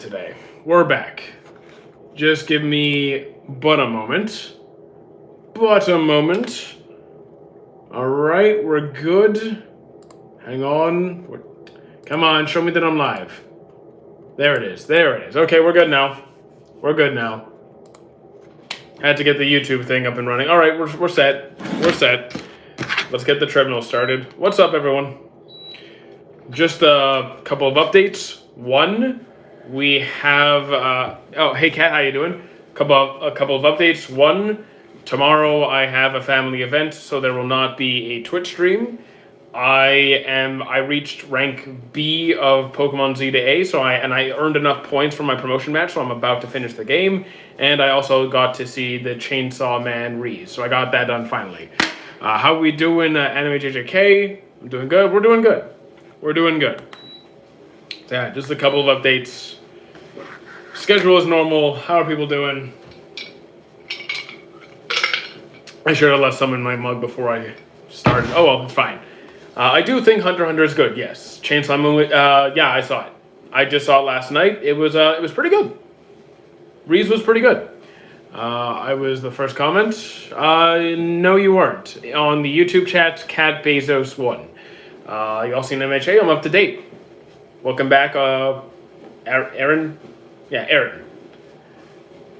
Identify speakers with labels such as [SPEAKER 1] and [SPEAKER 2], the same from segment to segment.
[SPEAKER 1] Today. We're back. Just give me but a moment. But a moment. Alright, we're good. Hang on. Come on, show me that I'm live. There it is. There it is. Okay, we're good now. We're good now. I had to get the YouTube thing up and running. Alright, we're set. We're set. Let's get the treadmill started. What's up, everyone? Just a couple of updates. One, we have oh, hey Kat, how you doing? A couple of updates. One, tomorrow I have a family event, so there will not be a Twitch stream. I reached rank B of Pokemon Z to A, so I earned enough points for my promotion match, so I'm about to finish the game. And I also got to see the Chainsaw Man Reese, so I got that done finally. How we doing, Anime JJK? I'm doing good. We're doing good. We're doing good. So yeah, just a couple of updates. Schedule is normal. How are people doing? I should have left some in my mug before I started. Oh well, it's fine. I do think Hunter x Hunter is good. Yes, Chainsaw Man. Yeah, I saw it. I just saw it last night. It was pretty good. Reese was pretty good. I was the first comment. No, you weren't. On the YouTube chat, Cat Bezos won. You all seen MHA? I'm up to date. Welcome back, Aaron. Yeah, Aaron.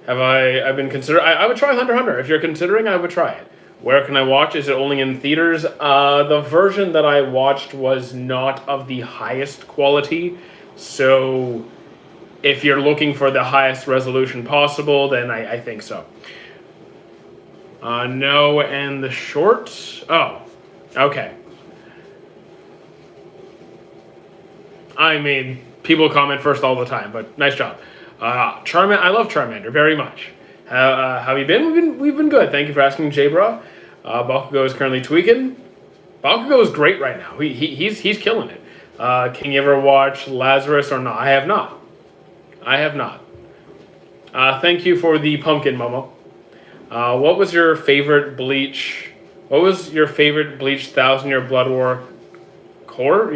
[SPEAKER 1] I've been considering. I would try Hunter x Hunter. If you're considering, I would try it. Where can I watch? Is it only in theaters? The version that I watched was not of the highest quality. So if you're looking for the highest resolution possible, then I think so. No, and the short? Oh, okay. I mean, people comment first all the time, but nice job. I love Charmander very much. How have you been? We've been good. Thank you for asking, Jabra. Bakugo is currently tweaking. Bakugo is great right now. He's killing it. Can you ever watch Lazarus or not? I have not. I have not. Thank you for the pumpkin, Momo. What was your favorite Bleach? What was your favorite Bleach 1000-Year Blood War core?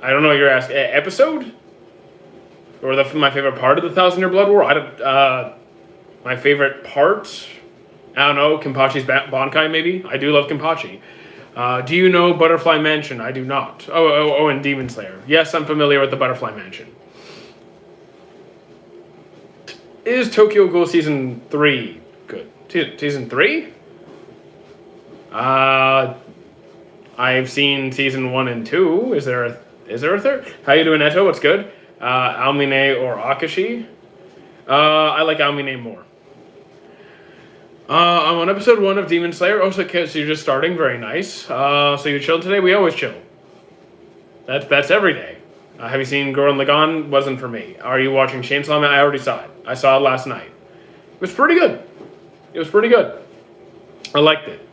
[SPEAKER 1] I don't know what you're asking. Episode? Or my favorite part of the 1000-Year Blood War? I don't. My favorite part? I don't know. Kenpachi's Bankai, maybe? I do love Kenpachi. Do you know Butterfly Mansion? I do not. Oh, and Demon Slayer. Yes, I'm familiar with the Butterfly Mansion. Is Tokyo Ghoul Season 3 good? Season 3? I've seen Season 1 and 2. Is there a third? How you doing, Eto? What's good? Almine or Akashi? I like Almine more. I'm on episode 1 of Demon Slayer. Oh, so you're just starting? Very nice. So you chilled today? We always chill. That's every day. Have you seen Gurren Lagann? Wasn't for me. Are you watching Chainsaw Man? I already saw it. I saw it last night. It was pretty good. It was pretty good. I liked it.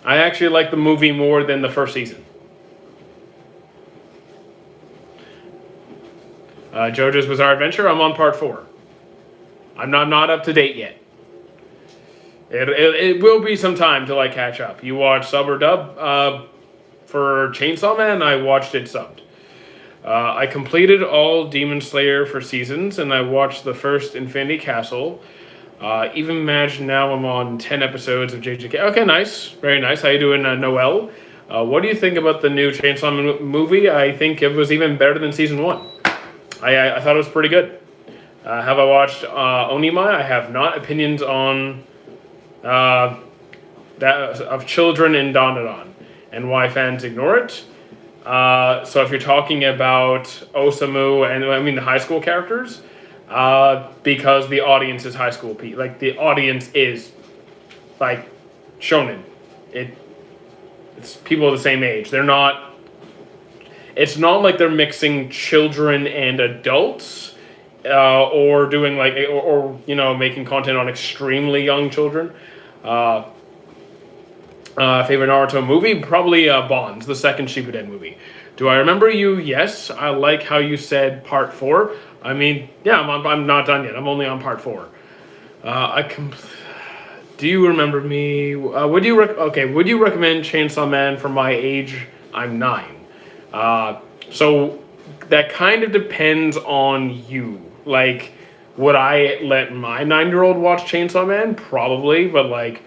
[SPEAKER 1] I actually liked the movie more than the first season. JoJo's Bizarre Adventure, I'm on part 4. I'm not up to date yet. It will be some time till I catch up. You watch sub or dub? For Chainsaw Man, I watched it subbed. I completed all Demon Slayer for seasons, and I watched the first Infinity Castle. Even managed now I'm on 10 episodes of JJK. Okay, nice. Very nice. How you doing, Noel? What do you think about the new Chainsaw Man movie? I think it was even better than season 1. I thought it was pretty good. Have I watched Onima? I have not. Opinions on that of children in Dandadan and why fans ignore it. So if you're talking about Osamu and I mean the high school characters, because the audience is high school, like the audience is like shonen. It's people of the same age. They're not. It's not like they're mixing children and adults, or doing like, or you know, making content on extremely young children. Favorite Naruto movie? Probably Bonds, the second Shippuden movie. Do I remember you? Yes. I like how you said part 4. I mean, yeah, I'm not done yet. I'm only on part 4. Do you remember me? Would you recommend Chainsaw Man for my age? I'm 9. So that kind of depends on you. Like, would I let my 9-year-old watch Chainsaw Man? Probably, but like,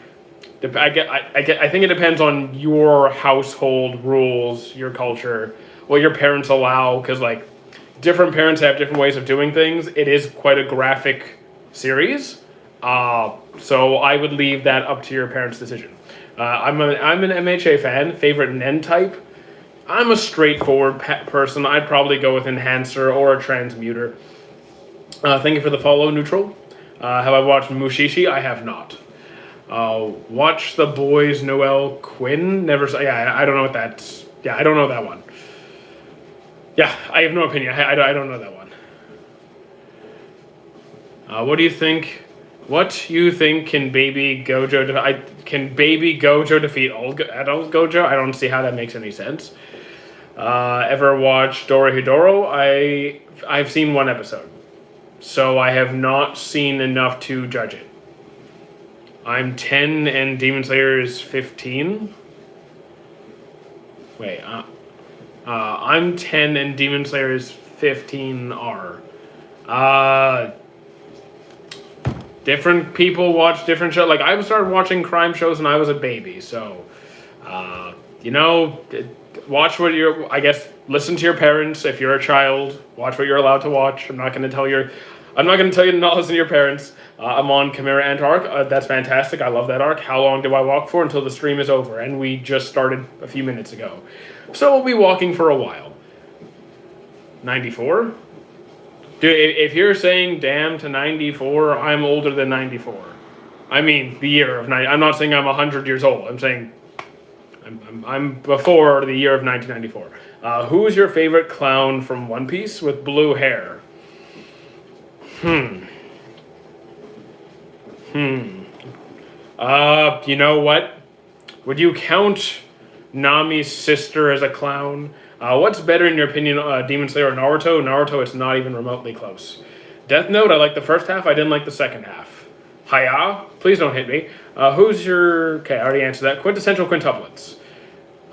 [SPEAKER 1] I think it depends on your household rules, your culture, what your parents allow. Because like, different parents have different ways of doing things. It is quite a graphic series, so I would leave that up to your parents' decision. I'm an MHA fan. Favorite Nen type? I'm a straightforward person. I'd probably go with Enhancer or a Transmuter. Thank you for the follow, Neutral. Have I watched Mushishi? I have not. Watch The Boys, Noel Quinn? Never saw. Yeah, I don't know what that's. Yeah, I don't know that one. Yeah, I have no opinion. I don't know that one. What do you think? What you think can Baby Gojo? Can Baby Gojo defeat adult Gojo? I don't see how that makes any sense. Ever watched Dorohedoro? I've seen one episode, so I have not seen enough to judge it. I'm 10 and Demon Slayer is 15. Wait, I'm 10 and Demon Slayer is 15R. Different people watch different shows. Like, I started watching crime shows when I was a baby, so, watch what I guess, listen to your parents. If you're a child, watch what you're allowed to watch. I'm not going to tell you to not listen to your parents. I'm on Chimera Ant arc. That's fantastic. I love that arc. How long do I walk for? Until the stream is over, and we just started a few minutes ago. So we'll be walking for a while. 94? Dude, if you're saying damn to 94, I'm older than 94. I mean, the year of 90. I'm not saying I'm 100 years old. I'm saying I'm before the year of 1994. Who is your favorite clown from One Piece with blue hair? You know what? Would you count Nami's sister as a clown? What's better in your opinion, Demon Slayer or Naruto? Naruto, it's not even remotely close. Death Note, I like the first half. I didn't like the second half. Hiya, please don't hit me. Who's your... Okay, I already answered that. Quintessential quintuplets.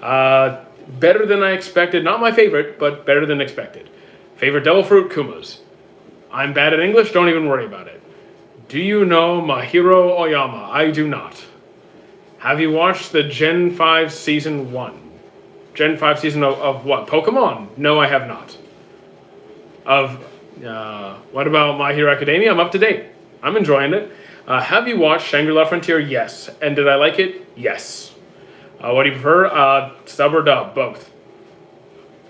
[SPEAKER 1] Better than I expected. Not my favorite, but better than expected. Favorite Devil Fruit? Kuma's. I'm bad at English. Don't even worry about it. Do you know Mahiro Oyama? I do not. Have you watched the Gen 5 Season 1? Gen 5 Season of what? Pokemon? No, I have not. What about My Hero Academia? I'm up to date. I'm enjoying it. Have you watched Shangri-La Frontier? Yes. And did I like it? Yes. What do you prefer? Sub or dub? Both.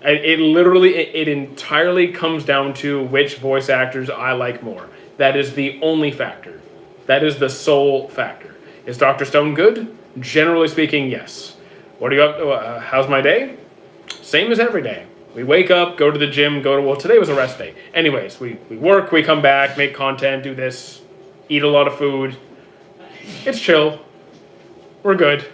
[SPEAKER 1] It entirely comes down to which voice actors I like more. That is the only factor. That is the sole factor. Is Dr. Stone good? Generally speaking, yes. What are you up to? How's my day? Same as every day. We wake up, go to the gym, today was a rest day. Anyways, we work, we come back, make content, do this, eat a lot of food. It's chill. We're good.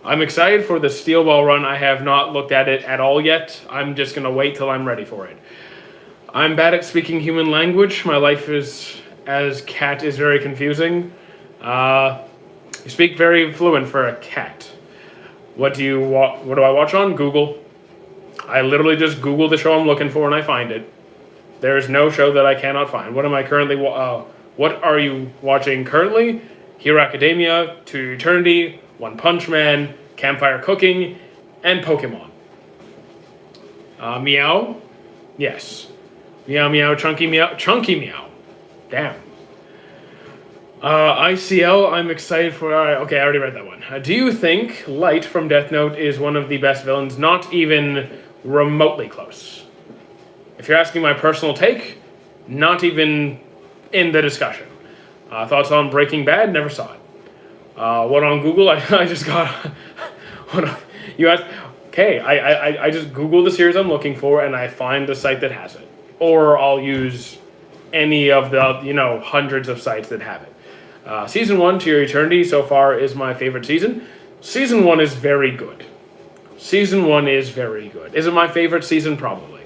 [SPEAKER 1] I'm excited for the Steel Ball run. I have not looked at it at all yet. I'm just going to wait till I'm ready for it. I'm bad at speaking human language. My life as cat is very confusing. You speak very fluent for a cat. What do I watch on? Google. I literally just Google the show I'm looking for and I find it. There is no show that I cannot find. What am I currently what are you watching currently? Hero Academia, To Eternity, One Punch Man, Campfire Cooking, and Pokemon. Meow? Yes. Meow Meow, Chunky Meow. Chunky Meow. Damn. ICL, I'm excited for... okay, I already read that one. Do you think Light from Death Note is one of the best villains? Not even remotely close. If you're asking my personal take, not even in the discussion. Thoughts on Breaking Bad? Never saw it. What on Google? I just got... you asked... Okay, I just Google the series I'm looking for and I find the site that has it. Or I'll use any of the, hundreds of sites that have it. Season 1, To Your Eternity, so far is my favorite season. Season 1 is very good. Season 1 is very good. Is it my favorite season? Probably.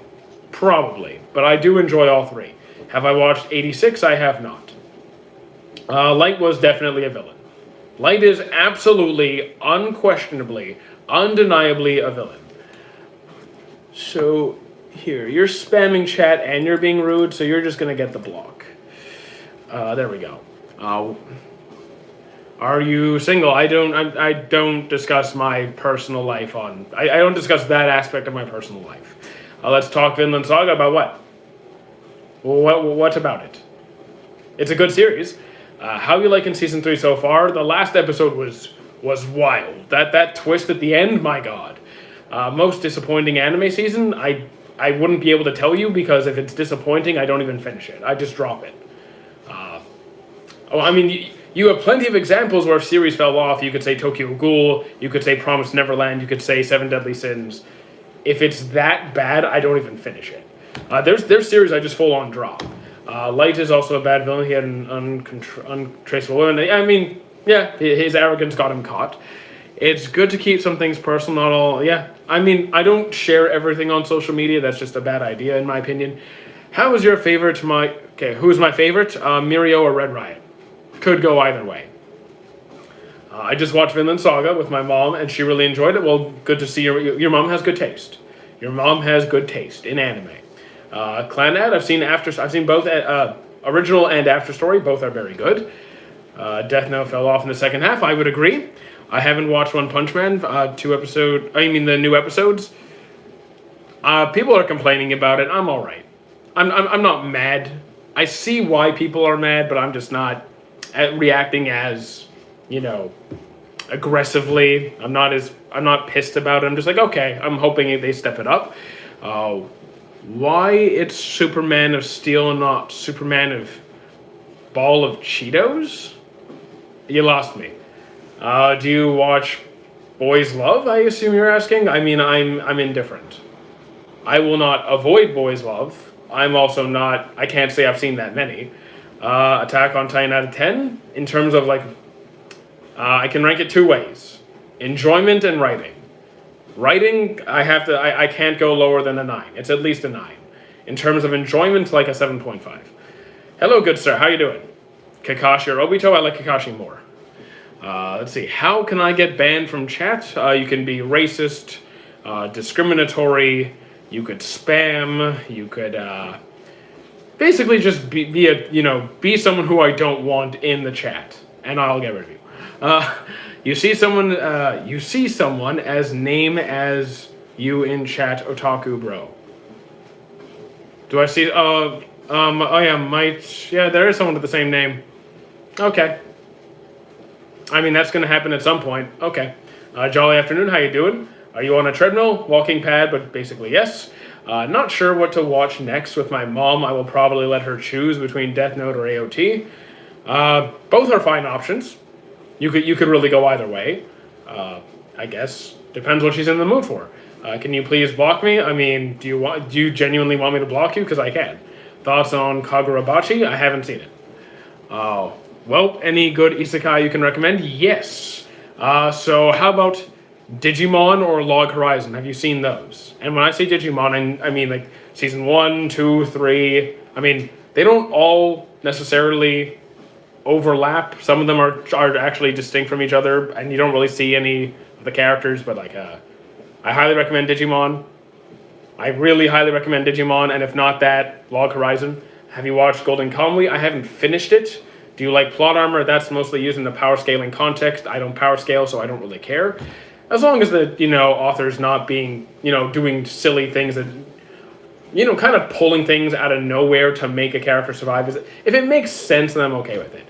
[SPEAKER 1] Probably. But I do enjoy all three. Have I watched 86? I have not. Light was definitely a villain. Light is absolutely, unquestionably, undeniably a villain. So, here, you're spamming chat and you're being rude, so you're just gonna get the block. There we go. Are you single? I don't discuss my personal life on... I don't discuss that aspect of my personal life. Let's talk Vinland Saga about what? What about it? It's a good series. How you liking season 3 so far? The last episode was wild. That twist at the end, my god. Most disappointing anime season, I wouldn't be able to tell you because if it's disappointing, I don't even finish it. I just drop it. I mean, you have plenty of examples where if series fell off. You could say Tokyo Ghoul, you could say Promised Neverland, you could say Seven Deadly Sins. If it's that bad, I don't even finish it. There's series I just full on drop. Light is also a bad villain. He had an untraceable woman. I mean, yeah, his arrogance got him caught. It's good to keep some things personal, not all. Yeah, I mean, I don't share everything on social media. That's just a bad idea, in my opinion. How is your favorite? Who's my favorite? Mirio or Red Riot? Could go either way. I just watched Vinland Saga with my mom, and she really enjoyed it. Well, good to see your mom has good taste. Your mom has good taste in anime. Clannad, I've seen both original and After Story. Both are very good. Death Note fell off in the second half. I would agree. I haven't watched One Punch Man. The new episodes. People are complaining about it. I'm all right. I'm not mad. I see why people are mad, but I'm just not reacting as, aggressively. I'm not pissed about it. I'm just like, okay, I'm hoping they step it up. Why it's Superman of Steel and not Superman of Ball of Cheetos? You lost me. Do you watch Boys Love, I assume you're asking? I mean, I'm indifferent. I will not avoid Boys Love. I'm also not... I can't say I've seen that many. Attack on Titan out of 10. In terms of, I can rank it two ways. Enjoyment and writing. Writing, I can't go lower than a 9. It's at least a 9. In terms of enjoyment, like a 7.5. Hello, good sir. How you doing? Kakashi or Obito? I like Kakashi more. Let's see. How can I get banned from chat? You can be racist, discriminatory. You could spam. You could basically just be someone who I don't want in the chat, and I'll get rid of you. You see someone as name as you in chat, otaku bro. Do I see? Oh yeah, there is someone with the same name. Okay. I mean, that's going to happen at some point. Okay. Jolly afternoon, how you doing? Are you on a treadmill, walking pad, but basically yes. Not sure what to watch next with my mom. I will probably let her choose between Death Note or AOT. Both are fine options. You could really go either way. I guess depends what she's in the mood for. Can you please block me? I mean, do you genuinely want me to block you? Because I can. Thoughts on Kagurabachi? I haven't seen it. Well, any good isekai you can recommend? Yes. So how about Digimon or Log Horizon? Have you seen those? And when I say Digimon, I mean like season 1, 2, 3. I mean, they don't all necessarily overlap. Some of them are actually distinct from each other, and you don't really see any of the characters, but I highly recommend Digimon. I really highly recommend Digimon, and if not that, Log Horizon. Have you watched Golden Kamuy? I haven't finished it. Do you like plot armor? That's mostly used in the power scaling context. I don't power scale, so I don't really care. As long as the, author's not being, doing silly things that, kind of pulling things out of nowhere to make a character survive. If it makes sense, then I'm okay with it.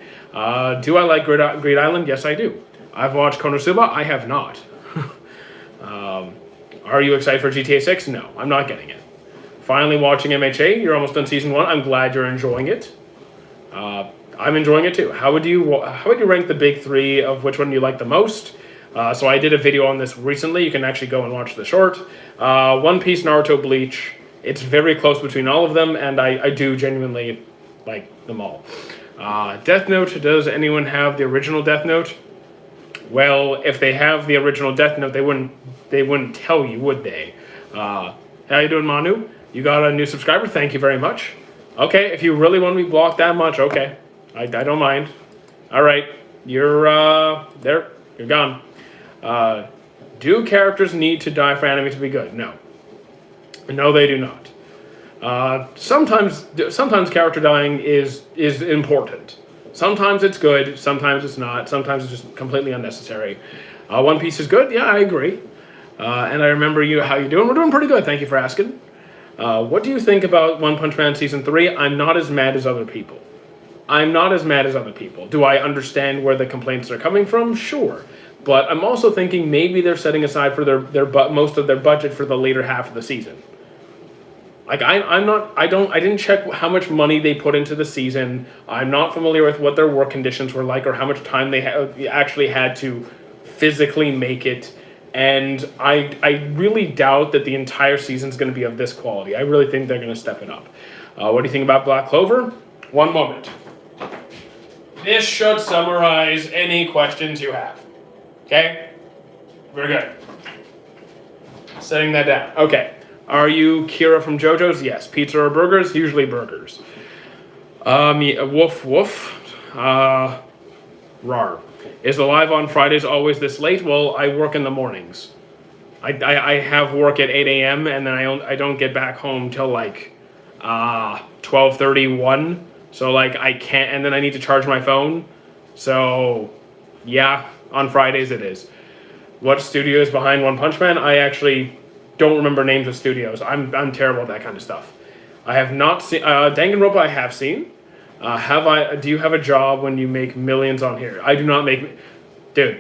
[SPEAKER 1] Do I like Greed Island? Yes, I do. I've watched Konosuba. I have not. Are you excited for GTA 6? No, I'm not getting it. Finally watching MHA. You're almost done season 1. I'm glad you're enjoying it. I'm enjoying it too. How would you rank the big 3 of which one you like the most? So I did a video on this recently. You can actually go and watch the short. One Piece, Naruto, Bleach. It's very close between all of them, and I do genuinely like them all. Death Note, does anyone have the original Death Note? Well, if they have the original Death Note, they wouldn't tell you, would they? How you doing, Manu? You got a new subscriber? Thank you very much. Okay, if you really want me blocked that much, okay. I don't mind. All right, you're there. You're gone. Do characters need to die for anime to be good? No. No, they do not. Sometimes character dying is important. Sometimes it's good. Sometimes it's not. Sometimes it's just completely unnecessary. One Piece is good. Yeah, I agree. And I remember how you doing. We're doing pretty good. Thank you for asking. What do you think about One Punch Man Season 3? I'm not as mad as other people. Do I understand where the complaints are coming from? Sure. But I'm also thinking maybe they're setting aside for most of their budget for the later half of the season. Like I didn't check how much money they put into the season. I'm not familiar with what their work conditions were like or how much time they actually had to physically make it. And I really doubt that the entire season is going to be of this quality. I really think they're going to step it up. What do you think about Black Clover? One moment. This should summarize any questions you have. Okay? Very good. Setting that down. Okay. Are you Kira from JoJo's? Yes. Pizza or burgers? Usually burgers. Woof woof. Rar. Is the live on Fridays always this late? Well, I work in the mornings. I have work at 8 a.m. and then I don't get back home till like 12:31. So like I can't, and then I need to charge my phone. So yeah, on Fridays it is. What studio is behind One Punch Man? I actually don't remember names of studios. I'm terrible at that kind of stuff. I have not seen Danganronpa. I have seen. Do you have a job when you make millions on here? I do not make, dude.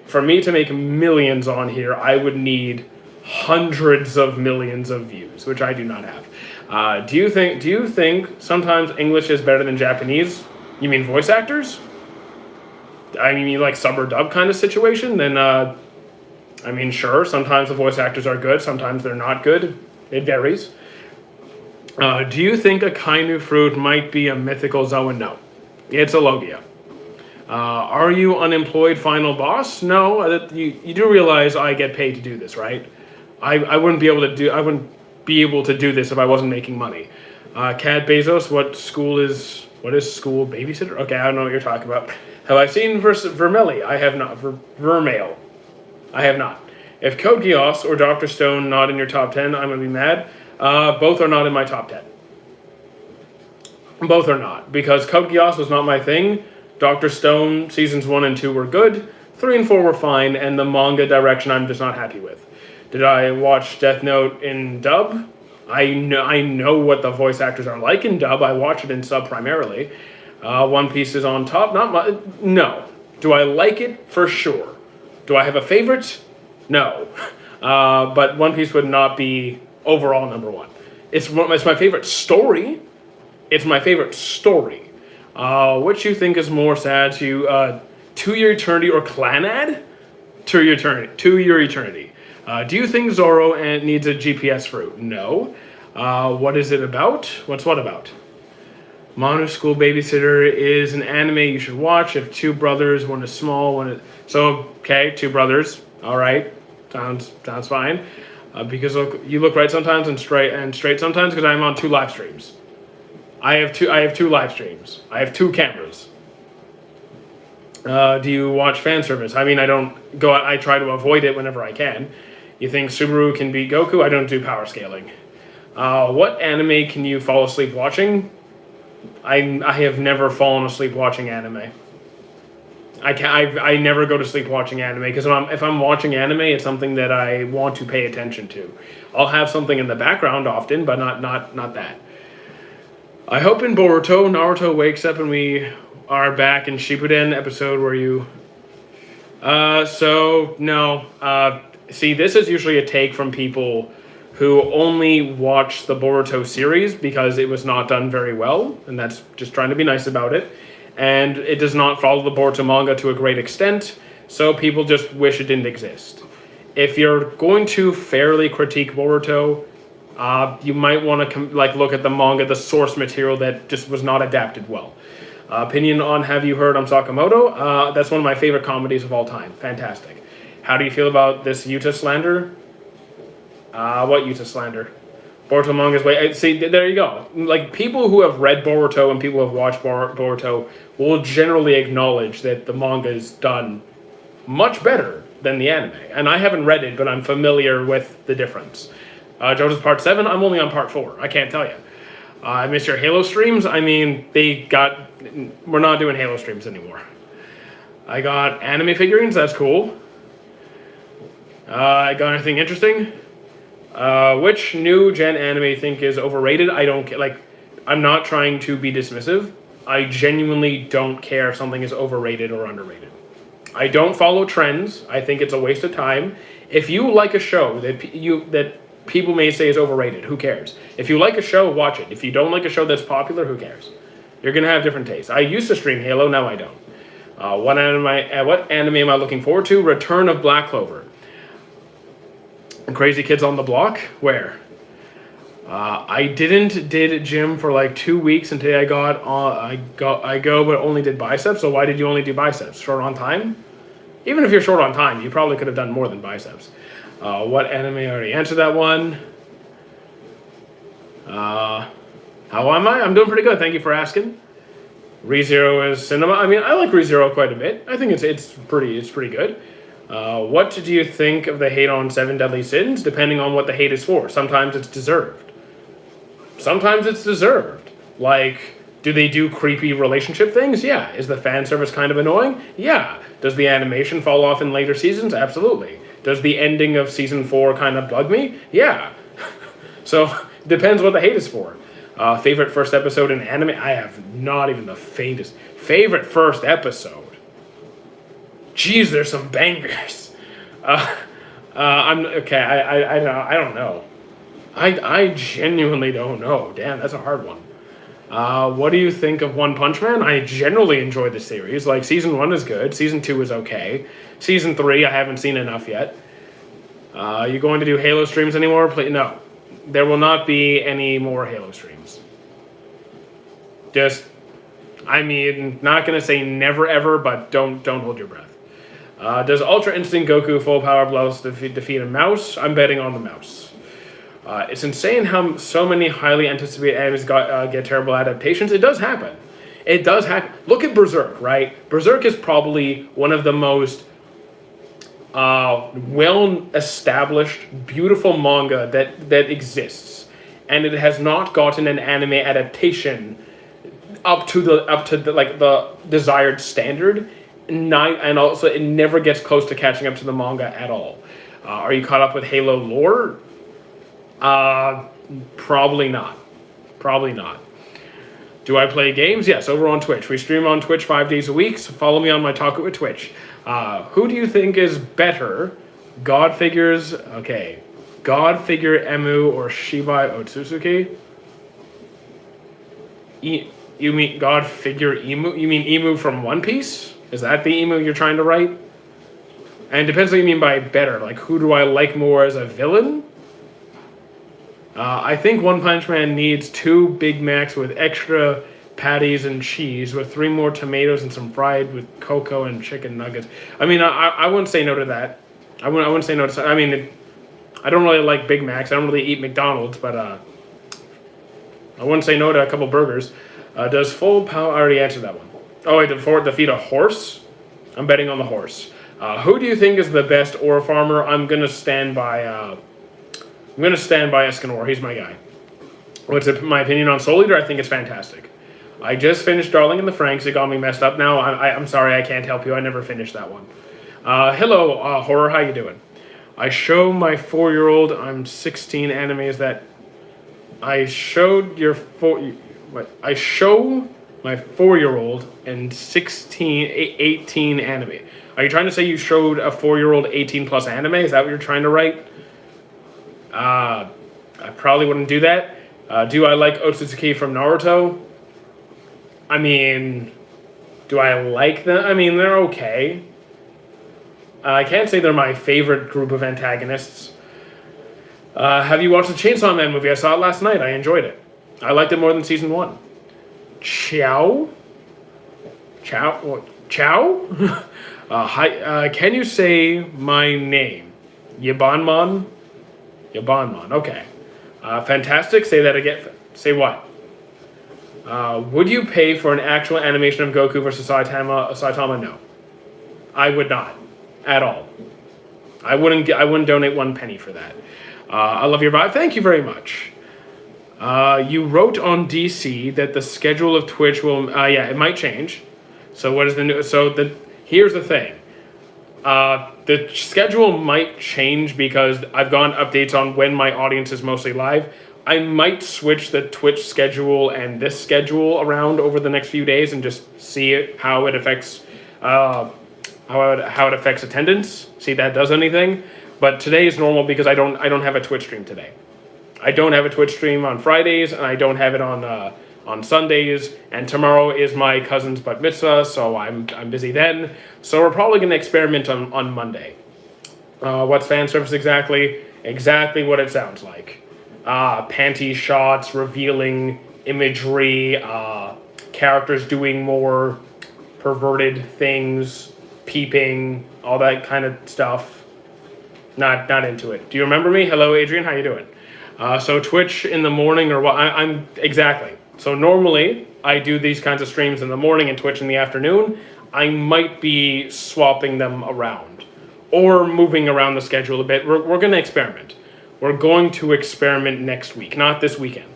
[SPEAKER 1] For me to make millions on here, I would need hundreds of millions of views, which I do not have. Do you think sometimes English is better than Japanese? You mean voice actors? I mean like sub or dub kind of situation? Then I mean sure. Sometimes the voice actors are good. Sometimes they're not good. It varies. Do you think a Kainu fruit might be a mythical Zoan? No. It's a Logia. Are you unemployed final boss? No. You do realize I get paid to do this, right? I wouldn't be able to do this if I wasn't making money. Cat Bezos, what is school babysitter? Okay, I don't know what you're talking about. Have I seen Vermelli? I have not. Vermail. I have not. If Code Geass or Dr. Stone not in your top 10, I'm going to be mad. Both are not in my top 10. Both are not. Because Code Geass was not my thing. Dr. Stone, seasons 1 and 2 were good. 3 and 4 were fine. And the manga direction I'm just not happy with. Did I watch Death Note in dub? I know what the voice actors are like in dub. I watch it in sub primarily. One Piece is on top. No. Do I like it? For sure. Do I have a favorite? No. But One Piece would not be overall number one. It's my favorite story. Which you think is more sad to Your Eternity or Clannad? To Your Eternity. Do you think Zoro needs a GPS fruit? No. What is it about? What's what about? Mono School Babysitter is an anime you should watch. If two brothers, one is small, okay, two brothers. All right, sounds fine. Because you look right sometimes and straight sometimes because I'm on 2 live streams. I have two live streams. I have 2 cameras. Do you watch fan service? I mean, I try to avoid it whenever I can. You think Subaru can beat Goku? I don't do power scaling. What anime can you fall asleep watching? I have never fallen asleep watching anime. I never go to sleep watching anime because if I'm watching anime, it's something that I want to pay attention to. I'll have something in the background often, but not that. I hope in Boruto, Naruto wakes up and we are back in Shippuden episode where you... No. See, this is usually a take from people who only watch the Boruto series because it was not done very well, and that's just trying to be nice about it. And it does not follow the Boruto manga to a great extent, so people just wish it didn't exist. If you're going to fairly critique Boruto, you might want to look at the manga, the source material that just was not adapted well. Opinion on Have You Heard on Sakamoto? That's one of my favorite comedies of all time. Fantastic. How do you feel about this Yuta slander? What Yuta slander? Boruto manga's way. See, there you go. Like, people who have read Boruto and people who have watched Boruto will generally acknowledge that the manga is done much better than the anime. And I haven't read it, but I'm familiar with the difference. JoJo's Part 7, I'm only on Part 4. I can't tell you. I miss your Halo streams. I mean, we're not doing Halo streams anymore. I got anime figurines, that's cool. I got anything interesting? Which new gen anime you think is overrated? I don't care. Like, I'm not trying to be dismissive. I genuinely don't care if something is overrated or underrated. I don't follow trends. I think it's a waste of time. If you like a show that people may say is overrated, who cares? If you like a show, watch it. If you don't like a show that's popular, who cares? You're gonna have different tastes. I used to stream Halo, now I don't. What anime am I looking forward to? Return of Black Clover. Crazy Kids on the Block? Where? I did gym for like 2 weeks until I go, but only did biceps. So why did you only do biceps? Short on time? Even if you're short on time, you probably could have done more than biceps. What anime? I already answered that one. How am I? I'm doing pretty good. Thank you for asking. ReZero is cinema. I mean, I like ReZero quite a bit. I think it's pretty good. What do you think of the hate on Seven Deadly Sins? Depending on what the hate is for. Sometimes it's deserved. Sometimes it's deserved. Like, do they do creepy relationship things? Yeah. Is the fan service kind of annoying? Yeah. Does the animation fall off in later seasons? Absolutely. Does the ending of season 4 kind of bug me? Yeah. So, depends what the hate is for. Favorite first episode in anime? I have not even the faintest. Favorite first episode? Jeez, there's some bangers. I'm okay. I don't know. I genuinely don't know. Damn, that's a hard one. What do you think of One Punch Man? I generally enjoy the series. Like, season 1 is good. Season 2 is okay. Season 3, I haven't seen enough yet. You going to do Halo streams anymore? No. There will not be any more Halo streams. I mean, not going to say never ever, but don't hold your breath. Does Ultra Instinct Goku full power blows defeat a mouse? I'm betting on the mouse. It's insane how so many highly anticipated animes get terrible adaptations. It does happen. It does happen. Look at Berserk, right? Berserk is probably one of the most well-established, beautiful manga that exists, and it has not gotten an anime adaptation up to the desired standard. And also, it never gets close to catching up to the manga at all. Are you caught up with Halo lore? Probably not. Probably not. Do I play games? Yes, over on Twitch. We stream on Twitch 5 days a week, so follow me on my Talk It with Twitch. Who do you think is better? God Figures, okay. God Figure Emu or Shibai Otsutsuki? You mean God Figure Emu? You mean Emu from One Piece? Is that the emu you're trying to write? And it depends what you mean by better. Like, who do I like more as a villain? I think One Punch Man needs 2 Big Macs with extra patties and cheese, with 3 more tomatoes and some fried with cocoa and chicken nuggets. I mean, I wouldn't say no to that. I wouldn't say no to. I mean, I don't really like Big Macs. I don't really eat McDonald's, but I wouldn't say no to a couple burgers. Does full power? I already answered that one. Oh, wait, defeat a horse? I'm betting on the horse. Who do you think is the best ore farmer? I'm gonna stand by Escanor. He's my guy. What's my opinion on Soul Eater? I think it's fantastic. I just finished Darling in the Franxx. It got me messed up now. I'm sorry, I can't help you. I never finished that one. Hello, Horror. How you doing? I show my 4-year-old. I'm 16 animes that I showed your I show my 4-year-old and 18 anime. Are you trying to say you showed a 4-year-old 18 plus anime? Is that what you're trying to write? I probably wouldn't do that. Do I like Otsutsuki from Naruto? I mean, do I like them? I mean, they're okay. I can't say they're my favorite group of antagonists. Have you watched the Chainsaw Man movie? I saw it last night. I enjoyed it. I liked it more than season 1. Chow? Hi, can you say my name? Yabanmon? Yabanmon, okay. Fantastic, say that again. Say what? Would you pay for an actual animation of Goku versus Saitama? No. I would not. At all. I wouldn't donate 1 penny for that. I love your vibe. Thank you very much. You wrote on DC that the schedule of Twitch will. Yeah, it might change. So what is the new? Here's the thing. The schedule might change because I've gotten updates on when my audience is mostly live. I might switch the Twitch schedule and this schedule around over the next few days and just see how it affects how it affects attendance. See if that does anything. But today is normal because I don't have a Twitch stream today. I don't have a Twitch stream on Fridays, and I don't have it on Sundays. And tomorrow is my cousin's bat mitzvah, so I'm busy then. So we're probably going to experiment on Monday. What's fan service exactly? Exactly what it sounds like. Panty shots, revealing imagery, characters doing more perverted things, peeping, all that kind of stuff. Not into it. Do you remember me? Hello, Adrian. How you doing? So Twitch in the morning or what? I'm exactly. So normally I do these kinds of streams in the morning and Twitch in the afternoon. I might be swapping them around or moving around the schedule a bit. We're going to experiment. We're going to experiment next week, not this weekend,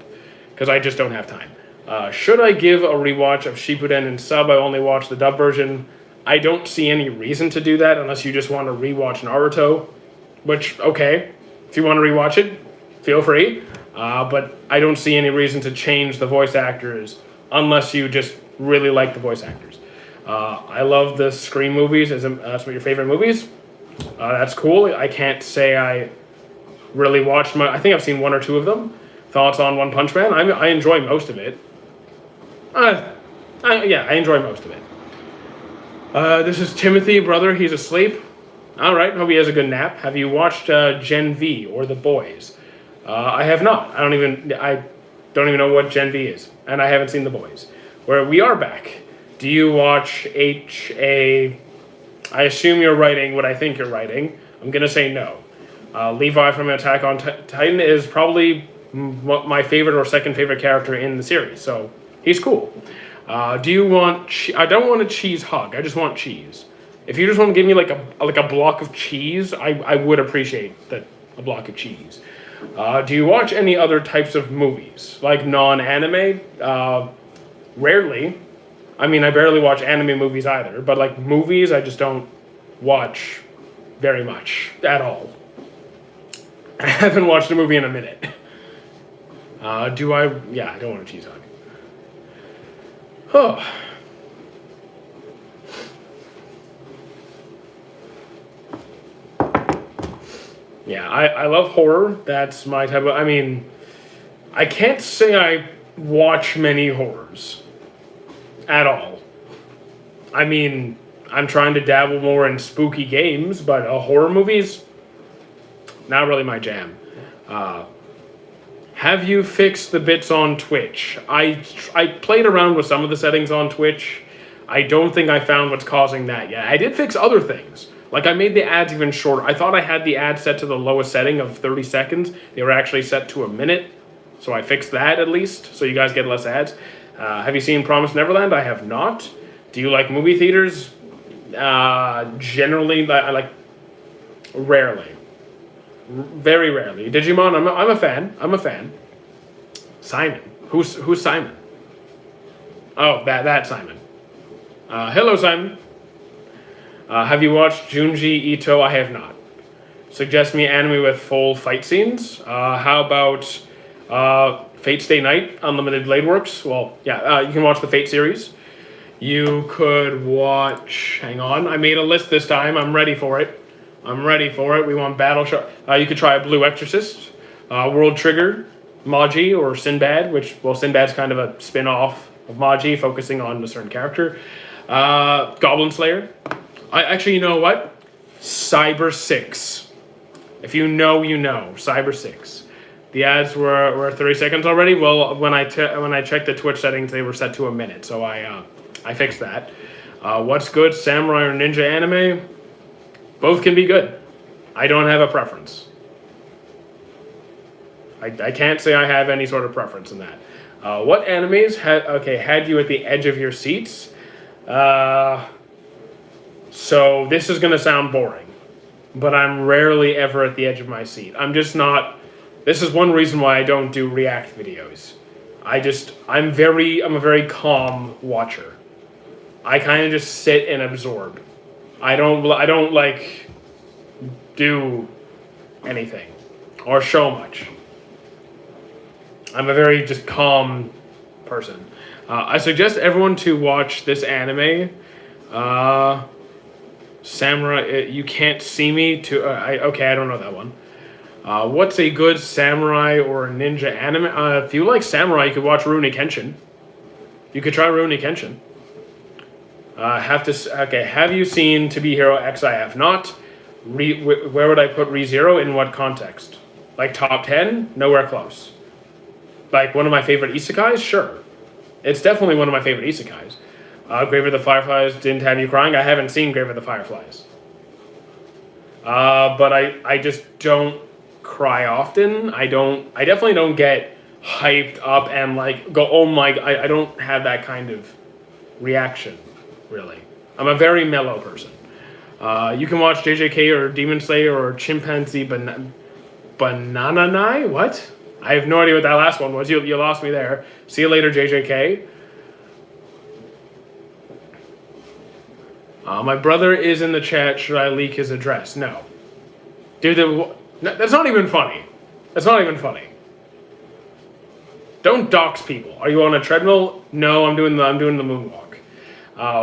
[SPEAKER 1] because I just don't have time. Should I give a rewatch of Shippuden and sub? I only watched the dub version. I don't see any reason to do that unless you just want to rewatch Naruto, which, okay, if you want to rewatch it, feel free. But I don't see any reason to change the voice actors unless you just really like the voice actors. I love the Scream movies. That's one of your favorite movies? That's cool. I can't say I really watched I think I've seen 1 or 2 of them. Thoughts on One Punch Man? I enjoy most of it. I enjoy most of it. This is Timothy, brother. He's asleep. All right. Hope he has a good nap. Have you watched Gen V or The Boys? I have not. I don't even know what Gen V is, and I haven't seen The Boys. Where we are back. Do you watch HA? I assume you're writing what I think you're writing. I'm gonna say no. Levi from Attack on Titan is probably my favorite or second favorite character in the series, so he's cool. Do you want? I don't want a cheese hug. I just want cheese. If you just want to give me like a block of cheese, I would appreciate a block of cheese. Do you watch any other types of movies, like non-anime? Rarely. I mean, I barely watch anime movies either, but like movies, I just don't watch very much at all. I haven't watched a movie in a minute. Do I? Yeah, I don't want a cheese hug. Oh. Yeah, I love horror. That's my type of... I mean, I can't say I watch many horrors. At all. I mean, I'm trying to dabble more in spooky games, but horror movies... not really my jam. Have you fixed the bits on Twitch? I played around with some of the settings on Twitch. I don't think I found what's causing that yet. I did fix other things. Like I made the ads even shorter. I thought I had the ad set to the lowest setting of 30 seconds. They were actually set to a minute. So I fixed that at least, so you guys get less ads. Have you seen Promised Neverland? I have not. Do you like movie theaters? Generally, I like... rarely. Very rarely. Digimon, I'm a fan. I'm a fan. Simon. Who's Simon? Oh, that Simon. Hello, Simon. Have you watched Junji Ito? I have not. Suggest me anime with full fight scenes. How about Fate Stay Night, Unlimited Blade Works? Well, yeah, you can watch the Fate series. You could watch... hang on, I made a list this time. I'm ready for it. We want Battle Shark. You could try Blue Exorcist, World Trigger, Maji, or Sinbad, which, well, Sinbad's kind of a spin-off of Maji, focusing on a certain character. Goblin Slayer. Actually, you know what? Cyber 6. If you know, you know. Cyber 6. The ads were 30 seconds already. Well, when I checked the Twitch settings, they were set to a minute, so I fixed that. What's good, samurai or ninja anime? Both can be good. I don't have a preference. I can't say I have any sort of preference in that. What animes had you at the edge of your seats? So this is going to sound boring. but I'm rarely ever at the edge of my seat. I'm just not. This is one reason why I don't do react videos. I'm a very calm watcher. I kind of just sit and absorb. I don't like do anything or show much. I'm a very just calm person. I suggest everyone to watch this anime. Samurai, You Can't See Me. Okay, I don't know that one. What's a good samurai or ninja anime? If you like samurai, you could watch Rurouni Kenshin. You could try Rurouni Kenshin. Have you seen To Be Hero X? I have not. Where would I put ReZero? In what context? Like top 10? Nowhere close. Like one of my favorite isekais? Sure. It's definitely one of my favorite isekais. Grave of the Fireflies didn't have you crying. I haven't seen Grave of the Fireflies. But I just don't cry often. I definitely don't get hyped up and like go, oh my, I don't have that kind of reaction, really. I'm a very mellow person. You can watch JJK or Demon Slayer or Chimpanzee Bananai? What? I have no idea what that last one was. You lost me there. See you later, JJK. My brother is in the chat. Should I leak his address? No. Dude, that's not even funny. That's not even funny. Don't dox people. Are you on a treadmill? No, I'm doing the moonwalk.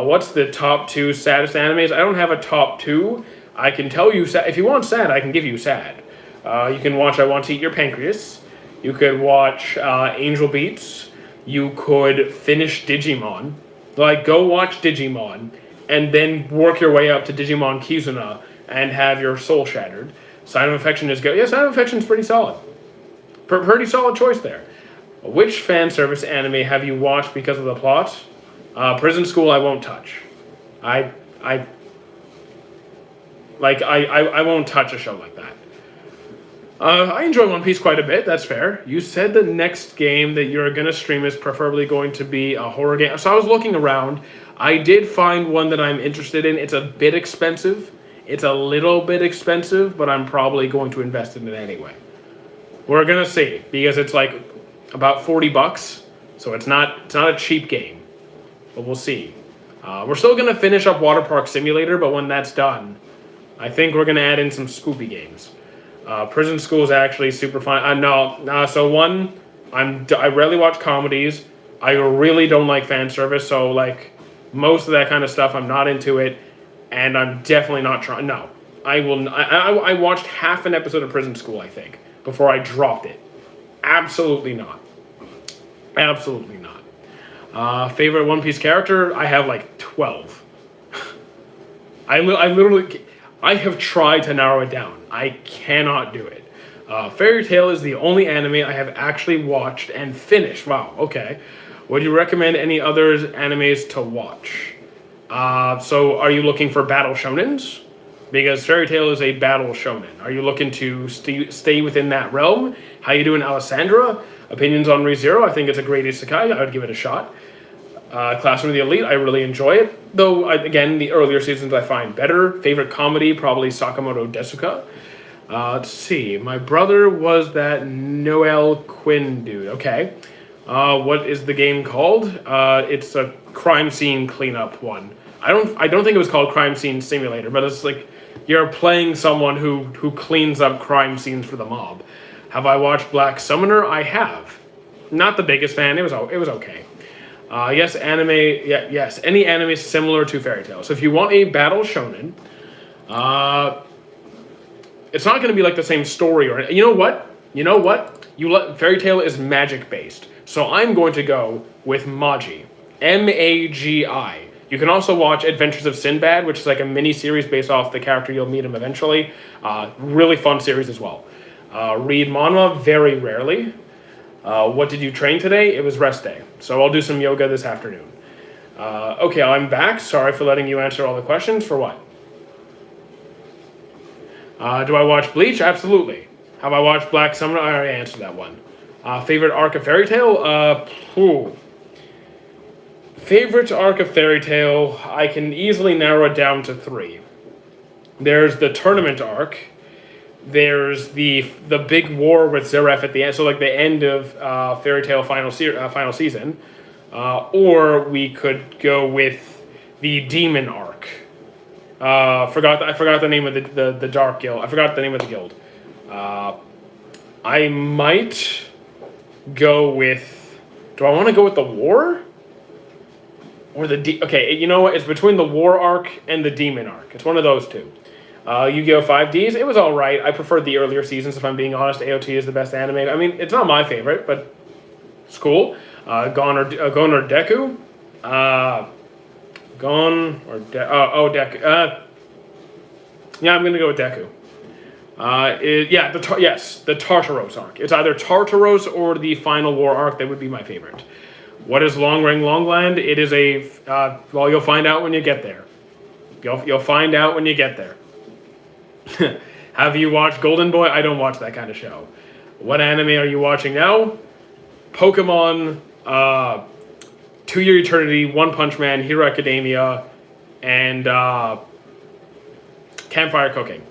[SPEAKER 1] What's the top 2 saddest animes? I don't have a top 2. I can tell you, if you want sad, I can give you sad. You can watch I Want to Eat Your Pancreas. You could watch Angel Beats. You could finish Digimon. Like, go watch Digimon, and then work your way up to Digimon Kizuna and have your soul shattered. Sign of Affection is good. Yeah, Sign of Affection is pretty solid. Pretty solid choice there. Which fan service anime have you watched because of the plot? Prison School I won't touch. I won't touch a show like that. I enjoy One Piece quite a bit, that's fair. You said the next game that you're going to stream is preferably going to be a horror game. So I was looking around. I did find one that I'm interested in. It's a bit expensive. It's a little bit expensive, but I'm probably going to invest in it anyway. We're going to see, because it's like about $40, so it's not a cheap game. But we'll see. We're still going to finish up Water Park Simulator, but when that's done, I think we're going to add in some Scooby games. Prison School is actually super fun. So one, I rarely watch comedies. I really don't like fan service, so like most of that kind of stuff, I'm not into it, and I'm definitely not trying. No, I will. I watched half an episode of Prison School, I think, before I dropped it. Absolutely not. Absolutely not. Favorite One Piece character? I have like 12. I have tried to narrow it down. I cannot do it. Fairy Tail is the only anime I have actually watched and finished. Wow, okay. Would you recommend any other animes to watch? So are you looking for battle shonens? Because Fairy Tail is a battle shonen. Are you looking to stay within that realm? How you doing, Alessandra? Opinions on ReZero? I think it's a great isekai. I would give it a shot. Classroom of the Elite, I really enjoy it. Though, again, the earlier seasons I find better. Favorite comedy, probably Sakamoto Desuka. Let's see. My brother was that Noel Quinn dude. Okay. What is the game called? It's a crime scene cleanup one. I don't think it was called Crime Scene Simulator, but it's like you're playing someone who cleans up crime scenes for the mob. Have I watched Black Summoner? I have. Not the biggest fan. It was okay. Yes, anime. Yeah, yes, any anime similar to Fairy Tail. So if you want a battle shonen, it's not going to be like the same story or you know what? Fairy Tail is magic based. So I'm going to go with Magi. Magi. You can also watch Adventures of Sinbad, which is like a mini series based off the character you'll meet him eventually. Really fun series as well. Read manhwa very rarely. What did you train today? It was rest day. So I'll do some yoga this afternoon. Okay, I'm back. Sorry for letting you answer all the questions. For what? Do I watch Bleach? Absolutely. Have I watched Black Summoner? I already answered that one. Favorite arc of Fairy Tail? Favorite arc of Fairy Tail, I can easily narrow it down to 3. There's the tournament arc. There's the big war with Zeref at the end, so like the end of Fairy Tail final season, or we could go with the demon arc. I forgot the name of the Dark Guild. I forgot the name of the guild. I might go with. Do I want to go with the war? Or okay, you know what? It's between the war arc and the demon arc. It's one of those two. Yu-Gi-Oh! 5Ds, it was alright. I preferred the earlier seasons, if I'm being honest. AOT is the best anime. I mean, it's not my favorite, but it's cool. Gon or Deku? Deku. Yeah, I'm going to go with Deku. The Tartaros arc. It's either Tartaros or the Final War arc that would be my favorite. What is Long Ring Longland? It is you'll find out when you get there. You'll find out when you get there. Have you watched Golden Boy? I don't watch that kind of show. What anime are you watching now? Pokemon, To Your Eternity, One Punch Man, Hero Academia, and Campfire Cooking.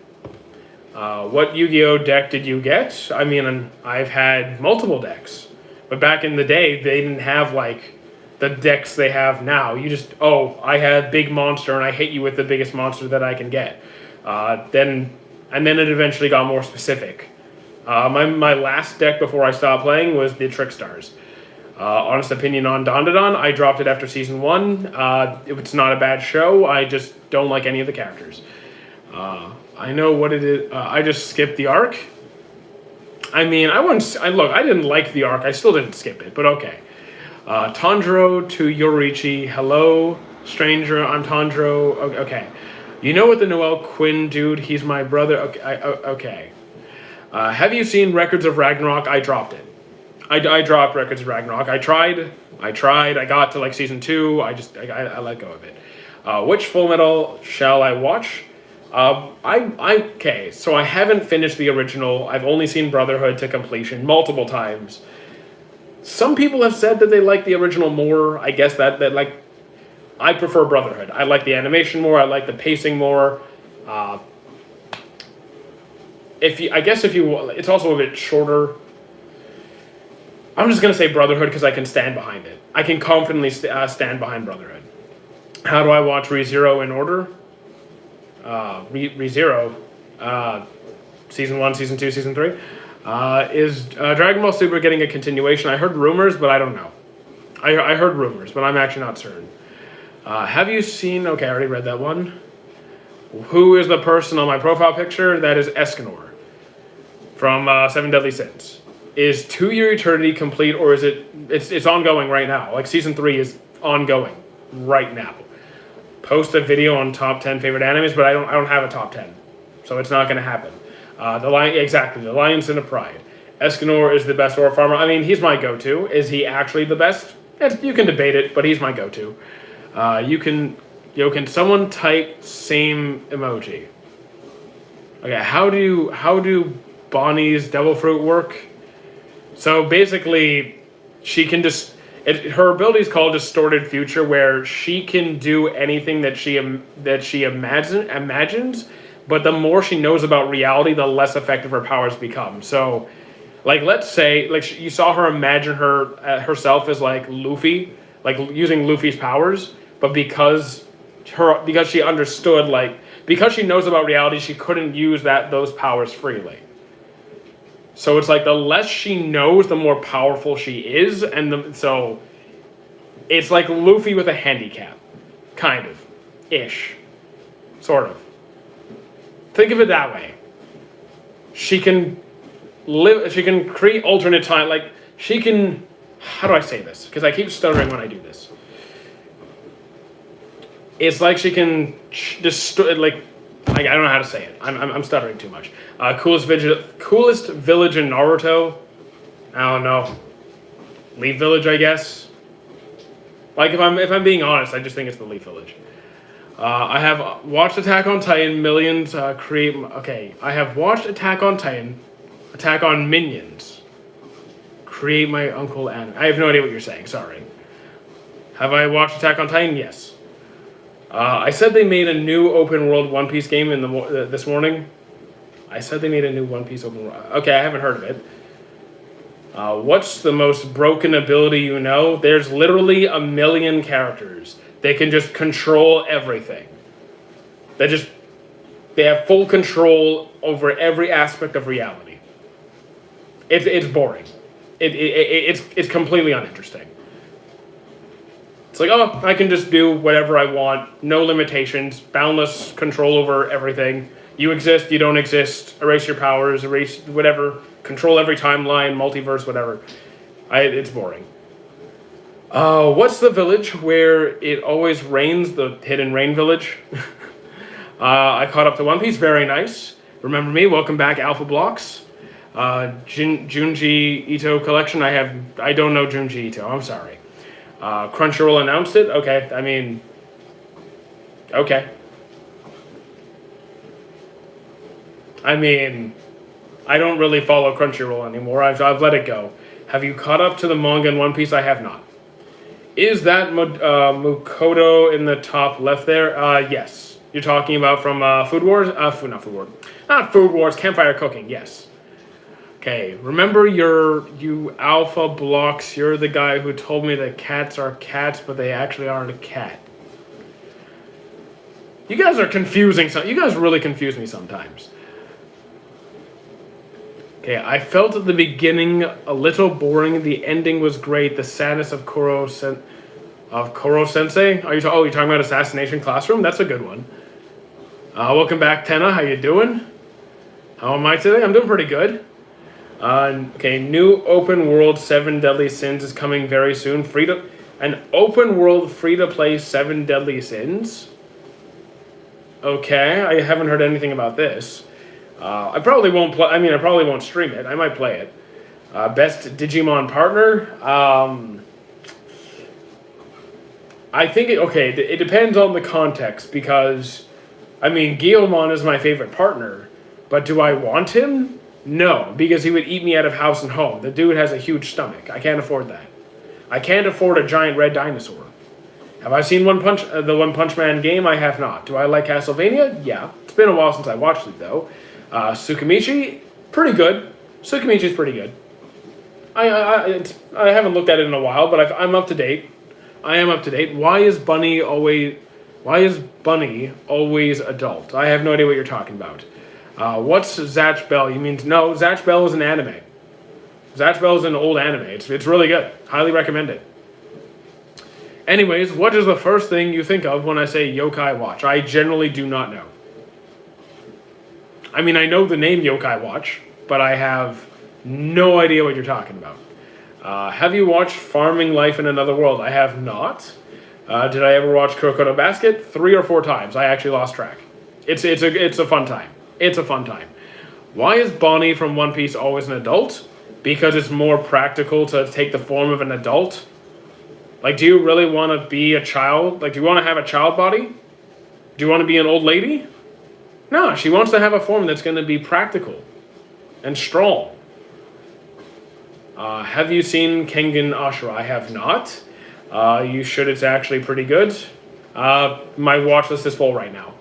[SPEAKER 1] What Yu-Gi-Oh! Deck did you get? I mean, I've had multiple decks. But back in the day, they didn't have, like, the decks they have now. You just, I had Big Monster, and I hit you with the biggest monster that I can get. Then it eventually got more specific. My last deck before I stopped playing was the Trickstars. Honest opinion on Dandadan, I dropped it after season 1. It's not a bad show, I just don't like any of the characters. I know what it is. I just skipped the arc. I mean, I didn't like the arc. I still didn't skip it, but okay. Tanjiro to Yorichi. Hello, stranger. I'm Tanjiro. Okay. You know what the Noel Quinn dude? He's my brother. Okay. Have you seen Records of Ragnarok? I dropped it. I dropped Records of Ragnarok. I tried. I got to like season 2. I let go of it. Which Full Metal shall I watch? Okay, so I haven't finished the original. I've only seen Brotherhood to completion multiple times. Some people have said that they like the original more. I guess that like, I prefer Brotherhood. I like the animation more. I like the pacing more. It's also a bit shorter. I'm just gonna say Brotherhood because I can stand behind it. I can confidently stand behind Brotherhood. How do I watch ReZero in order? ReZero, season 1, season 2, season 3. Is Dragon Ball Super getting a continuation? I heard rumors, but I don't know. I heard rumors, but I'm actually not certain. Have you seen... Okay, I already read that one. Who is the person on my profile picture? That is Escanor from Seven Deadly Sins. Is To Your Eternity complete, or is it... It's ongoing right now. Like, season 3 is ongoing right now. Post a video on top 10 favorite animes, but I don't have a top 10, so it's not going to happen. The Lion's Den of Pride. Escanor is the best Ore Farmer. I mean, he's my go-to. Is he actually the best? You can debate it, but he's my go-to. Can someone type same emoji? Okay, how do Bonnie's Devil Fruit work? So basically, she can just... her ability is called Distorted Future, where she can do anything that she imagines, but the more she knows about reality, the less effective her powers become. So, like, let's say, like, you saw her imagine herself as like Luffy, like using Luffy's powers, but because she understood, like, because she knows about reality, she couldn't use those powers freely. So it's like the less she knows, the more powerful she is, so it's like Luffy with a handicap, kind of, ish, sort of. Think of it that way. She can create alternate time, like she can. How do I say this? Because I keep stuttering when I do this. It's like she can just I don't know how to say it. I'm stuttering too much. Coolest village in Naruto? I don't know. Leaf Village, I guess. Like, if I'm being honest, I just think it's the Leaf Village. I have watched Attack on Titan. Millions create... Okay, I have watched Attack on Titan. Attack on Minions. Create my uncle and... I have no idea what you're saying, sorry. Have I watched Attack on Titan? Yes. I said they made a new open world One Piece game this morning. I said they made a new One Piece open world. Okay, I haven't heard of it. What's the most broken ability you know? There's literally a million characters. They can just control everything. They have full control over every aspect of reality. It's boring. It's completely uninteresting. It's like, oh, I can just do whatever I want, no limitations, boundless control over everything. You exist, you don't exist, erase your powers, erase whatever, control every timeline, multiverse, whatever. It's boring. What's the village where it always rains, the Hidden Rain Village? I caught up to One Piece, very nice. Remember me, welcome back, Alpha Blocks. Junji Ito collection, I don't know Junji Ito, I'm sorry. Crunchyroll announced it, okay, okay. I don't really follow Crunchyroll anymore. I've let it go. Have you caught up to the manga in One Piece? I have not. Is that Mukoto in the top left there? Yes. You're talking about from Food Wars? Not Food Wars. Not Food Wars, Campfire Cooking, yes. Okay, remember you Alpha Blocks, you're the guy who told me that cats are cats, but they actually aren't a cat. You guys are confusing. You guys really confuse me sometimes. Okay, I felt at the beginning a little boring. The ending was great. The sadness of Koro Sensei. You're talking about Assassination Classroom? That's a good one. Welcome back, Tenna. How you doing? How am I today? I'm doing pretty good. Okay, new open world 7 Deadly Sins is coming very soon. An open world free-to-play 7 Deadly Sins? Okay, I haven't heard anything about this. I probably won't play. I probably won't stream it. I might play it. Best Digimon partner. I think it depends on the context because, Guilmon is my favorite partner, but do I want him? No, because he would eat me out of house and home. The dude has a huge stomach. I can't afford that. I can't afford a giant red dinosaur. Have I seen the One Punch Man game? I have not. Do I like Castlevania? Yeah. It's been a while since I watched it though. Tsukimichi, pretty good. Tsukimichi's pretty good. I haven't looked at it in a while, but I'm up to date. I am up to date. Why is Bunny always adult? I have no idea what you're talking about. What's Zatch Bell? No, Zatch Bell is an anime. Zatch Bell is an old anime. It's really good. Highly recommend it. Anyways, what is the first thing you think of when I say Yokai Watch? I generally do not know. I know the name Yokai Watch, but I have no idea what you're talking about. Have you watched Farming Life in Another World? I have not. Did I ever watch Crocodile Basket? 3 or 4 times. I actually lost track. It's a fun time. It's a fun time. Why is Bonnie from One Piece always an adult? Because it's more practical to take the form of an adult. Do you really want to be a child? Do you want to have a child body? Do you want to be an old lady? No, she wants to have a form that's going to be practical and strong. Have you seen Kengan Ashura? I have not. You should. It's actually pretty good. My watch list is full right now.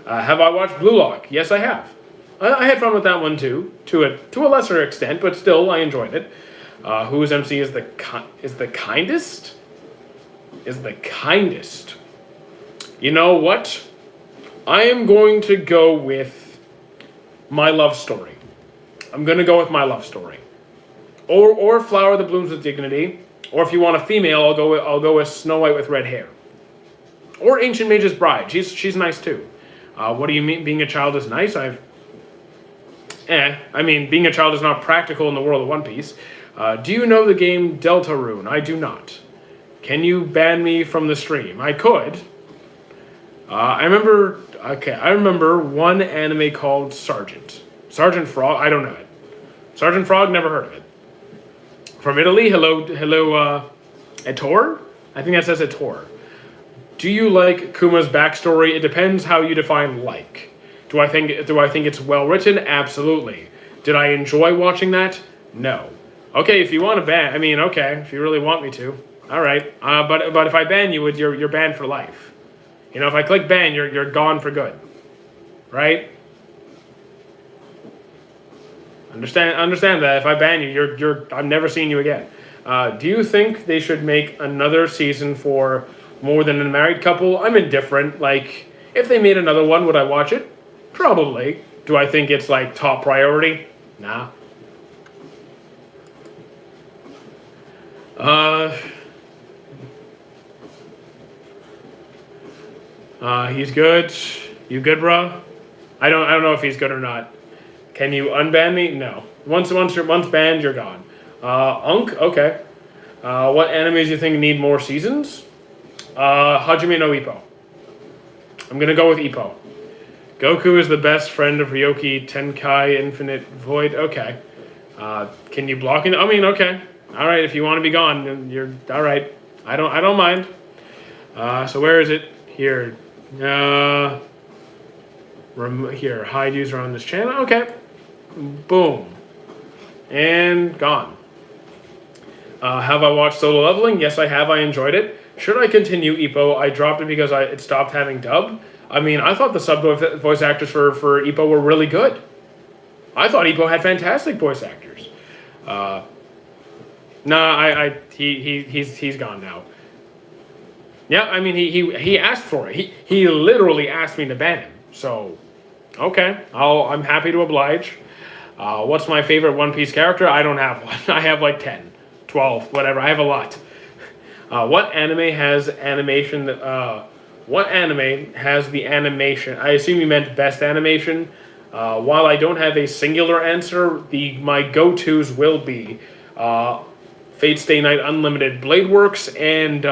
[SPEAKER 1] Have I watched Blue Lock? Yes, I have. I had fun with that one too, to a lesser extent, but still I enjoyed it. Whose MC is the kindest? Is the kindest. You know what? I am going to go with My Love Story. I'm going to go with My Love Story. Or Flower That Blooms with Dignity. Or if you want a female, I'll go with Snow White with red hair. Or Ancient Mage's Bride. She's nice too. What do you mean being a child is nice? Being a child is not practical in the world of One Piece. Do you know the game Deltarune? I do not. Can you ban me from the stream? I could. I remember one anime called Sergeant Frog. I don't know it. Sergeant Frog, never heard of it. From Italy, hello, Ettore? I think that says Ettore. Do you like Kuma's backstory? It depends how you define like. Do I think it's well written? Absolutely. Did I enjoy watching that? No. Okay, if you want to ban, okay, if you really want me to. All right. But if I ban you, you're banned for life. You know, if I click ban, you're gone for good, right? Understand that if I ban you, I'm never seeing you again. Do you think they should make another season for More Than a Married Couple? I'm indifferent. Like, if they made another one, would I watch it? Probably. Do I think it's like top priority? Nah. He's good. You good, bro? I don't know if he's good or not. Can you unban me? No. Once banned, you're gone. Unk, okay. What animes do you think need more seasons? Hajime no Ippo. I'm gonna go with Ippo. Goku is the best friend of Ryoki Tenkai Infinite Void. Okay. Can you block it? I mean, okay. All right. If you want to be gone, you're all right. I don't mind. So where is it? Here. Here. Hide user on this channel. Okay. Boom. And gone. Have I watched Solo Leveling? Yes, I have. I enjoyed it. Should I continue Ippo? I dropped it because it stopped having dub. I mean, I thought the sub voice actors for Ippo were really good. I thought Ippo had fantastic voice actors. He's gone now. Yeah, I mean, he asked for it. He literally asked me to ban him. So, okay, I'm happy to oblige. What's my favorite One Piece character? I don't have one. I have like 10, 12, whatever. I have a lot. What anime has animation what anime has the animation? I assume you meant best animation. While I don't have a singular answer, my go-tos will be Fate Stay Night Unlimited, Blade Works, and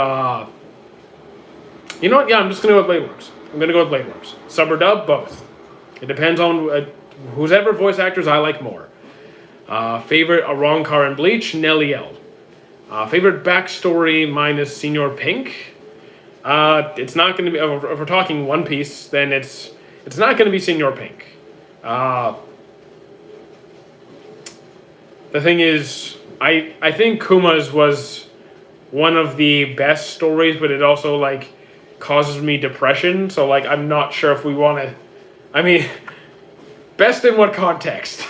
[SPEAKER 1] you know what? Yeah, I'm just gonna go with Blade Works. I'm gonna go with Blade Works. Sub or dub, both. It depends on whoever voice actors I like more. Favorite Arrancar and Bleach, Nelly L. Favorite backstory, mine is Senor Pink. It's not going to be. If we're talking One Piece, then it's not going to be Senor Pink. The thing is, I think Kuma's was one of the best stories, but it also like causes me depression. So like, I'm not sure if we want to. I mean, best in what context?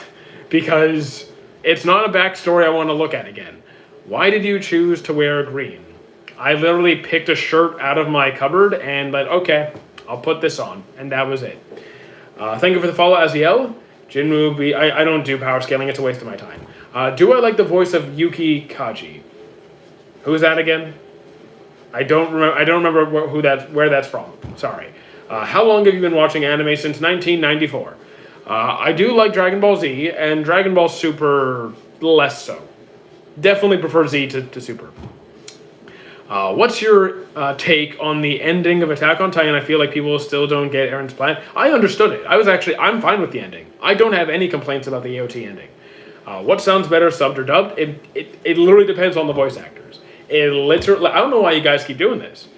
[SPEAKER 1] Because it's not a backstory I want to look at again. Why did you choose to wear green? I literally picked a shirt out of my cupboard and like, okay, I'll put this on, and that was it. Thank you for the follow, Aziel. Jinmu I don't do power scaling, it's a waste of my time. Do I like the voice of Yuki Kaji? Who's that again? I don't remember where that's from. Sorry. How long have you been watching anime? Since 1994. I do like Dragon Ball Z, and Dragon Ball Super less so. Definitely prefer Z to Super. What's your take on the ending of Attack on Titan? I feel like people still don't get Eren's plan. I understood it. I'm fine with the ending. I don't have any complaints about the AOT ending. What sounds better, subbed or dubbed? It literally depends on the voice actors. I don't know why you guys keep doing this.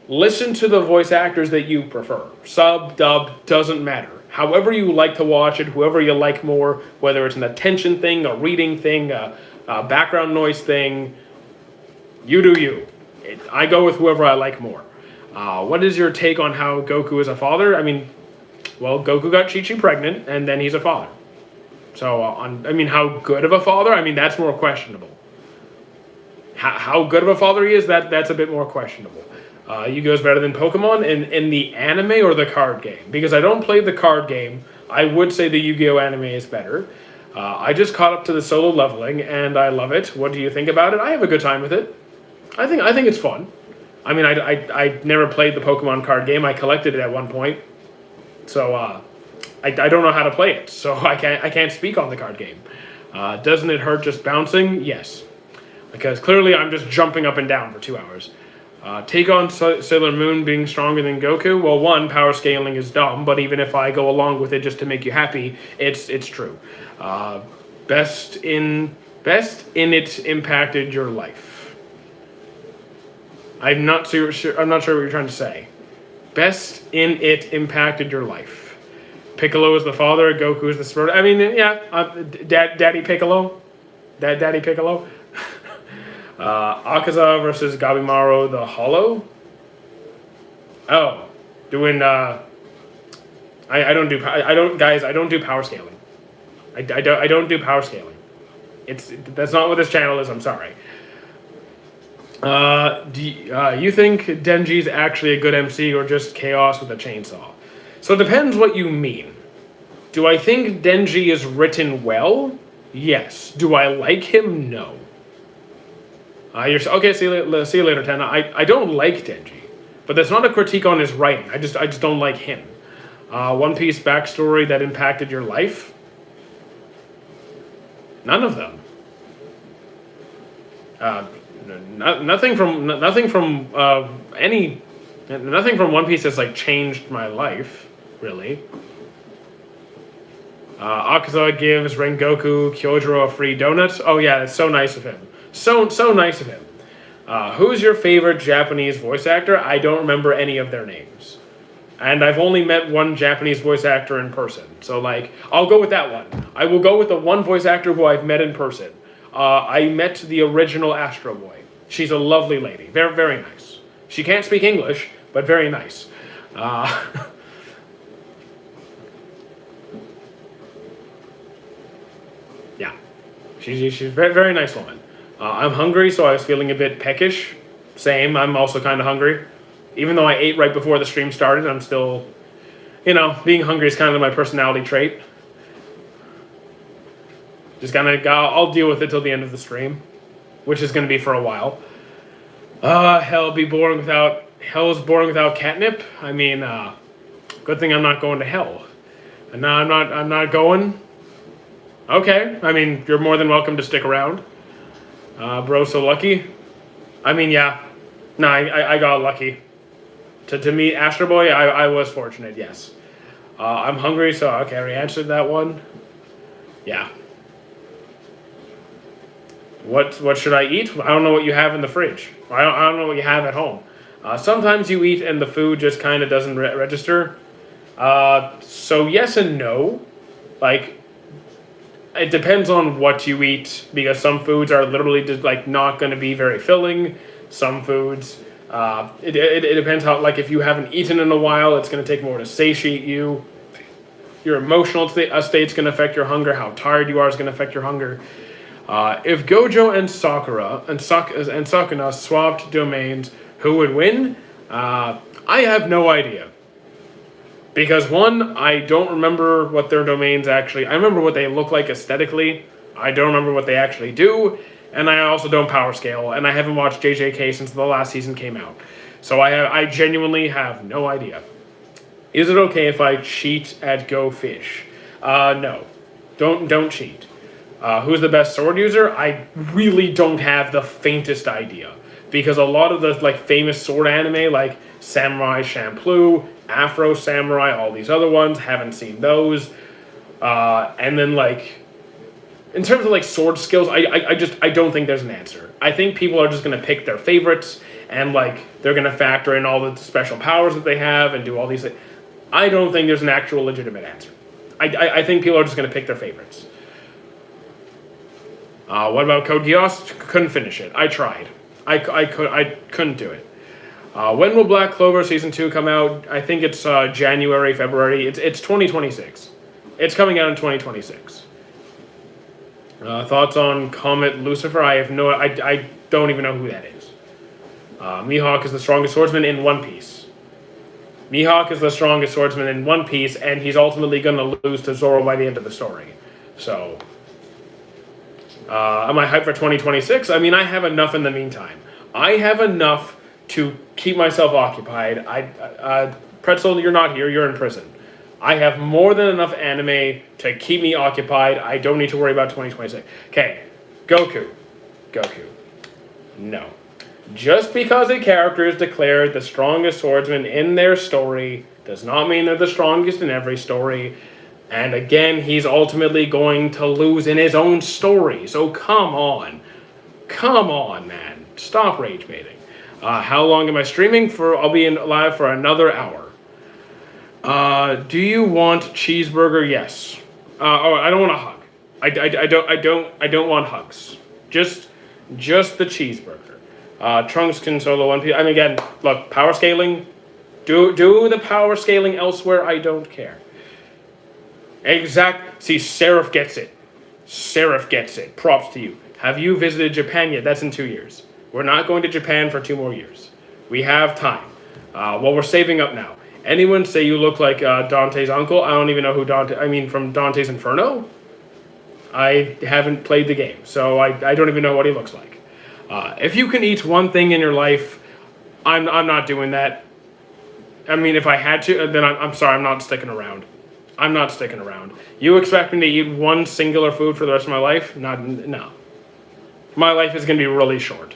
[SPEAKER 1] Listen to the voice actors that you prefer. Sub, dub, doesn't matter. However you like to watch it, whoever you like more, whether it's an attention thing, a reading thing, a background noise thing, you do you. I go with whoever I like more. What is your take on how Goku is a father? I mean, well, Goku got Chi-Chi pregnant, and then he's a father. So, how good of a father? I mean, that's more questionable. How good of a father he is, that's a bit more questionable. Yu-Gi-Oh's better than Pokemon in the anime or the card game? Because I don't play the card game, I would say the Yu-Gi-Oh anime is better. I just caught up to the Solo Leveling, and I love it. What do you think about it? I have a good time with it. I think it's fun. I mean, I never played the Pokemon card game. I collected it at one point, so I don't know how to play it. So I can't speak on the card game. Doesn't it hurt just bouncing? Yes, because clearly I'm just jumping up and down for 2 hours. Take on Sailor Moon being stronger than Goku. Well, one, power scaling is dumb, but even if I go along with it just to make you happy, it's true. Best in it impacted your life. I'm not sure what you're trying to say. Best in it impacted your life. Piccolo is the father. Goku is the spirit. I mean, yeah, Daddy Piccolo. Daddy Piccolo. Akaza versus Gabimaru the Hollow. Oh, Doing I don't do I don't guys I don't do power scaling. I don't do power scaling. That's not what this channel is. I'm sorry. You think Denji's actually a good MC or just chaos with a chainsaw? So it depends what you mean. Do I think Denji is written well? Yes. Do I like him? No. You're okay. See you later, Tana. I don't like Denji, but that's not a critique on his writing. I just don't like him. One Piece backstory that impacted your life? None of them. Nothing from One Piece has like changed my life, really. Akaza gives Rengoku Kyojuro a free donut. Oh yeah, it's so nice of him. So nice of him. Who's your favorite Japanese voice actor? I don't remember any of their names. And I've only met one Japanese voice actor in person. So, like, I'll go with that one. I will go with the one voice actor who I've met in person. I met the original Astro Boy. She's a lovely lady. Very, very nice. She can't speak English, but very nice. Yeah. She's a very, very nice woman. I'm hungry, so I was feeling a bit peckish. Same, I'm also kind of hungry. Even though I ate right before the stream started, I'm still, being hungry is kind of my personality trait. Just I'll deal with it till the end of the stream, which is going to be for a while. Hell's boring without catnip. I mean, good thing I'm not going to hell. And now I'm not going. Okay, I mean, you're more than welcome to stick around. Bro, so lucky. I mean, yeah. No, I got lucky. To meet Astro Boy, I was fortunate, yes. I'm hungry, so okay, I already answered that one. Yeah. What should I eat? I don't know what you have in the fridge. I don't know what you have at home. Sometimes you eat and the food just kind of doesn't register. So yes and no. Like, it depends on what you eat, because some foods are literally just like not going to be very filling. Some foods, it depends how, like, if you haven't eaten in a while, it's going to take more to satiate you. Your emotional state's going to affect your hunger. How tired you are is going to affect your hunger. If Gojo and Sakura and Sukuna swapped domains, who would win? I have no idea. Because one, I don't remember what their domains actually... I remember what they look like aesthetically. I don't remember what they actually do. And I also don't power scale. And I haven't watched JJK since the last season came out. So I genuinely have no idea. Is it okay if I cheat at Go Fish? No. Don't cheat. Who's the best sword user? I really don't have the faintest idea. Because a lot of the famous sword anime, like Samurai Champloo, Afro Samurai, all these other ones, haven't seen those. And then in terms of sword skills, I don't think there's an answer. I think people are just gonna pick their favorites and they're gonna factor in all the special powers that they have and do all these things. I don't think there's an actual legitimate answer. I think people are just gonna pick their favorites. What about Code Geass? Couldn't finish it. I tried. I couldn't do it. When will Black Clover Season 2 come out? I think it's January, February. It's 2026. It's coming out in 2026. Thoughts on Comet Lucifer? I don't even know who that is. Mihawk is the strongest swordsman in One Piece. Mihawk is the strongest swordsman in One Piece, and he's ultimately going to lose to Zoro by the end of the story. So, am I hyped for 2026? I mean, I have enough in the meantime. I have enough to keep myself occupied. Pretzel, you're not here. You're in prison. I have more than enough anime to keep me occupied. I don't need to worry about 2026. Okay, Goku. No. Just because a character is declared the strongest swordsman in their story does not mean they're the strongest in every story. And again, he's ultimately going to lose in his own story. So come on. Come on, man. Stop rage baiting. How long am I streaming for? I'll be live for another hour. Do you want cheeseburger? Yes. I don't want a hug. I don't want hugs. Just the cheeseburger. Trunks can solo One Piece. I mean, again, look, power scaling, Do the power scaling elsewhere. I don't care. See, Seraph gets it. Seraph gets it. Props to you. Have you visited Japan yet? That's in 2 years. We're not going to Japan for 2 more years. We have time. Well, we're saving up now. Anyone say you look like Dante's uncle? I don't even know who Dante... I mean, from Dante's Inferno? I haven't played the game, so I don't even know what he looks like. If you can eat one thing in your life, I'm not doing that. I mean, if I had to, then I'm sorry, I'm not sticking around. I'm not sticking around. You expect me to eat one singular food for the rest of my life? No. My life is going to be really short.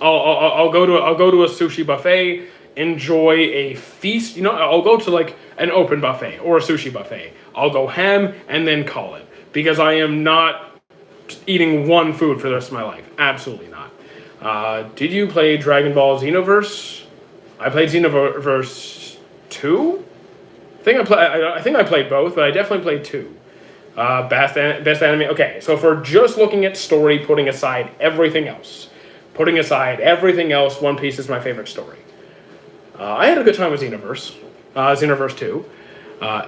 [SPEAKER 1] I'll go to a sushi buffet, enjoy a feast. I'll go to like an open buffet or a sushi buffet. I'll go ham and then call it, because I am not eating one food for the rest of my life. Absolutely not. Did you play Dragon Ball Xenoverse? I played Xenoverse 2. I think I played both, but I definitely played 2. Best anime. Okay, so if we're just looking at story, putting aside everything else, One Piece is my favorite story. I had a good time with Xenoverse 2.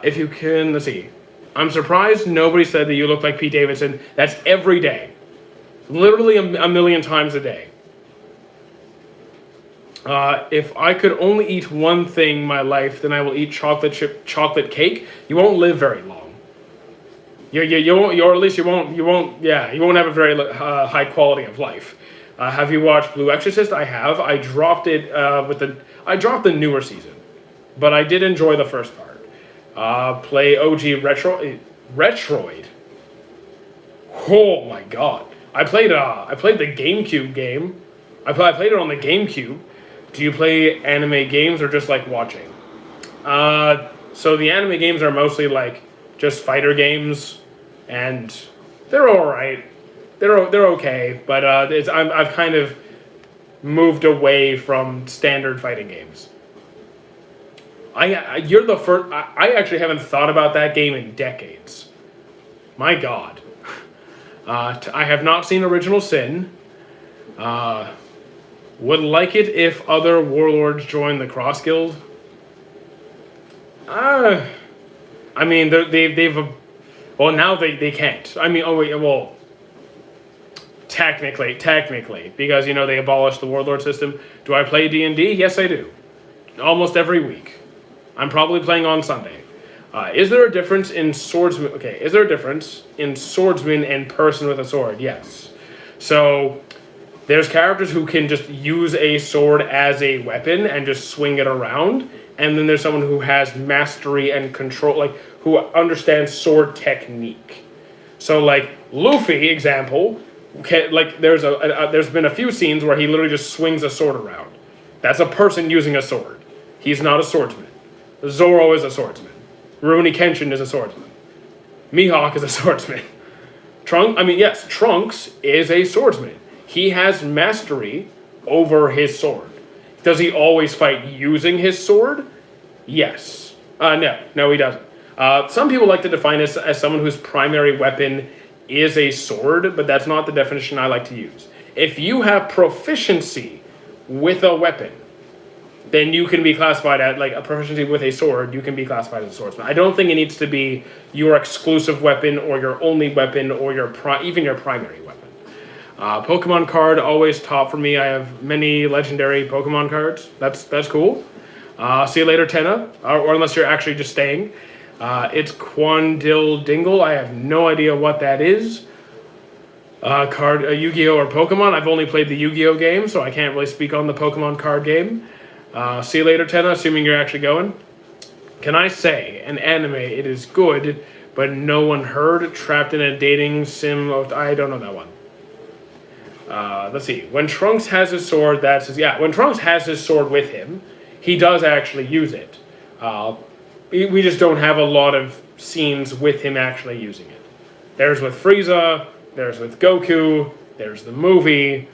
[SPEAKER 1] If you can, let's see. I'm surprised nobody said that you look like Pete Davidson. That's every day. Literally a million times a day. If I could only eat one thing in my life, then I will eat chocolate cake. You won't live very long. You won't, or at least you won't have a very high quality of life. Have you watched Blue Exorcist? I have. I dropped it I dropped the newer season, but I did enjoy the first part. Play OG Retroid. Oh my god! I played the GameCube game. I played it on the GameCube. Do you play anime games or just like watching? So the anime games are mostly like just fighter games, and they're all right. They're okay, but I've kind of moved away from standard fighting games. You're the first. I actually haven't thought about that game in decades. My God. I have not seen Original Sin. Would like it if other warlords join the Cross Guild. I mean, well, now they can't. I mean, well, technically, because they abolished the warlord system. Do I play D&D? Yes, I do. Almost every week. I'm probably playing on Sunday. Is there a difference in swordsman? Okay, is there a difference in swordsman and person with a sword? Yes. So there's characters who can just use a sword as a weapon and just swing it around, and then there's someone who has mastery and control, like who understands sword technique. So like Luffy, example, there's been a few scenes where he literally just swings a sword around. That's a person using a sword. He's not a swordsman. Zoro is a swordsman. Rurouni Kenshin is a swordsman. Mihawk is a swordsman. Trunks is a swordsman. He has mastery over his sword. Does he always fight using his sword? Yes. No, he doesn't. Some people like to define this as someone whose primary weapon is a sword, but that's not the definition I like to use. If you have proficiency with a weapon, then you can be classified as, like, a proficiency with a sword, you can be classified as a swordsman. I don't think it needs to be your exclusive weapon or your only weapon or even your primary weapon. Pokemon card, always top for me. I have many legendary Pokemon cards. That's cool. See you later, Tenna. Or unless you're actually just staying. It's Quandil Dingle. I have no idea what that is. Yu-Gi-Oh! Or Pokemon. I've only played the Yu-Gi-Oh! Game, so I can't really speak on the Pokemon card game. See you later, Tenna, assuming you're actually going. Can I say, an anime, it is good, but no one heard, trapped in a dating sim. I don't know that one. Let's see. When Trunks has his sword, when Trunks has his sword with him, he does actually use it. We just don't have a lot of scenes with him actually using it. There's with Frieza, there's with Goku, there's the movie.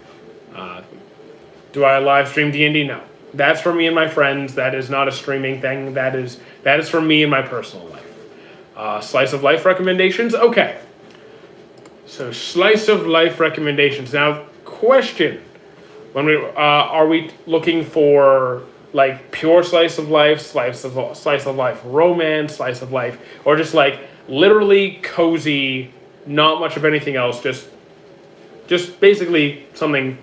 [SPEAKER 1] Do I live stream D&D? No. That's for me and my friends. That is not a streaming thing. That is for me and my personal life. Slice of life recommendations? Okay. So slice of life recommendations. Now, question. When we are we looking for like pure slice of life romance, slice of life, or just like literally cozy, not much of anything else, just basically something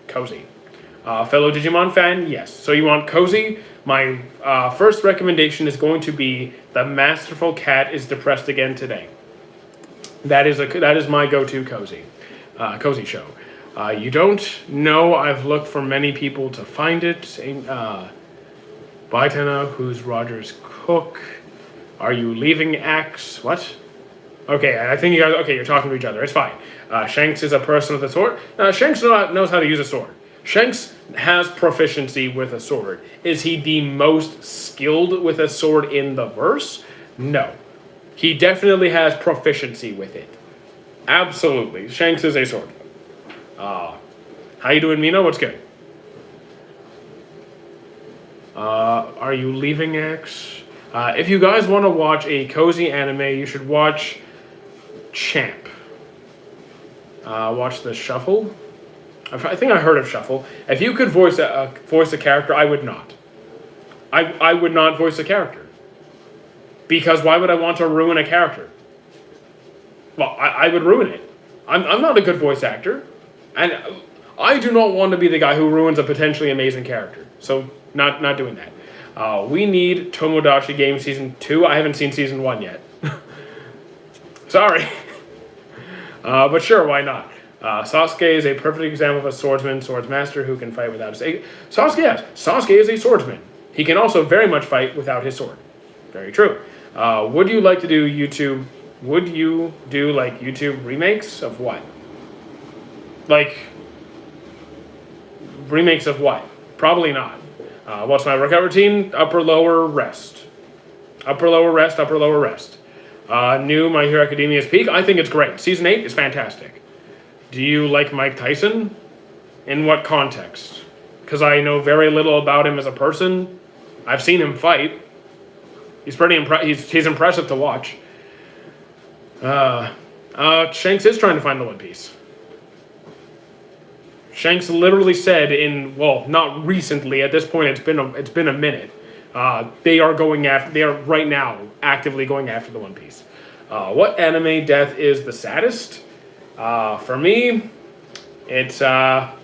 [SPEAKER 1] cozy. Fellow Digimon fan, yes. So you want cozy? My first recommendation is going to be The Masterful Cat is Depressed Again Today. That is my go-to cozy show. You don't know, I've looked for many people to find it. Baitana, who's Roger's cook? Are you leaving Axe? What? Okay, I think you guys. Okay, you're talking to each other. It's fine. Shanks is a person with a sword. Shanks knows how to use a sword. Shanks has proficiency with a sword. Is he the most skilled with a sword in the verse? No. He definitely has proficiency with it. Absolutely. Shanks is a sword. How you doing, Mina? What's good? Are you leaving X? If you guys want to watch a cozy anime, you should watch Champ. Watch the Shuffle. I think I heard of Shuffle. If you could voice a character, I would not. I would not voice a character. Because why would I want to ruin a character? Well, I would ruin it. I'm not a good voice actor. And I do not want to be the guy who ruins a potentially amazing character. So, not doing that. We need Tomodachi Game Season 2. I haven't seen Season 1 yet. Sorry. But sure, why not? Sasuke is a perfect example of a swordsman, swordsmaster who can fight without his... Sasuke is a swordsman. He can also very much fight without his sword. Very true. Would you like to do YouTube... Would you do, like, YouTube remakes of what? Like... Remakes of what? Probably not. What's my workout routine? Upper, lower, rest. Upper, lower, rest, upper, lower, rest. New My Hero Academia's peak. I think it's great. Season 8 is fantastic. Do you like Mike Tyson? In what context? Because I know very little about him as a person. I've seen him fight. He's pretty he's impressive to watch. Shanks is trying to find the One Piece. Shanks literally said not recently. At this point, it's been a minute. They are right now actively going after the One Piece. What anime death is the saddest? For me, it's do I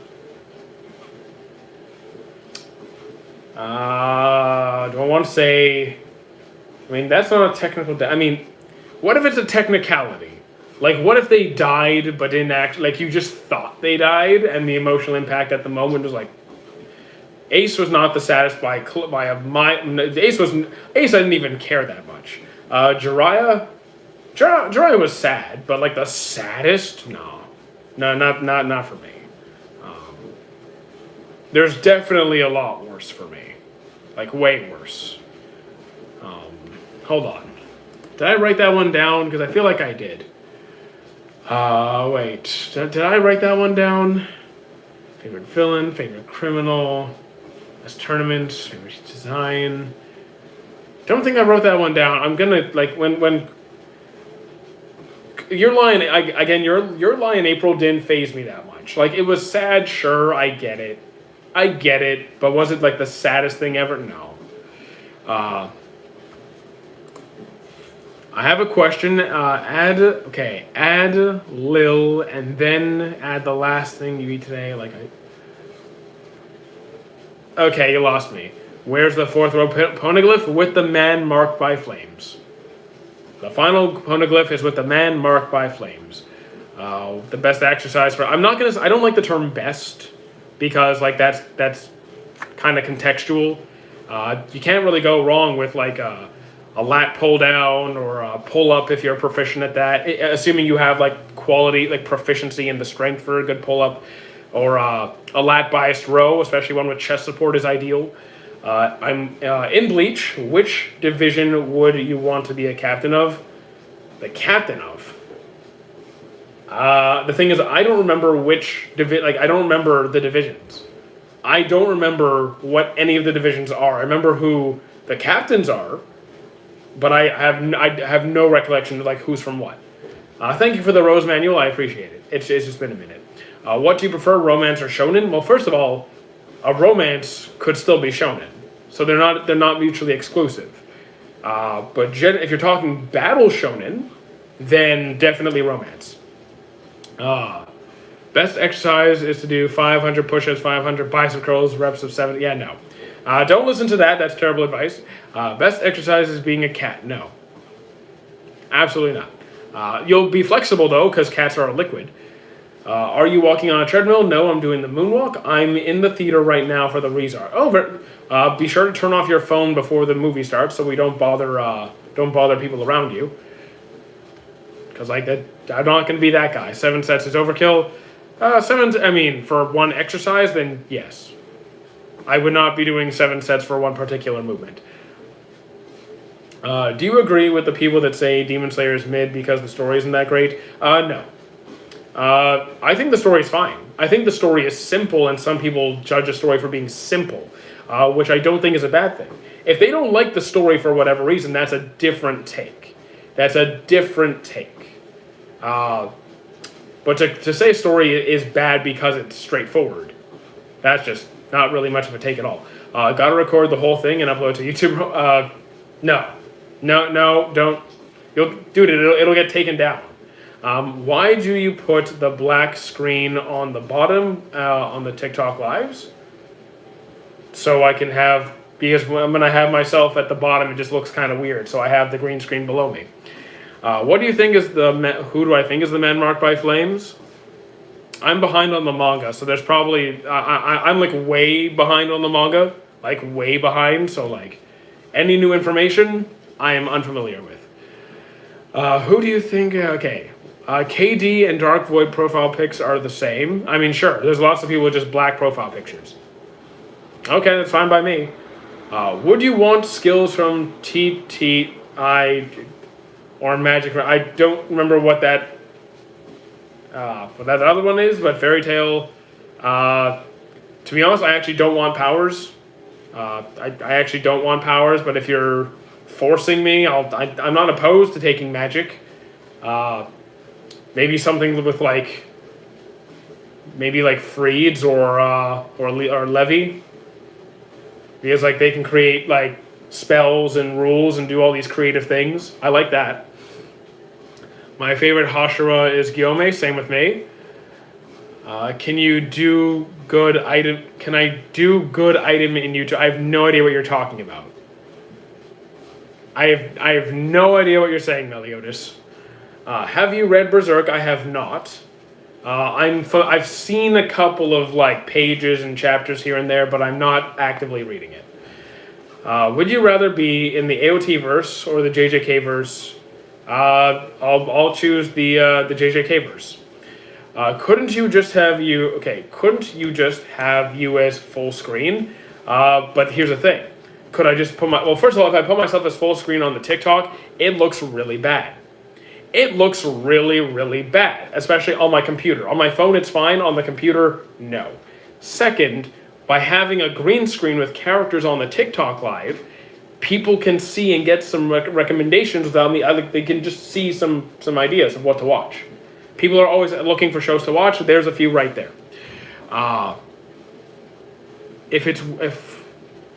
[SPEAKER 1] want to say? I mean, that's not a technical death. I mean, what if it's a technicality? Like, what if they died but didn't act? Like, you just thought they died, and the emotional impact at the moment was like. Ace was not the saddest by a mile. Ace I didn't even care that much. Jiraiya was sad, but like the saddest, no, not for me. There's definitely a lot worse for me, like way worse. Hold on, did I write that one down? Because I feel like I did. Wait, did I write that one down? Favorite villain, favorite criminal. Best tournament, favorite design. Don't think I wrote that one down. I'm gonna like when your line again. Your lie in April didn't faze me that much. Like it was sad, sure, I get it, but was it like the saddest thing ever? No. I have a question. Add Lil and then add the last thing you eat today. Okay, you lost me. Where's the fourth row poneglyph? With the man marked by flames. The final poneglyph is with the man marked by flames. The best exercise for... I don't like the term best because like that's kind of contextual. You can't really go wrong with like a lat pull down or a pull up if you're proficient at that. Assuming you have like quality, like proficiency in the strength for a good pull up. Or a lat-biased row, especially one with chest support, is ideal. I'm in Bleach. Which division would you want to be a captain of? The captain of? The thing is, I don't remember I don't remember the divisions. I don't remember what any of the divisions are. I remember who the captains are, but I have no recollection of like who's from what. Thank you for the Rose Manual. I appreciate it. It's just been a minute. What do you prefer, romance or shonen? Well, first of all, a romance could still be shonen, so they're not mutually exclusive. But if you're talking battle shonen, then definitely romance. Best exercise is to do 500 push-ups, 500 bicep curls, reps of 7. Yeah, no. Don't listen to that. That's terrible advice. Best exercise is being a cat. No. Absolutely not. You'll be flexible, though, because cats are a liquid. Are you walking on a treadmill? No, I'm doing the moonwalk. I'm in the theater right now for the ReZar. Oh, be sure to turn off your phone before the movie starts so we don't bother people around you. Because like that, I'm not going to be that guy. 7 sets is overkill. For one exercise, then yes. I would not be doing 7 sets for one particular movement. Do you agree with the people that say Demon Slayer is mid because the story isn't that great? No. I think the story is fine. I think the story is simple, and some people judge a story for being simple, which I don't think is a bad thing. If they don't like the story for whatever reason, that's a different take. But to say a story is bad because it's straightforward, that's just not really much of a take at all. Gotta record the whole thing and upload to YouTube? No, don't. It'll get taken down. Why do you put the black screen on the bottom on the TikTok lives? So I can have, because when I have myself at the bottom, it just looks kind of weird. So I have the green screen below me. What do you think is who do I think is the man marked by flames? I'm behind on the manga, so there's probably, I'm like way behind on the manga, like way behind. So like any new information, I am unfamiliar with. Who do you think, okay. KD and Dark Void profile pics are the same. I mean, sure, there's lots of people with just black profile pictures. Okay, that's fine by me. Would you want skills from TTI or Magic? I don't remember what that other one is, but Fairy Tail. To be honest, I actually don't want powers. I actually don't want powers, but if you're forcing me, I'm not opposed to taking magic. Maybe something with like Freeds or Levy, because like they can create like spells and rules and do all these creative things. I like that. My favorite Hashira is Gyome. Same with me. Can I do good item in YouTube? I have no idea what you're talking about. I have no idea what you're saying, Meliodas. Have you read Berserk? I have not. I've seen a couple of like pages and chapters here and there, but I'm not actively reading it. Would you rather be in the AOT verse or the JJK verse? I'll choose the JJK verse. Couldn't you just have you as full screen? But here's the thing. Could I just first of all, if I put myself as full screen on the TikTok, it looks really bad. It looks really, really bad, especially on my computer. On my phone, it's fine. On the computer, no. Second, by having a green screen with characters on the TikTok live, people can see and get some recommendations without me. They can just see some ideas of what to watch. People are always looking for shows to watch. There's a few right there. If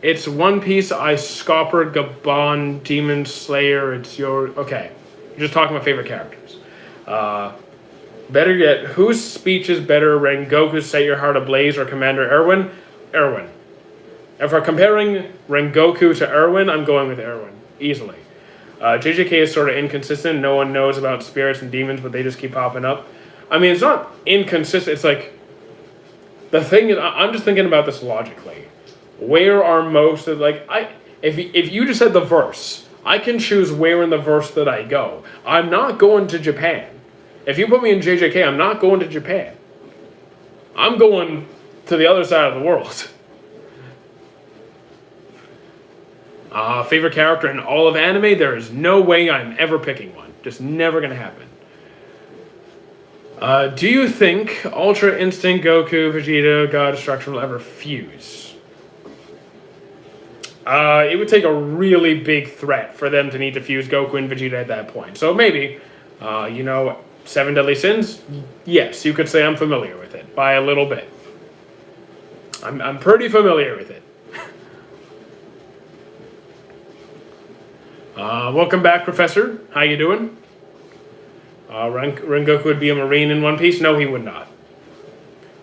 [SPEAKER 1] it's One Piece, I Scopper, Gabon, Demon Slayer, it's your... Okay. You're just talking about favorite characters. Better yet, whose speech is better, Rengoku's Set Your Heart Ablaze or Commander Erwin? Erwin. If we're comparing Rengoku to Erwin, I'm going with Erwin. Easily. JJK is sort of inconsistent. No one knows about spirits and demons, but they just keep popping up. I mean, it's not inconsistent. It's like... The thing is, I'm just thinking about this logically. Where are most of... If you just said the verse... I can choose where in the verse that I go. I'm not going to Japan. If you put me in JJK, I'm not going to Japan. I'm going to the other side of the world. Favorite character in all of anime? There is no way I'm ever picking one. Just never going to happen. Do you think Ultra Instinct, Goku, Vegeta, God Destruction will ever fuse? It would take a really big threat for them to need to fuse Goku and Vegeta at that point. So maybe, Seven Deadly Sins, yes, you could say I'm familiar with it by a little bit. I'm pretty familiar with it. Welcome back, Professor. How you doing? Rengoku would be a Marine in One Piece? No, he would not.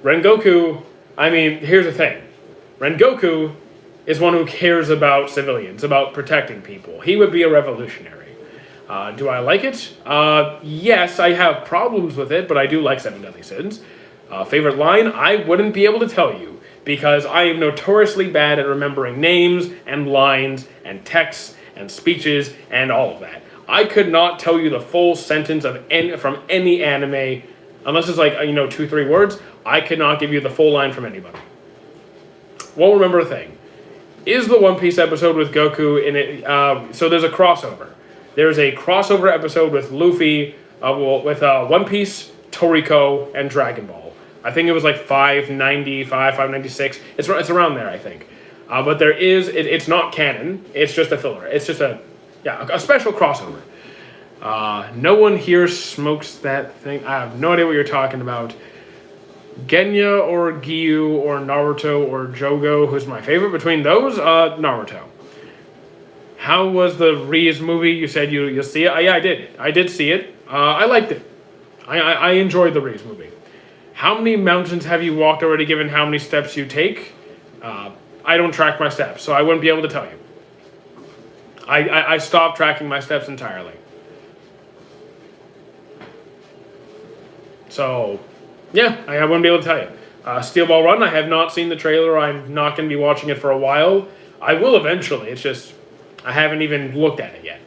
[SPEAKER 1] Rengoku, I mean, here's the thing. Rengoku is one who cares about civilians, about protecting people. He would be a revolutionary. Do I like it? Yes, I have problems with it, but I do like Seven Deadly Sins. Favorite line? I wouldn't be able to tell you, because I am notoriously bad at remembering names and lines and texts and speeches and all of that. I could not tell you the full sentence from any anime, unless it's like, 2-3 words. I could not give you the full line from anybody. Won't remember a thing. Is the One Piece episode with Goku in it? So there's a crossover. There's a crossover episode with Luffy, with One Piece, Toriko, and Dragon Ball. I think it was like 595, 596. It's around there, I think. But there is, it's not canon. It's just a filler. It's just a special crossover. No one here smokes that thing. I have no idea what you're talking about. Genya or Giyu or Naruto or Jogo, who's my favorite between those? Naruto. How was the Reese movie? You said you'll see it? Yeah, I did. I did see it. I liked it. I enjoyed the Reese movie. How many mountains have you walked already, given how many steps you take? I don't track my steps, so I wouldn't be able to tell you. I stopped tracking my steps entirely. So, yeah, I wouldn't be able to tell you. Steel Ball Run, I have not seen the trailer. I'm not going to be watching it for a while. I will eventually. It's just, I haven't even looked at it yet.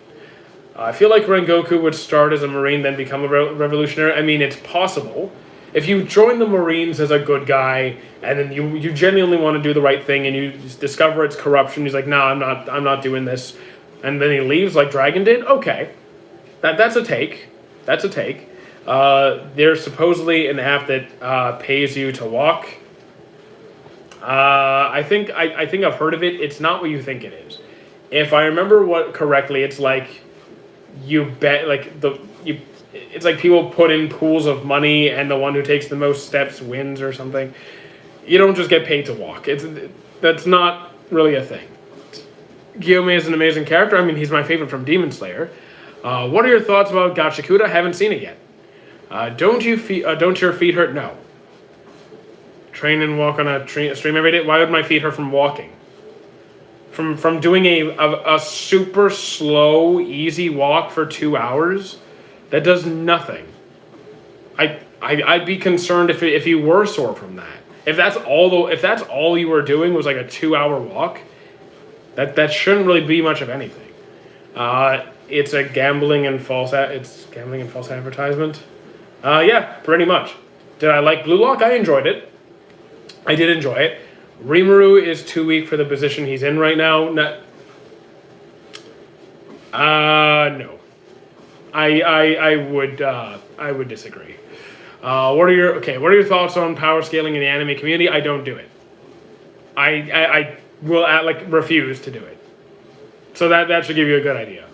[SPEAKER 1] I feel like Rengoku would start as a Marine, then become a revolutionary. I mean, it's possible. If you join the Marines as a good guy, and then you genuinely want to do the right thing, and you discover it's corruption, he's like, no, I'm not doing this, and then he leaves like Dragon did. Okay, that's a take. That's a take. There's supposedly an app that pays you to walk. I think I've heard of it. It's not what you think it is. If I remember correctly, it's like it's like people put in pools of money, and the one who takes the most steps wins or something. You don't just get paid to walk. That's not really a thing. Gyome is an amazing character. I mean, he's my favorite from Demon Slayer. What are your thoughts about Gachakuda? I haven't seen it yet. Don't your feet hurt? No. Train and walk on a stream every day. Why would my feet hurt from walking? From doing a super slow, easy walk for 2 hours? That does nothing. I'd be concerned if you were sore from that. If that's all you were doing was like a 2-hour walk, that shouldn't really be much of anything. It's gambling and false advertisement. Yeah, pretty much. Did I like Blue Lock? I enjoyed it. I did enjoy it. Rimuru is too weak for the position he's in right now. No. I would disagree. What are your thoughts on power scaling in the anime community? I don't do it. I will refuse to do it. So that should give you a good idea.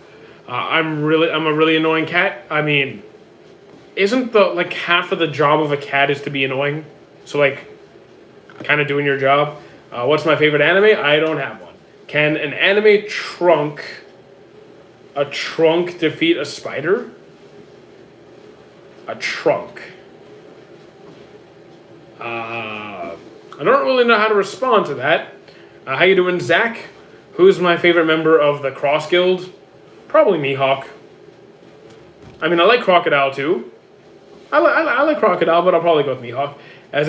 [SPEAKER 1] I'm a really annoying cat. I mean, isn't half of the job of a cat is to be annoying? So kind of doing your job. What's my favorite anime? I don't have one. Can an anime trunk defeat a spider? A trunk. I don't really know how to respond to that. How you doing, Zach? Who's my favorite member of the Cross Guild? Probably Mihawk. I mean, I like Crocodile too. I like Crocodile, but I'll probably go with Mihawk. As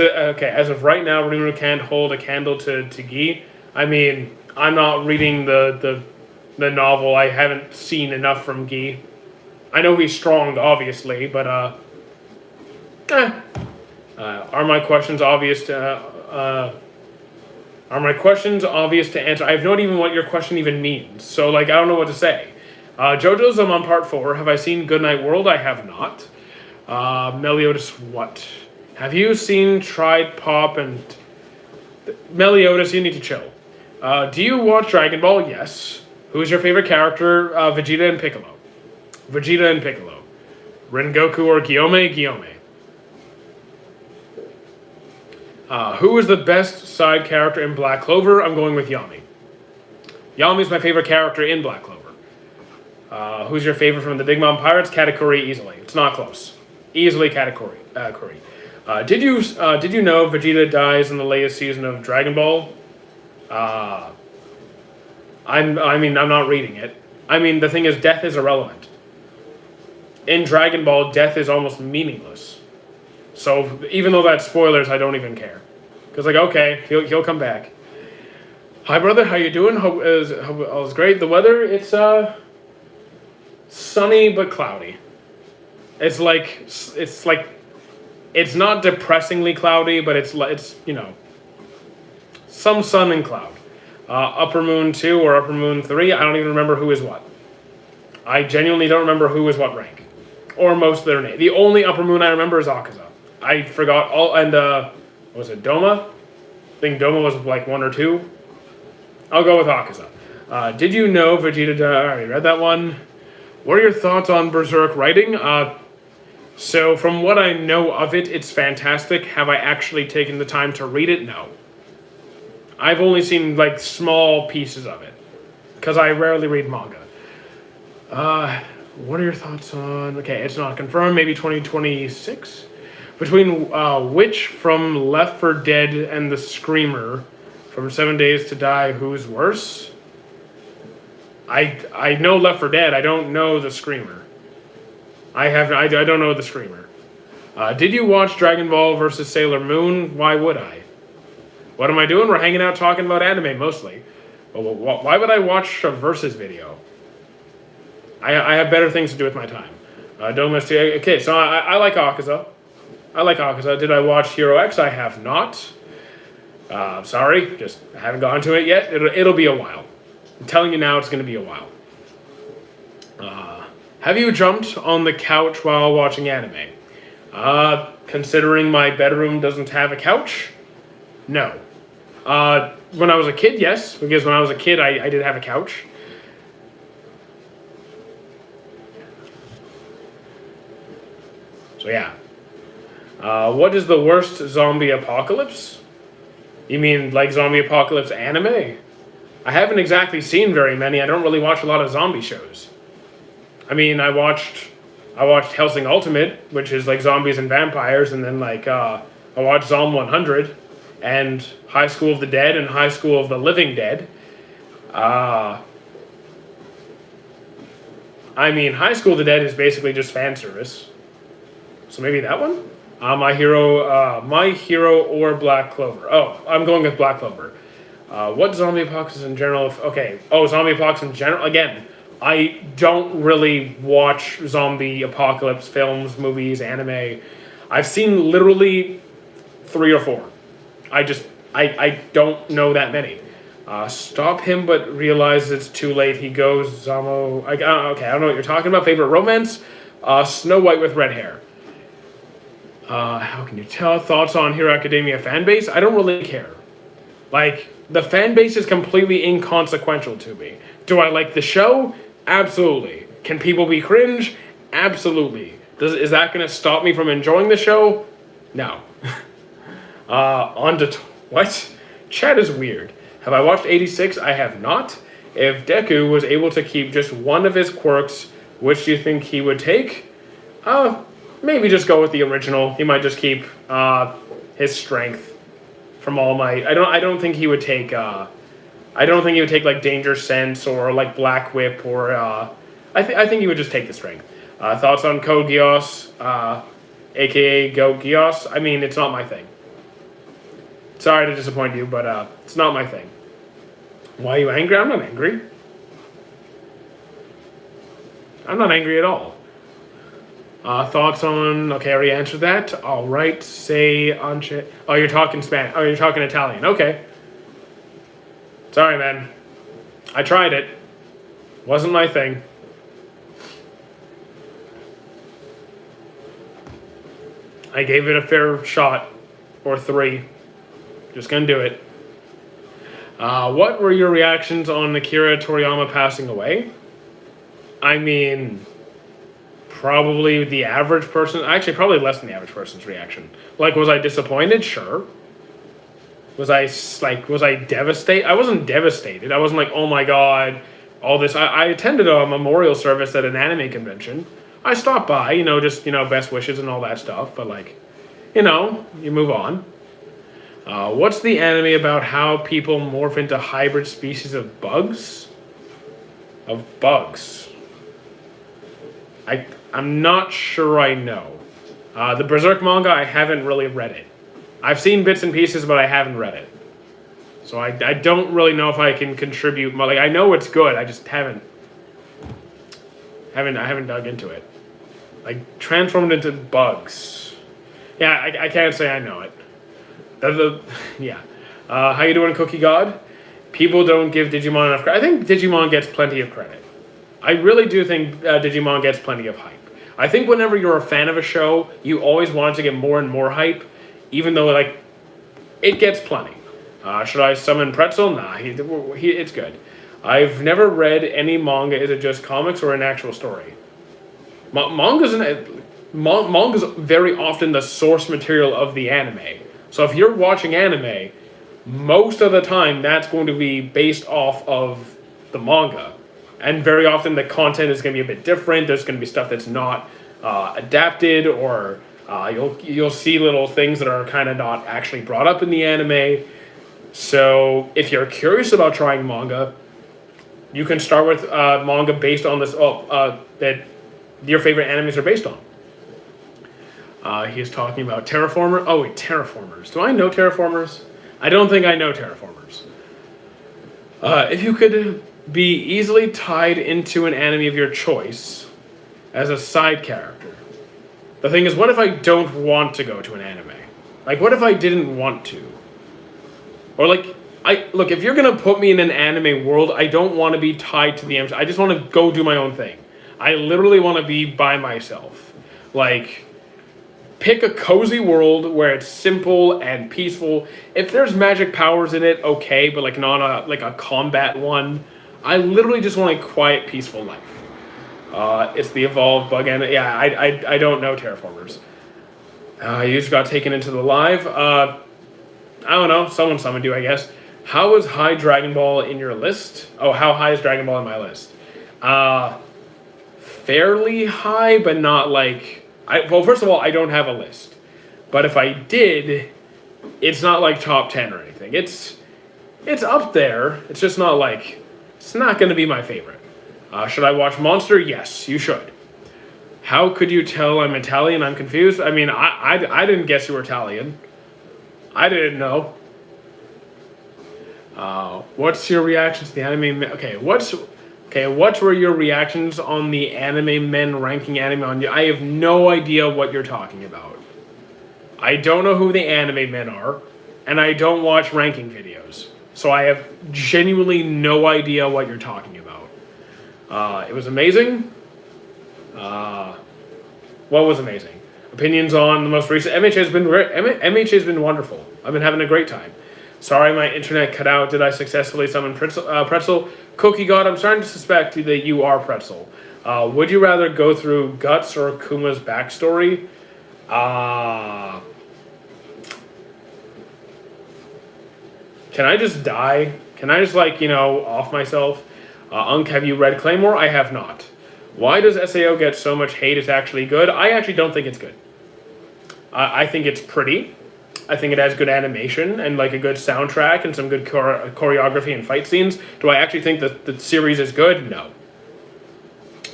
[SPEAKER 1] of right now, Rimuru can't hold a candle to Gi. I mean, I'm not reading the novel. I haven't seen enough from Gi. I know he's strong, obviously, but are my questions obvious to answer? I have no idea what your question even means. So I don't know what to say. JoJo's I'm on part 4. Have I seen Goodnight World? I have not. Meliodas, what? Have you seen Tried Pop and... Meliodas, you need to chill. Do you watch Dragon Ball? Yes. Who's your favorite character? Vegeta and Piccolo. Vegeta and Piccolo. Rengoku or Gyome? Gyome. Who is the best side character in Black Clover? I'm going with Yami. Yami's my favorite character in Black Clover. Who's your favorite from the Big Mom Pirates? Katakuri, easily. It's not close. Easily Katakuri. Did you know Vegeta dies in the latest season of Dragon Ball? I'm not reading it. The thing is, death is irrelevant. In Dragon Ball, death is almost meaningless. So even though that's spoilers, I don't even care. Because okay, he'll come back. Hi brother, how you doing? Hope all is great. The weather, it's sunny but cloudy. It's not depressingly cloudy, but it's some sun and cloud. Upper Moon 2 or Upper Moon 3, I don't even remember who is what. I genuinely don't remember who is what rank. Or most of their name. The only Upper Moon I remember is Akaza. I forgot all, and was it Doma? I think Doma was 1 or 2. I'll go with Akaza. Did you know Vegeta, I already read that one. What are your thoughts on Berserk writing? So from what I know of it, it's fantastic. Have I actually taken the time to read it? No. I've only seen small pieces of it. Because I rarely read manga. What are your thoughts on... Okay, it's not confirmed. Maybe 2026? Between which from Left 4 Dead and the Screamer from 7 Days to Die, who's worse? I know Left 4 Dead. I don't know the Screamer. I don't know the Screamer. Did you watch Dragon Ball versus Sailor Moon? Why would I? What am I doing? We're hanging out talking about anime mostly. Why would I watch a versus video? I have better things to do with my time. Okay, so I like Akaza. Did I watch Hero X? I have not. Sorry, just haven't gotten to it yet. It'll be a while. I'm telling you now, it's going to be a while. Have you jumped on the couch while watching anime? Considering my bedroom doesn't have a couch, no. When I was a kid, yes, because when I was a kid, I did have a couch. So yeah. What is the worst zombie apocalypse? You mean zombie apocalypse anime? I haven't exactly seen very many. I don't really watch a lot of zombie shows. I watched Hellsing Ultimate, which is zombies and vampires, and then I watched Zom 100 and High School of the Dead and High School of the Living Dead. High School of the Dead is basically just fan service. So maybe that one? My Hero or Black Clover. Oh, I'm going with Black Clover. What zombie apocalypse in general? Zombie apocalypse in general. Again, I don't really watch zombie apocalypse films, movies, anime. I've seen literally 3 or 4. I don't know that many. Stop him, but realize it's too late. He goes, Zamo. Okay, I don't know what you're talking about. Favorite romance? Snow White with red hair. How can you tell? Thoughts on Hero Academia fanbase? I don't really care. The fan base is completely inconsequential to me. Do I like the show? Absolutely. Can people be cringe? Absolutely. Is that going to stop me from enjoying the show? No. What? Chat is weird. Have I watched 86? I have not. If Deku was able to keep just one of his quirks, which do you think he would take? Maybe just go with the original. He might just keep his strength from All Might. I don't think he would take Danger Sense or Black Whip or I think he would just take the strength. Thoughts on Code Geass, aka Goat Geass? It's not my thing. Sorry to disappoint you, but it's not my thing. Why are you angry? I'm not angry. I'm not angry at all. Thoughts on... Okay, I already answered that. All right, say... Oh, you're talking Spanish. Oh, you're talking Italian. Okay. Sorry, man. I tried it. Wasn't my thing. I gave it a fair shot. Or 3. Just gonna do it. What were your reactions on Akira Toriyama passing away? probably the average person, actually probably less than the average person's reaction. Like, was I disappointed? Sure. Was I devastated? I wasn't devastated. I wasn't like, oh my god, all this. I attended a memorial service at an anime convention. I stopped by, just, best wishes and all that stuff. But like, you move on. What's the anime about how people morph into hybrid species of bugs? Of bugs. I'm not sure I know. The Berserk manga, I haven't really read it. I've seen bits and pieces, but I haven't read it. So I don't really know if I can contribute. Like, I know it's good, I just haven't dug into it. Like, transformed into bugs. Yeah, I can't say I know it. Yeah. How you doing, Cookie God? People don't give Digimon enough credit. I think Digimon gets plenty of credit. I really do think Digimon gets plenty of hype. I think whenever you're a fan of a show, you always want to get more and more hype, even though, like, it gets plenty. Should I summon Pretzel? Nah, it's good. I've never read any manga. Is it just comics or an actual story? Manga's very often the source material of the anime. So if you're watching anime, most of the time that's going to be based off of the manga. And very often the content is going to be a bit different. There's going to be stuff that's not adapted, or you'll see little things that are kind of not actually brought up in the anime. So if you're curious about trying manga, you can start with manga based on this that your favorite animes are based on. He's talking about Terraformer. Oh wait, Terraformers. Do I know Terraformers? I don't think I know Terraformers. If you could be easily tied into an anime of your choice as a side character. The thing is, what if I don't want to go to an anime? Like, what if I didn't want to? Or like, look, if you're gonna put me in an anime world, I don't want to be tied to the MCU. I just want to go do my own thing. I literally want to be by myself. Like, pick a cozy world where it's simple and peaceful. If there's magic powers in it, okay, but like not a combat one. I literally just want a quiet, peaceful life. It's the evolved bug, and yeah, I don't know Terraformers. You just got taken into the live. I don't know. Someone summoned you, I guess. How is high Dragon Ball in your list? Oh, how high is Dragon Ball in my list? Fairly high, but not like... Well, first of all, I don't have a list. But if I did, it's not like top 10 or anything. It's up there. It's just not like... It's not going to be my favorite. Should I watch Monster? Yes, you should. How could you tell I'm Italian? I'm confused. I mean, I didn't guess you were Italian. I didn't know. What's your reactions to the anime? What were your reactions on the anime men ranking anime on you? I have no idea what you're talking about. I don't know who the anime men are, and I don't watch ranking videos. So I have genuinely no idea what you're talking about. It was amazing. What was amazing? Opinions on the most recent... MH has been wonderful. I've been having a great time. Sorry, my internet cut out. Did I successfully summon Pretzel? Cookie God, I'm starting to suspect that you are Pretzel. Would you rather go through Guts or Kuma's backstory? Can I just die? Can I just, off myself? Have you read Claymore? I have not. Why does SAO get so much hate? It's actually good. I actually don't think it's good. I think it's pretty. I think it has good animation and a good soundtrack and some good choreography and fight scenes. Do I actually think that the series is good? No.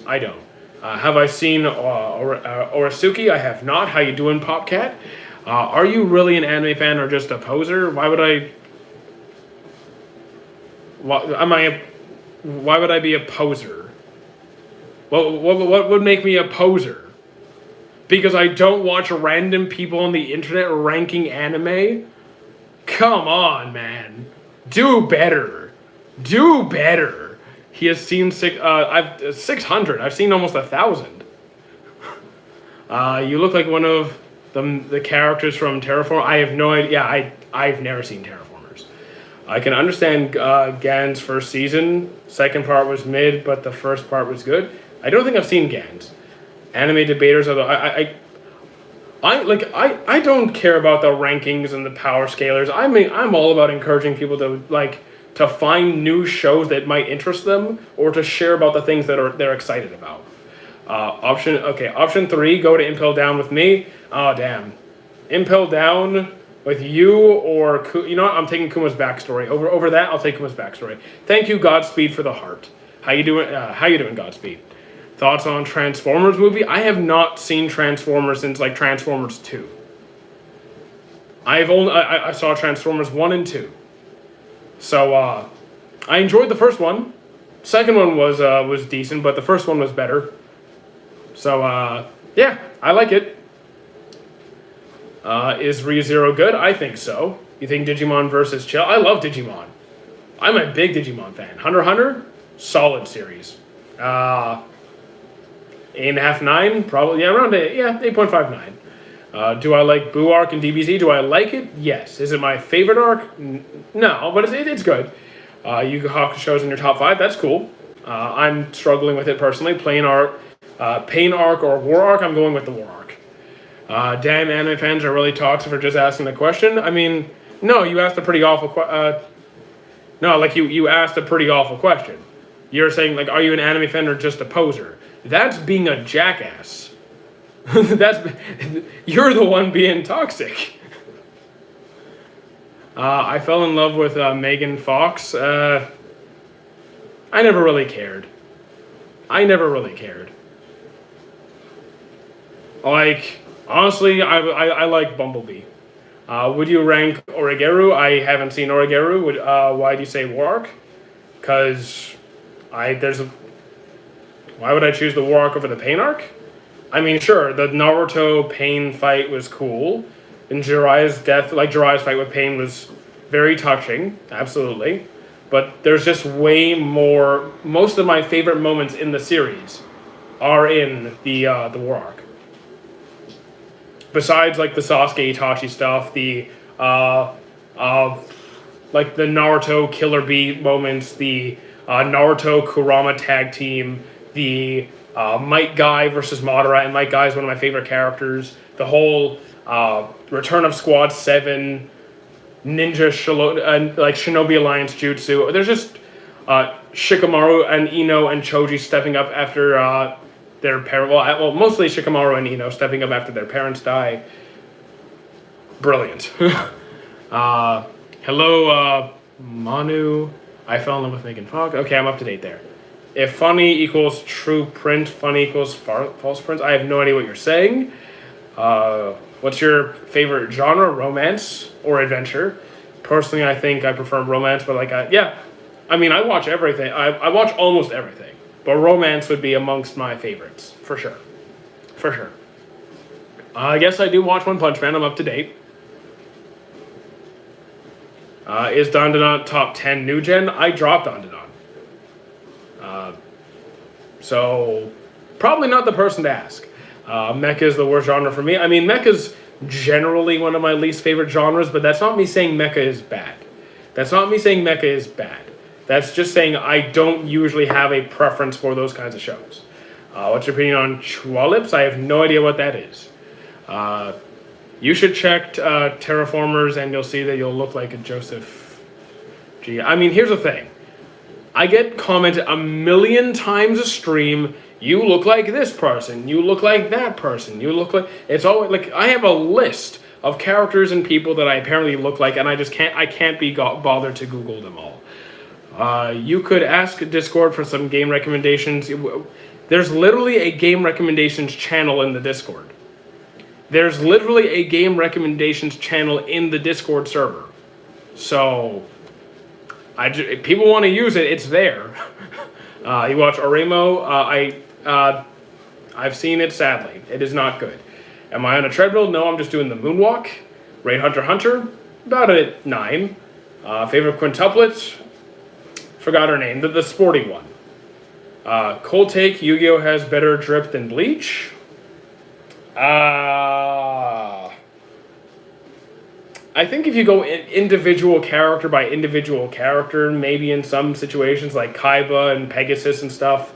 [SPEAKER 1] I don't. Have I seen Orisuki? I have not. How you doing, Popcat? Are you really an anime fan or just a poser? Why would I... Why would I be a poser? What would make me a poser? Because I don't watch random people on the internet ranking anime? Come on, man. Do better. Do better. He has seen 600. I've seen almost 1,000. You look like one of the characters from Terraform. I have no idea. Yeah, I've never seen Terraformers. I can understand Gan's first season. Second part was mid, but the first part was good. I don't think I've seen Gan's. Anime debaters are the I don't care about the rankings and the power scalers. I'm all about encouraging people to find new shows that might interest them or to share about the things that they're excited about. Option 3, go to Impel Down with me. Oh damn, Impel Down with you or you know what? I'm taking Kuma's backstory over that. I'll take Kuma's backstory. Thank you, Godspeed for the heart. How you doing? How you doing, Godspeed? Thoughts on Transformers movie? I have not seen Transformers since like Transformers 2. I saw Transformers 1 and 2. So I enjoyed the first one. Second one was decent, but the first one was better. So yeah, I like it. Is ReZero good? I think so. You think Digimon versus chill? I love Digimon. I'm a big Digimon fan. Hunter x Hunter, solid series. 8.5, 9, probably, yeah, around 8, yeah, 8.5, 9. Do I like Boo arc and DBZ? Do I like it? Yes. Is it my favorite arc? No, but it's good. Yu Yu Hakusho's in your top 5, that's cool. I'm struggling with it personally. Pain arc or War arc, I'm going with the War arc. Damn, anime fans are really toxic for just asking the question. I mean, no, you asked a pretty awful you asked a pretty awful question. You're saying, like, are you an anime fan or just a poser? That's being a jackass. You're the one being toxic. I fell in love with Megan Fox. I never really cared. Like, honestly, I like Bumblebee. Would you rank Origeru? I haven't seen Origeru. Why do you say War arc? Because why would I choose the War arc over the Pain arc? I mean, sure, the Naruto Pain fight was cool, and Jiraiya's fight with Pain was very touching, absolutely. But there's just way more. Most of my favorite moments in the series are in the War arc. Besides, like the Sasuke Itachi stuff, the like the Naruto Killer Bee moments, the Naruto Kurama tag team, the Might Guy versus Madara, and Might Guy is one of my favorite characters. The whole Return of Squad 7, Shinobi Alliance Jutsu. There's just Shikamaru and Ino and Choji stepping up after their parents. Well, mostly Shikamaru and Ino stepping up after their parents die. Brilliant. Hello, Manu. I fell in love with Megan Fox. Okay, I'm up to date there. If funny equals true print, funny equals false print. I have no idea what you're saying. What's your favorite genre, romance or adventure? Personally, I think I prefer romance, but yeah. I mean, I watch everything. I watch almost everything. But romance would be amongst my favorites, for sure. For sure. I guess I do watch One Punch Man. I'm up to date. Is Dandadan top 10 new gen? I dropped Dandadan. So, probably not the person to ask. Mecha is the worst genre for me. I mean, mecha is generally one of my least favorite genres, but that's not me saying mecha is bad. That's just saying I don't usually have a preference for those kinds of shows. What's your opinion on Chwalips? I have no idea what that is. You should check Terraformers and you'll see that you'll look like a Joseph G. I mean, here's the thing. I get commented a million times a stream, you look like this person, you look like that person, you look like... It's always like, I have a list of characters and people that I apparently look like, and I can't be bothered to Google them all. You could ask Discord for some game recommendations. There's literally a game recommendations channel in the Discord. There's literally a game recommendations channel in the Discord server. So, people want to use it, it's there. You watch Oremo, I've seen it, sadly. It is not good. Am I on a treadmill? No, I'm just doing the moonwalk. Rate Hunter x Hunter, about a 9. Favorite quintuplet? Forgot her name, the sporty one. Cold take, Yu-Gi-Oh! Has better drip than Bleach. I think if you go individual character by individual character, maybe in some situations like Kaiba and Pegasus and stuff,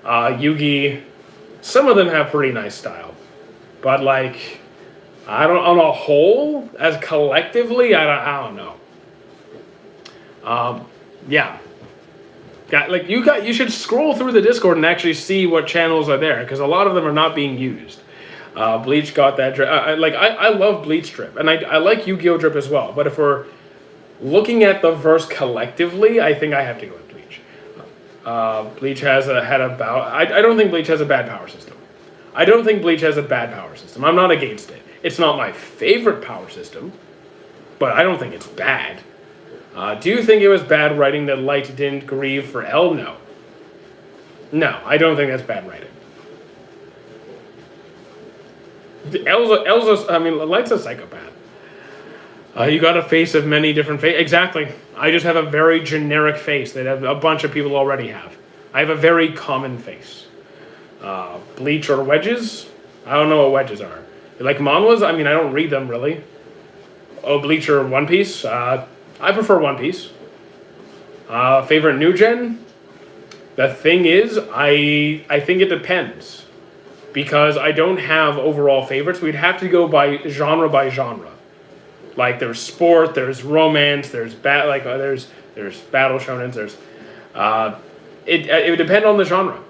[SPEAKER 1] Yugi Some of them have pretty nice style, but like, I don't on a whole as collectively, I don't know. Yeah, you should scroll through the Discord and actually see what channels are there because a lot of them are not being used. Bleach got that drip. I love Bleach drip, and I like Yu-Gi-Oh drip as well. But if we're looking at the verse collectively, I think I have to go with Bleach. Bleach had about. I don't think Bleach has a bad power system. I don't think Bleach has a bad power system. I'm not against it. It's not my favorite power system, but I don't think it's bad. Do you think it was bad writing that Light didn't grieve for L? No. No, I don't think that's bad writing. Light's a psychopath. You got a face of many different faces. Exactly. I just have a very generic face that a bunch of people already have. I have a very common face. Bleach or wedges? I don't know what wedges are. You like manhwas? I don't read them really. Oh, Bleach or One Piece? I prefer One Piece. Favorite new gen? The thing is, I think it depends. Because I don't have overall favorites. We'd have to go by genre. Like there's sport, there's romance, there's battle shonens, it would depend on the genre.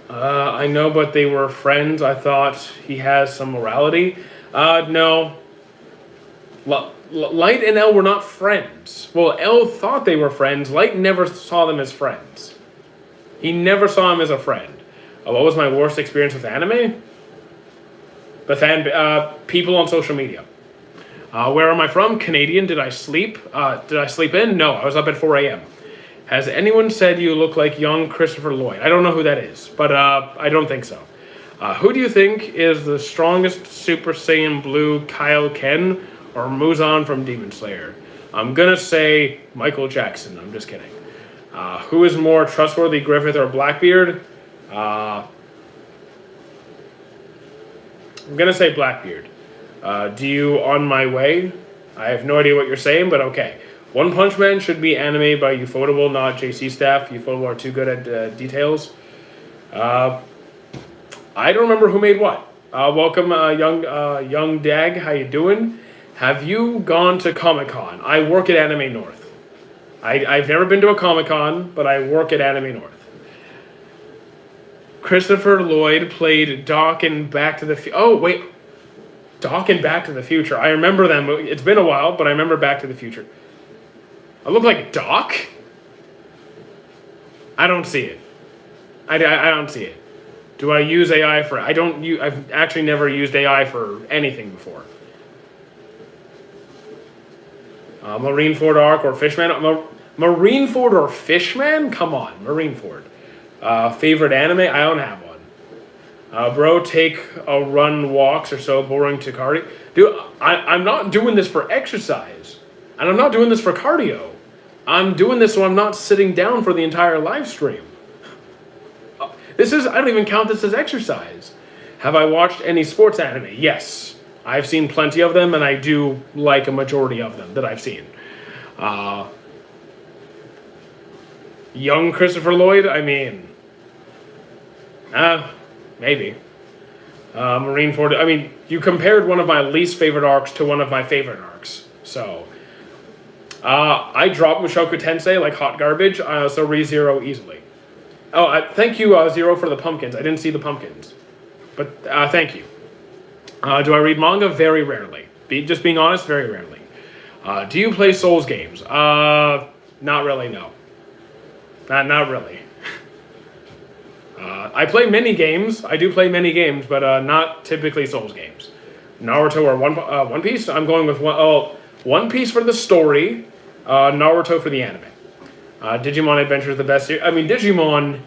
[SPEAKER 1] I know, but they were friends. I thought he has some morality. No. Light and L were not friends. Well, L thought they were friends. Light never saw them as friends. He never saw him as a friend. What was my worst experience with anime? People on social media. Where am I from? Canadian. Did I sleep? Did I sleep in? No, I was up at 4 a.m. Has anyone said you look like young Christopher Lloyd? I don't know who that is, but I don't think so. Who do you think is the strongest Super Saiyan Blue, Kaioken or Muzan from Demon Slayer? I'm gonna say Michael Jackson. I'm just kidding. Who is more trustworthy, Griffith or Blackbeard? I'm gonna say Blackbeard. Do you On My Way? I have no idea what you're saying, but okay. One Punch Man should be anime by Ufotable, not JC staff. Ufotable are too good at details. I don't remember who made what. Welcome, young Dag. How you doing? Have you gone to Comic-Con? I work at Anime North. I've never been to a Comic-Con, but I work at Anime North. Christopher Lloyd played Doc in Back to the Future. Oh, wait. Doc in Back to the Future. I remember that movie. It's been a while, but I remember Back to the Future. I look like Doc? I don't see it. I don't see it. Do I use AI for... I've actually never used AI for anything before. Marineford Arc or Fishman? Marineford or Fishman? Come on, Marineford. Favorite anime? I don't have one. Bro, take a run, walks are so boring to cardio. Dude, I'm not doing this for exercise. And I'm not doing this for cardio. I'm doing this so I'm not sitting down for the entire live stream. I don't even count this as exercise. Have I watched any sports anime? Yes. I've seen plenty of them, and I do like a majority of them that I've seen. Young Christopher Lloyd? Maybe. Marineford, you compared one of my least favorite arcs to one of my favorite arcs. So, I dropped Mushoku Tensei like hot garbage, so re-zero easily. Oh, thank you, Zero, for the pumpkins. I didn't see the pumpkins. But, thank you. Do I read manga? Very rarely. Just being honest, very rarely. Do you play Souls games? Not really, no. Not really. I play mini games. I do play mini games, but not typically Souls games. Naruto or One Piece? I'm going with One Piece for the story, Naruto for the anime. Digimon Adventure is the best. Digimon,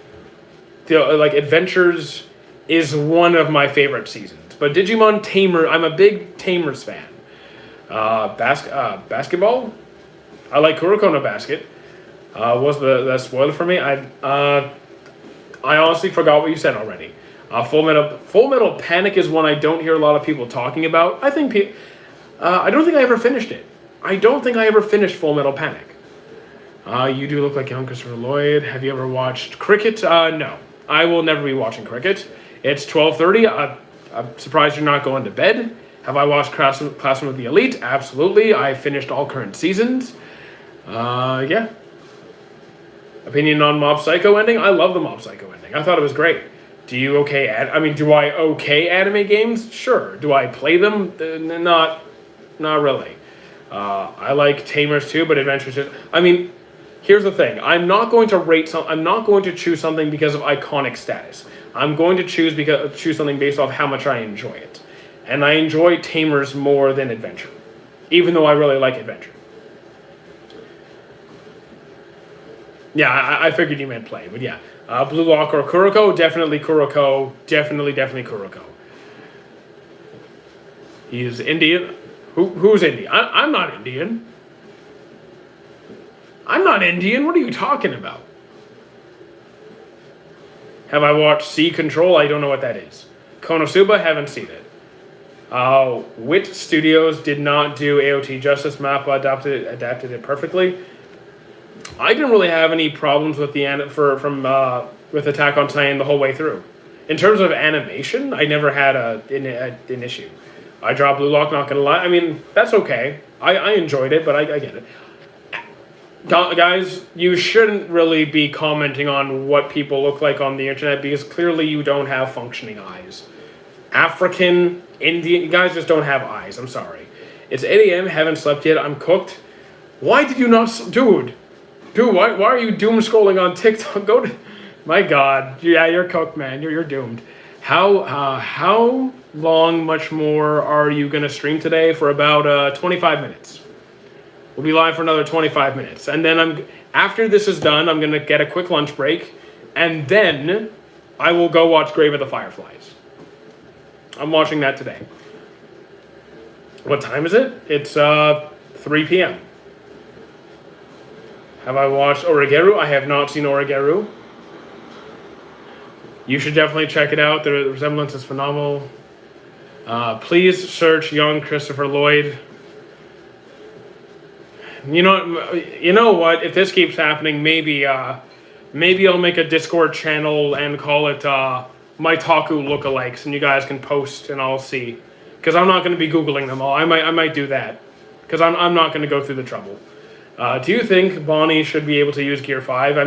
[SPEAKER 1] Adventures is one of my favorite seasons. But Digimon Tamer, I'm a big Tamers fan. Basketball? I like Kuroko no Basket. Was the spoiler for me? I honestly forgot what you said already. Full Metal Panic is one I don't hear a lot of people talking about. I don't think I ever finished it. I don't think I ever finished Full Metal Panic. You do look like young Christopher Lloyd. Have you ever watched cricket? No. I will never be watching cricket. It's 12:30. I'm surprised you're not going to bed. Have I watched Classroom of the Elite? Absolutely. I finished all current seasons. Yeah. Opinion on Mob Psycho ending? I love the Mob Psycho ending. I thought it was great. Do you do I okay anime games? Sure. Do I play them? Not really. I like Tamers too, but Adventures. Here's the thing. I'm not going to choose something because of iconic status. I'm going to choose something based off how much I enjoy it, and I enjoy Tamers more than Adventure, even though I really like Adventure. Yeah, I figured you meant play, but yeah. Blue Lock or Kuroko? Definitely Kuroko. Definitely Kuroko. He's Indian. Who's Indian? I'm not Indian. I'm not Indian. What are you talking about? Have I watched Sea Control? I don't know what that is. Konosuba? Haven't seen it. Wit Studios did not do AOT justice. Mappa adapted it perfectly. I didn't really have any problems with with Attack on Titan the whole way through. In terms of animation, I never had an issue. I dropped Blue Lock, not gonna lie. That's okay. I enjoyed it, but I get it. Guys, you shouldn't really be commenting on what people look like on the internet because clearly you don't have functioning eyes. African, Indian, you guys just don't have eyes. I'm sorry. It's 8 a.m. Haven't slept yet. I'm cooked. Why did you not... Dude, why are you doom scrolling on TikTok? Go to... My God. Yeah, you're cooked, man. You're doomed. How long much more are you going to stream today? For about 25 minutes. We'll be live for another 25 minutes. And then after this is done, I'm going to get a quick lunch break. And then I will go watch Grave of the Fireflies. I'm watching that today. What time is it? It's 3 p.m. Have I watched Oregeru? I have not seen Oregeru. You should definitely check it out. The resemblance is phenomenal. Please search young Christopher Lloyd. You know what? If this keeps happening, maybe I'll make a Discord channel and call it My Taku Lookalikes, and you guys can post and I'll see. Because I'm not going to be Googling them all. I might do that. Because I'm not going to go through the trouble. Do you think Bonnie should be able to use Gear 5? To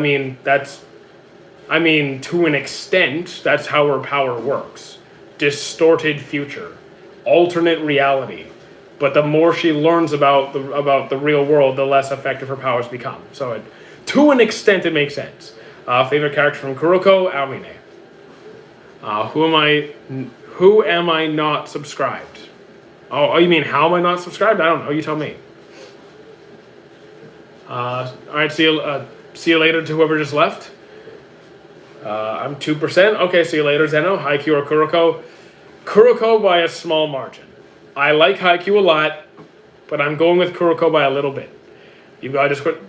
[SPEAKER 1] an extent, that's how her power works. Distorted future. Alternate reality. But the more she learns about the real world, the less effective her powers become. So to an extent, it makes sense. Favorite character from Kuroko? Aomine. Who am I not subscribed? Oh, you mean how am I not subscribed? I don't know. You tell me. All right, see you later to whoever just left. I'm 2%. Okay, see you later, Zeno. Haikyuu or Kuroko? Kuroko by a small margin. I like Haikyuu a lot, but I'm going with Kuroko by a little bit. You've got Discord.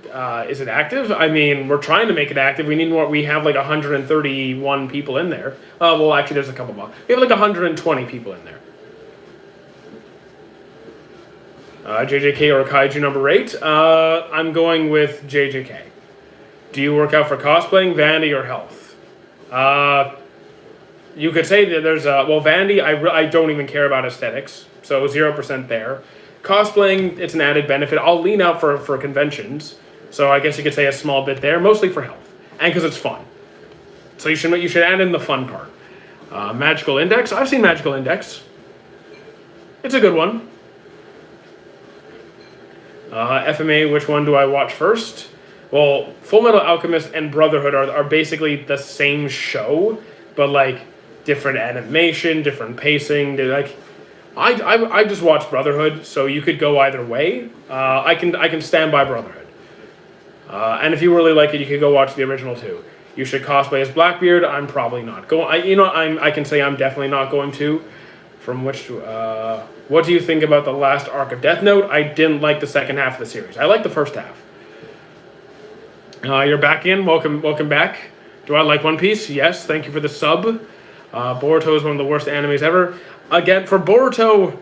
[SPEAKER 1] Is it active? We're trying to make it active. We need more. We have like 131 people in there. Well, actually, there's a couple more. We have like 120 people in there. JJK or Kaiju number 8? I'm going with JJK. Do you work out for cosplaying, vanity, or health? You could say that there's vanity, I don't even care about aesthetics, so 0% there. Cosplaying, it's an added benefit. I'll lean out for conventions, so I guess you could say a small bit there, mostly for health, and because it's fun. So you should add in the fun part. Magical Index, I've seen Magical Index. It's a good one. FMA, which one do I watch first? Well, Full Metal Alchemist and Brotherhood are basically the same show, but like different animation, different pacing. I just watched Brotherhood, so you could go either way. I can stand by Brotherhood. And if you really like it, you could go watch the original too. You should cosplay as Blackbeard. I'm probably not going. I can say I'm definitely not going to. From which what do you think about the last arc of Death Note? I didn't like the second half of the series. I liked the first half. You're back in. Welcome back. Do I like One Piece? Yes. Thank you for the sub. Boruto is one of the worst animes ever. Again, for Boruto,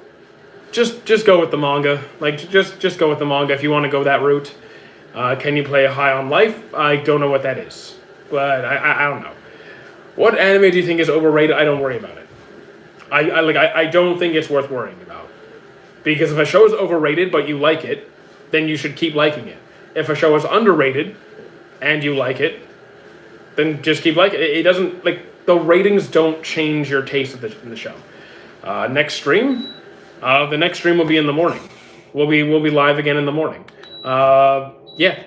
[SPEAKER 1] just go with the manga. Just go with the manga if you want to go that route. Can you play High on Life? I don't know what that is, but I don't know. What anime do you think is overrated? I don't worry about it. I don't think it's worth worrying about. Because if a show is overrated but you like it, then you should keep liking it. If a show is underrated and you like it, then just keep liking it. It doesn't, like, the ratings don't change your taste of the show. Next stream? The next stream will be in the morning. We'll be live again in the morning. Yeah.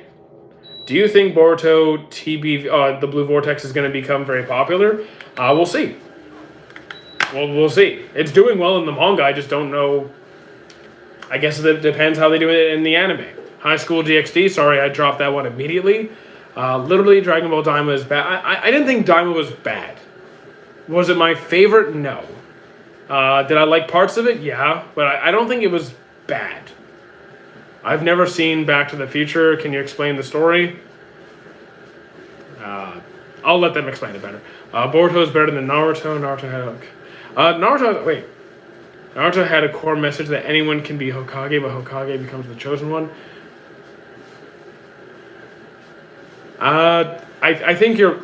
[SPEAKER 1] Do you think Boruto the Blue Vortex is going to become very popular? We'll see. We'll see. It's doing well in the manga. I just don't know. I guess it depends how they do it in the anime. High School DxD. Sorry, I dropped that one immediately. Literally, Dragon Ball Daima is bad. I didn't think Daima was bad. Was it my favorite? No. Did I like parts of it? Yeah, but I don't think it was bad. I've never seen Back to the Future. Can you explain the story? I'll let them explain it better. Boruto is better than Naruto. Naruto had a core message that anyone can be Hokage, but Hokage becomes the chosen one. I think you're...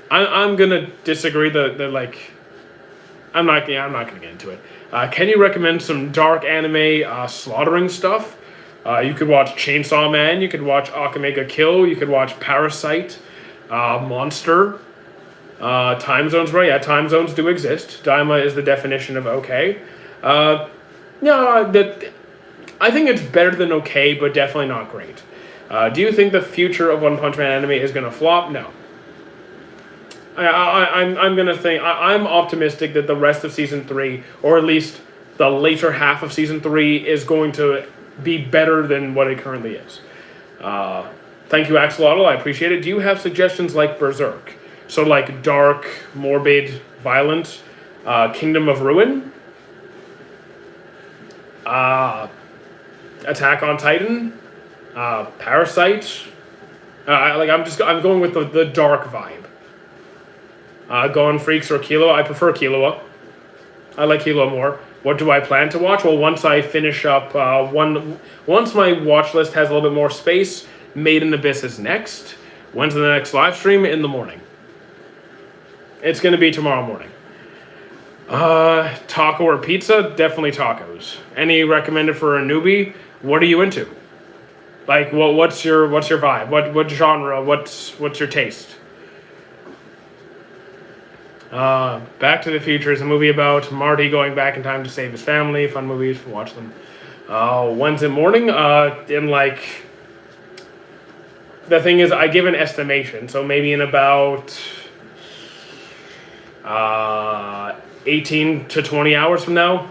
[SPEAKER 1] I'm gonna disagree I'm not gonna get into it. Can you recommend some dark anime slaughtering stuff? You could watch Chainsaw Man, you could watch Akame ga Kill, you could watch Parasite, Monster, Time Zones, right? Yeah, time zones do exist. Daima is the definition of okay. I think it's better than okay, but definitely not great. Do you think the future of One Punch Man anime is gonna flop? No. I'm optimistic that the rest of season 3, or at least the later half of season 3, is going to be better than what it currently is. Thank you, Axolotl. I appreciate it. Do you have suggestions like Berserk? So like dark, morbid, violent, Kingdom of Ruin, Attack on Titan, Parasite. I'm going with the dark vibe. Gon Freaks or Killua. I prefer Killua. I like Killua more. What do I plan to watch? Well, once I finish up once my watch list has a little bit more space, Made in Abyss is next. When's the next live stream? In the morning. It's going to be tomorrow morning. Taco or pizza? Definitely tacos. Any recommended for a newbie? What are you into? Like, what's your vibe? What genre? What's your taste? Back to the Future is a movie about Marty going back in time to save his family. Fun movies, watch them. Wednesday morning, the thing is, I give an estimation, so maybe in about 18 to 20 hours from now.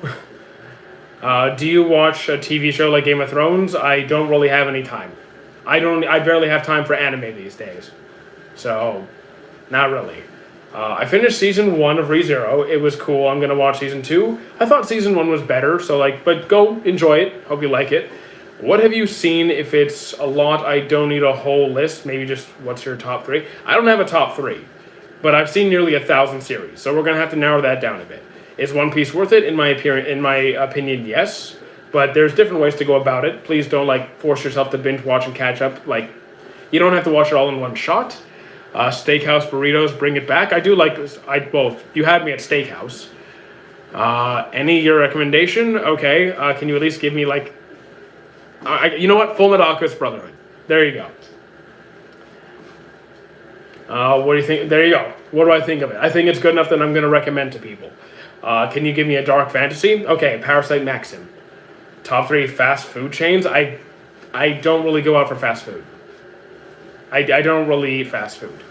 [SPEAKER 1] Do you watch a TV show like Game of Thrones? I don't really have any time. I barely have time for anime these days. So, not really. I finished season 1 of ReZero. It was cool. I'm going to watch season 2. I thought season 1 was better, but go enjoy it. Hope you like it. What have you seen? If it's a lot, I don't need a whole list. Maybe just what's your top 3? I don't have a top 3, but I've seen nearly 1,000 series, so we're going to have to narrow that down a bit. Is One Piece worth it? In my opinion, yes. But there's different ways to go about it. Please don't force yourself to binge watch and catch up. You don't have to watch it all in one shot. Steakhouse burritos, bring it back. I do like this. You had me at Steakhouse. Any your recommendation? Okay. Can you at least give me you know what? Full Metal Alchemist Brotherhood. There you go. What do you think? There you go. What do I think of it? I think it's good enough that I'm going to recommend to people. Can you give me a dark fantasy? Okay, Parasite Maxim. Top 3 fast food chains. I don't really go out for fast food. I don't really eat fast food.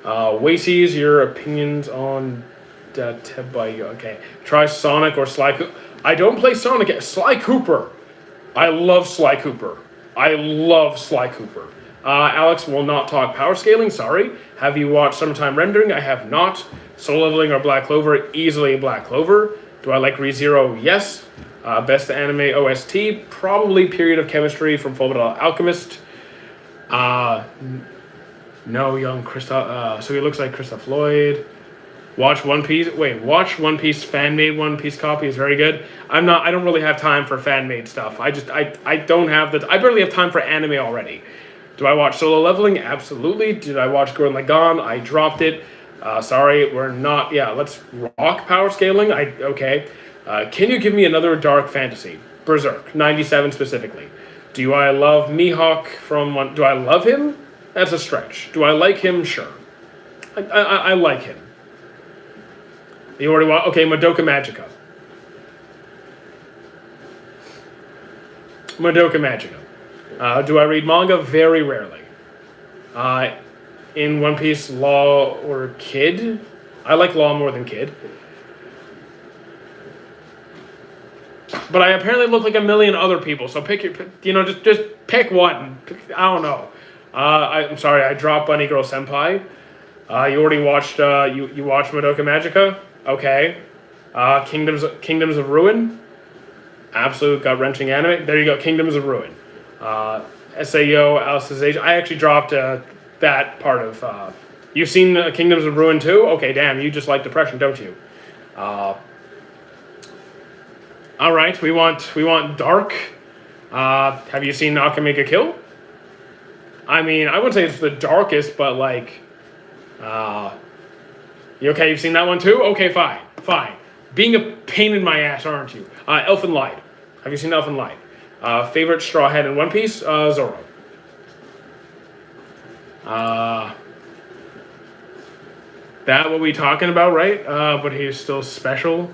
[SPEAKER 1] Wacy's, your opinions on Tebayo. Okay. Try Sonic or Sly Cooper. I don't play Sonic. Sly Cooper. I love Sly Cooper. Alex will not talk power scaling. Sorry. Have you watched Summertime Rendering? I have not. Soul Leveling or Black Clover? Easily Black Clover. Do I like ReZero? Yes. Best anime OST? Probably Period of Chemistry from Fullmetal Alchemist. No, young Christoph. So he looks like Christoph Lloyd. Watch One Piece. Watch One Piece fan-made One Piece copy is very good. I don't really have time for fan-made stuff. I don't have I barely have time for anime already. Do I watch Solo Leveling? Absolutely. Did I watch Gurren Lagann? I dropped it. Sorry, we're not. Yeah, let's rock power scaling. Okay. Can you give me another dark fantasy? Berserk, 97 specifically. Do I love Mihawk from one? Do I love him? That's a stretch. Do I like him? Sure. I like him. You already want? Okay, Madoka Magica. Madoka Magica. Do I read manga? Very rarely. In One Piece, Law or Kid? I like Law more than Kid. But I apparently look like a million other people, so pick your, just pick one. I don't know. I'm sorry, I dropped Bunny Girl Senpai. You already watched, you watched Madoka Magica? Okay. Kingdoms of Ruin? Absolute gut-wrenching anime. There you go, Kingdoms of Ruin. SAO, Alicization. I actually dropped that part of... you've seen Kingdoms of Ruin too? Okay, damn, you just like depression, don't you? All right, we want dark. Have you seen Akame ga Kill? I mean, I wouldn't say it's the darkest, but like... you okay, you've seen that one too? Okay, fine. Being a pain in my ass, aren't you? Elfen Lied. Have you seen Elfen Lied? Favorite Straw Hat in One Piece? Zoro. That what we talking about, right? But he's still special.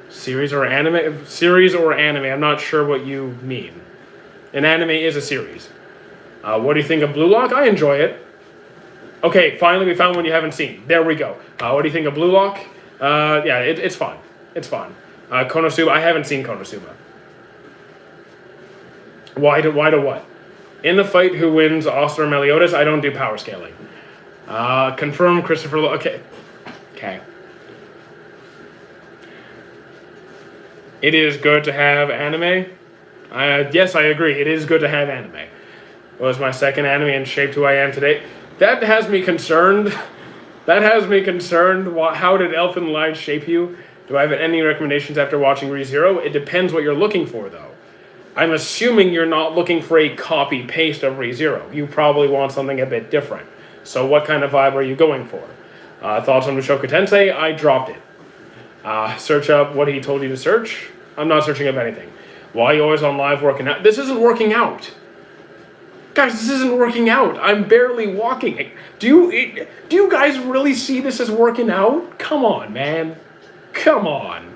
[SPEAKER 1] Series or anime? Series or anime? I'm not sure what you mean. An anime is a series. What do you think of Blue Lock? I enjoy it. Okay, finally we found one you haven't seen. There we go. What do you think of Blue Lock? Yeah, it's fun. It's fun. Konosuba, I haven't seen Konosuba. Why to what? In the fight, who wins, Austin or Meliodas? I don't do power scaling. Confirm Christopher... Okay. It is good to have anime. Yes, I agree. It is good to have anime. It was my second anime and shaped who I am today. That has me concerned. How did Elfen Lied shape you? Do I have any recommendations after watching ReZero? It depends what you're looking for, though. I'm assuming you're not looking for a copy-paste of ReZero. You probably want something a bit different. So what kind of vibe are you going for? Thoughts on Mushoku Tensei? I dropped it. Search up what he told you to search. I'm not searching up anything. Why are you always on live working out? This isn't working out. Guys, this isn't working out. I'm barely walking. Do you guys really see this as working out? Come on, man. Come on.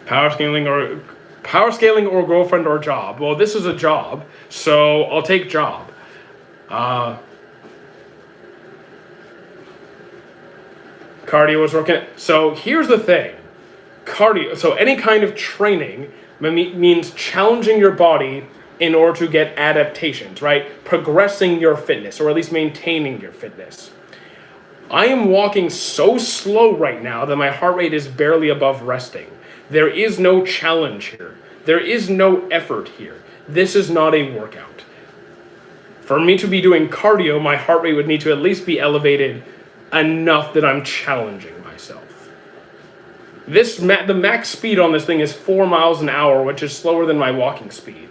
[SPEAKER 1] Power scaling or girlfriend or job? Well, this is a job, so I'll take job. Cardio was working. So here's the thing. Cardio, so any kind of training means challenging your body in order to get adaptations, right? Progressing your fitness, or at least maintaining your fitness. I am walking so slow right now that my heart rate is barely above resting. There is no challenge here. There is no effort here. This is not a workout. For me to be doing cardio, my heart rate would need to at least be elevated enough that I'm challenging myself. The max speed on this thing is 4 miles an hour, which is slower than my walking speed.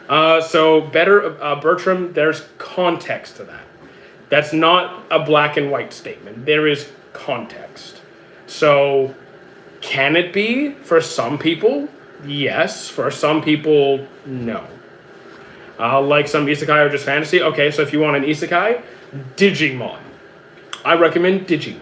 [SPEAKER 1] So better, Bertram, there's context to that. That's not a black and white statement. There is context. So, can it be for some people? Yes. For some people, no. Like some isekai or just fantasy? Okay, so if you want an isekai, Digimon. I recommend Digimon.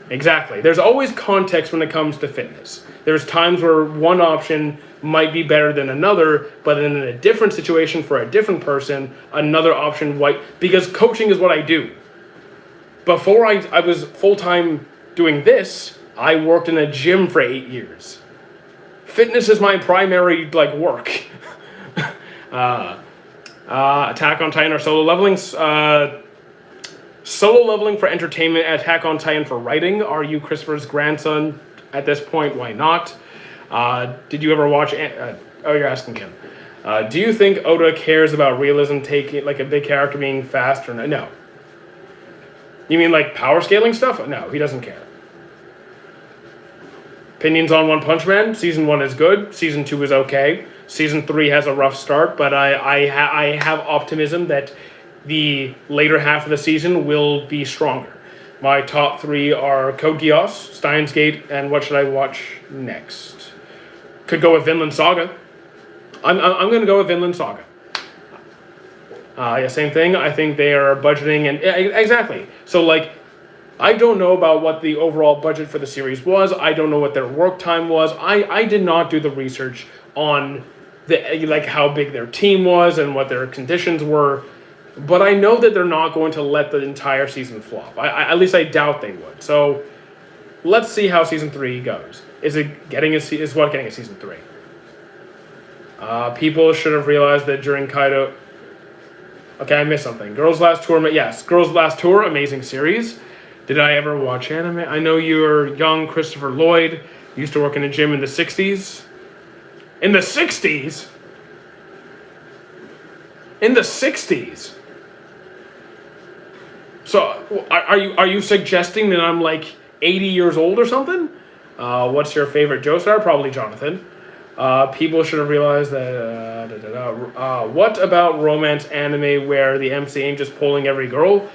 [SPEAKER 1] Exactly. There's always context when it comes to fitness. There's times where one option might be better than another, but in a different situation for a different person, another option because coaching is what I do. Before I was full-time doing this, I worked in a gym for 8 years. Fitness is my primary work. Attack on Titan or solo leveling? Solo leveling for entertainment, Attack on Titan for writing. Are you Christopher's grandson? At this point, why not? Did you ever watch... you're asking Kim. Do you think Oda cares about realism, taking a big character being fast or no? No. You mean power scaling stuff? No, he doesn't care. Opinions on One Punch Man? Season 1 is good. Season 2 is okay. Season 3 has a rough start, but I have optimism that the later half of the season will be stronger. My top 3 are Code Geass, Steins Gate, and what should I watch next? Could go with Vinland Saga. I'm going to go with Vinland Saga. Yeah, same thing. I think they are budgeting and exactly. So like, I don't know about what the overall budget for the series was. I don't know what their work time was. I did not do the research on like how big their team was and what their conditions were. But I know that they're not going to let the entire season flop. At least I doubt they would. So let's see how season 3 goes. Is getting a season 3? People should have realized that during Kaido. Okay, I missed something. Girls Last Tour. Yes, Girls Last Tour. Amazing series. Did I ever watch anime? I know you're young, Christopher Lloyd. Used to work in a gym in the 60s. In the 60s? In the 60s? So, are you suggesting that I'm like 80 years old or something? What's your favorite Joestar? Probably Jonathan. People should have realized that. What about romance anime where the MC ain't just pulling every girl?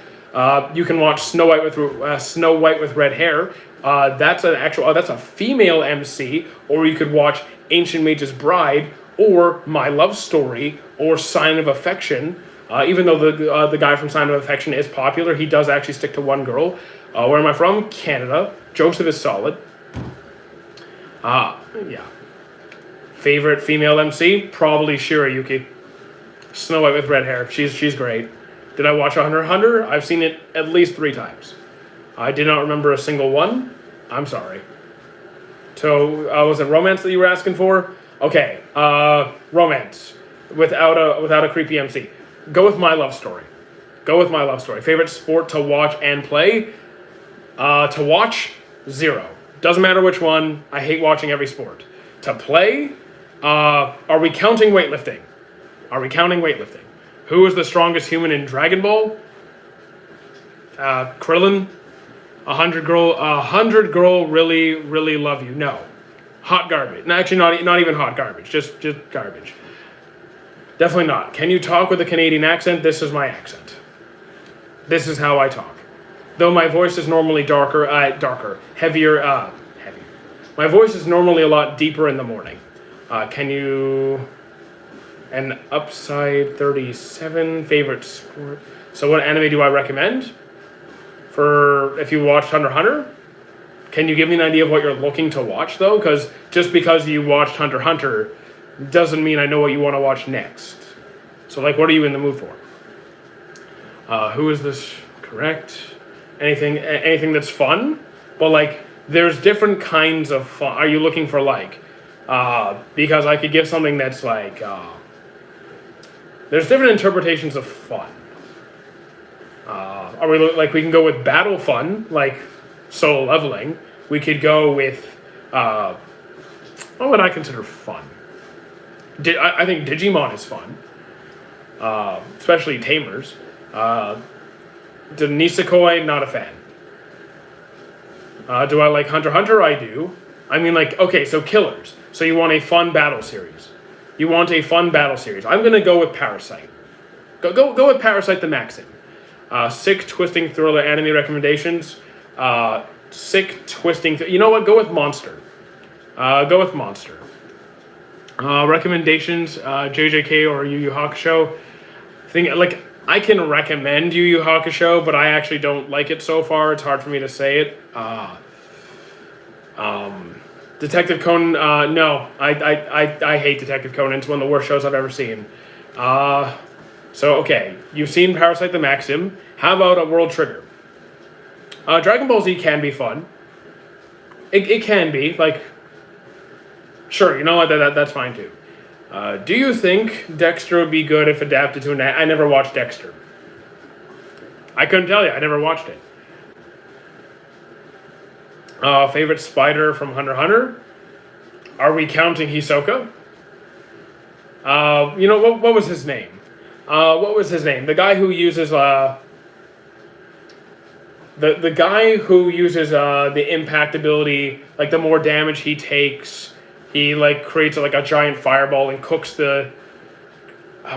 [SPEAKER 1] You can watch Snow White with Red Hair. That's a female MC. Or you could watch Ancient Mage's Bride, or My Love Story, or Sign of Affection. Even though the guy from Sign of Affection is popular, he does actually stick to one girl. Where am I from? Canada. Joseph is solid. Yeah. Favorite female MC? Probably Shirayuki. Snow White with Red Hair. She's great. Did I watch Hunter x Hunter? I've seen it at least 3 times. I did not remember a single one. I'm sorry. So, was it romance that you were asking for? Okay, romance. Without a creepy MC. Go with My Love Story. Favorite sport to watch and play? To watch, 0. Doesn't matter which one. I hate watching every sport. To play, are we counting weightlifting? Who is the strongest human in Dragon Ball? Krillin. 100 girl really, really love you. No. Hot garbage. No, actually not even hot garbage. Just garbage. Definitely not. Can you talk with a Canadian accent? This is my accent. This is how I talk. Though my voice is normally heavier. My voice is normally a lot deeper in the morning. Can you... An Upside 37 favorite sport. So what anime do I recommend? For if you watched Hunter x Hunter? Can you give me an idea of what you're looking to watch, though? Because just because you watched Hunter x Hunter doesn't mean I know what you want to watch next. So, like, what are you in the mood for? Who is this? Correct. Anything that's fun? But, like, there's different kinds of fun. Are you looking for, like... because I could give something that's, like... there's different interpretations of fun. We can go with battle fun, like solo leveling. We could go with what would I consider fun? I think Digimon is fun, especially Tamers. Nisekoi, not a fan. Do I like Hunter x Hunter? I do. I mean, like, okay, so killers. So you want a fun battle series. I'm going to go with Parasite. Go with Parasite the Maxim. Sick twisting thriller anime recommendations. You know what? Go with Monster. Recommendations. JJK or Yu Yu Hakusho. I can recommend Yu Yu Hakusho, but I actually don't like it so far. It's hard for me to say it. Detective Conan, no. I hate Detective Conan. It's one of the worst shows I've ever seen. So, okay. You've seen Parasite the Maxim. How about a World Trigger? Dragon Ball Z can be fun. It can be. Like, sure, you know what? That's fine, too. Do you think Dexter would be good if adapted to an... I never watched Dexter. I couldn't tell you. I never watched it. Favorite spider from Hunter x Hunter? Are we counting Hisoka? What was his name? The guy who uses the guy who uses the impact ability, like the more damage he takes, he like creates like a giant fireball and cooks the.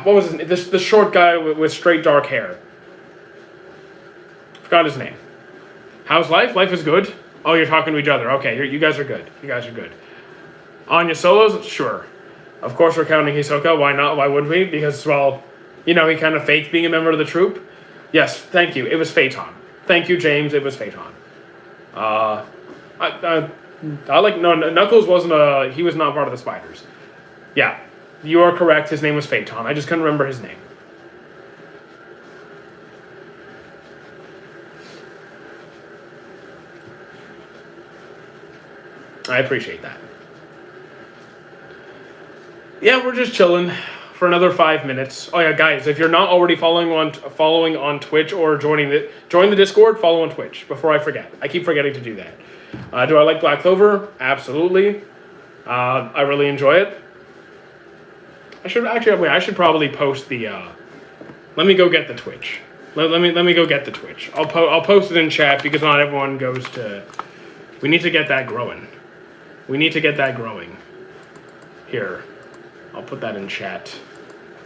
[SPEAKER 1] what was his name? The short guy with straight dark hair. Forgot his name. How's life? Life is good. Oh, you're talking to each other. Okay, you guys are good. You guys are good. Anya solos? Sure. Of course we're counting Hisoka. Why not? Why would we? Because, well, he kind of faked being a member of the troupe. Yes, thank you. It was Phaeton. Thank you, James. It was Phaeton. Knuckles wasn't he was not part of the Spiders. Yeah, you are correct. His name was Phaeton. I just couldn't remember his name. I appreciate that. Yeah, we're just chilling for another 5 minutes. Oh yeah, guys, if you're not already following on Twitch or join the Discord, follow on Twitch before I forget. I keep forgetting to do that. Do I like Black Clover? Absolutely. I really enjoy it. I should probably post the. Let me go get the Twitch. Let me go get the Twitch. I'll post it in chat because not everyone goes to. We need to get that growing. Here, I'll put that in chat.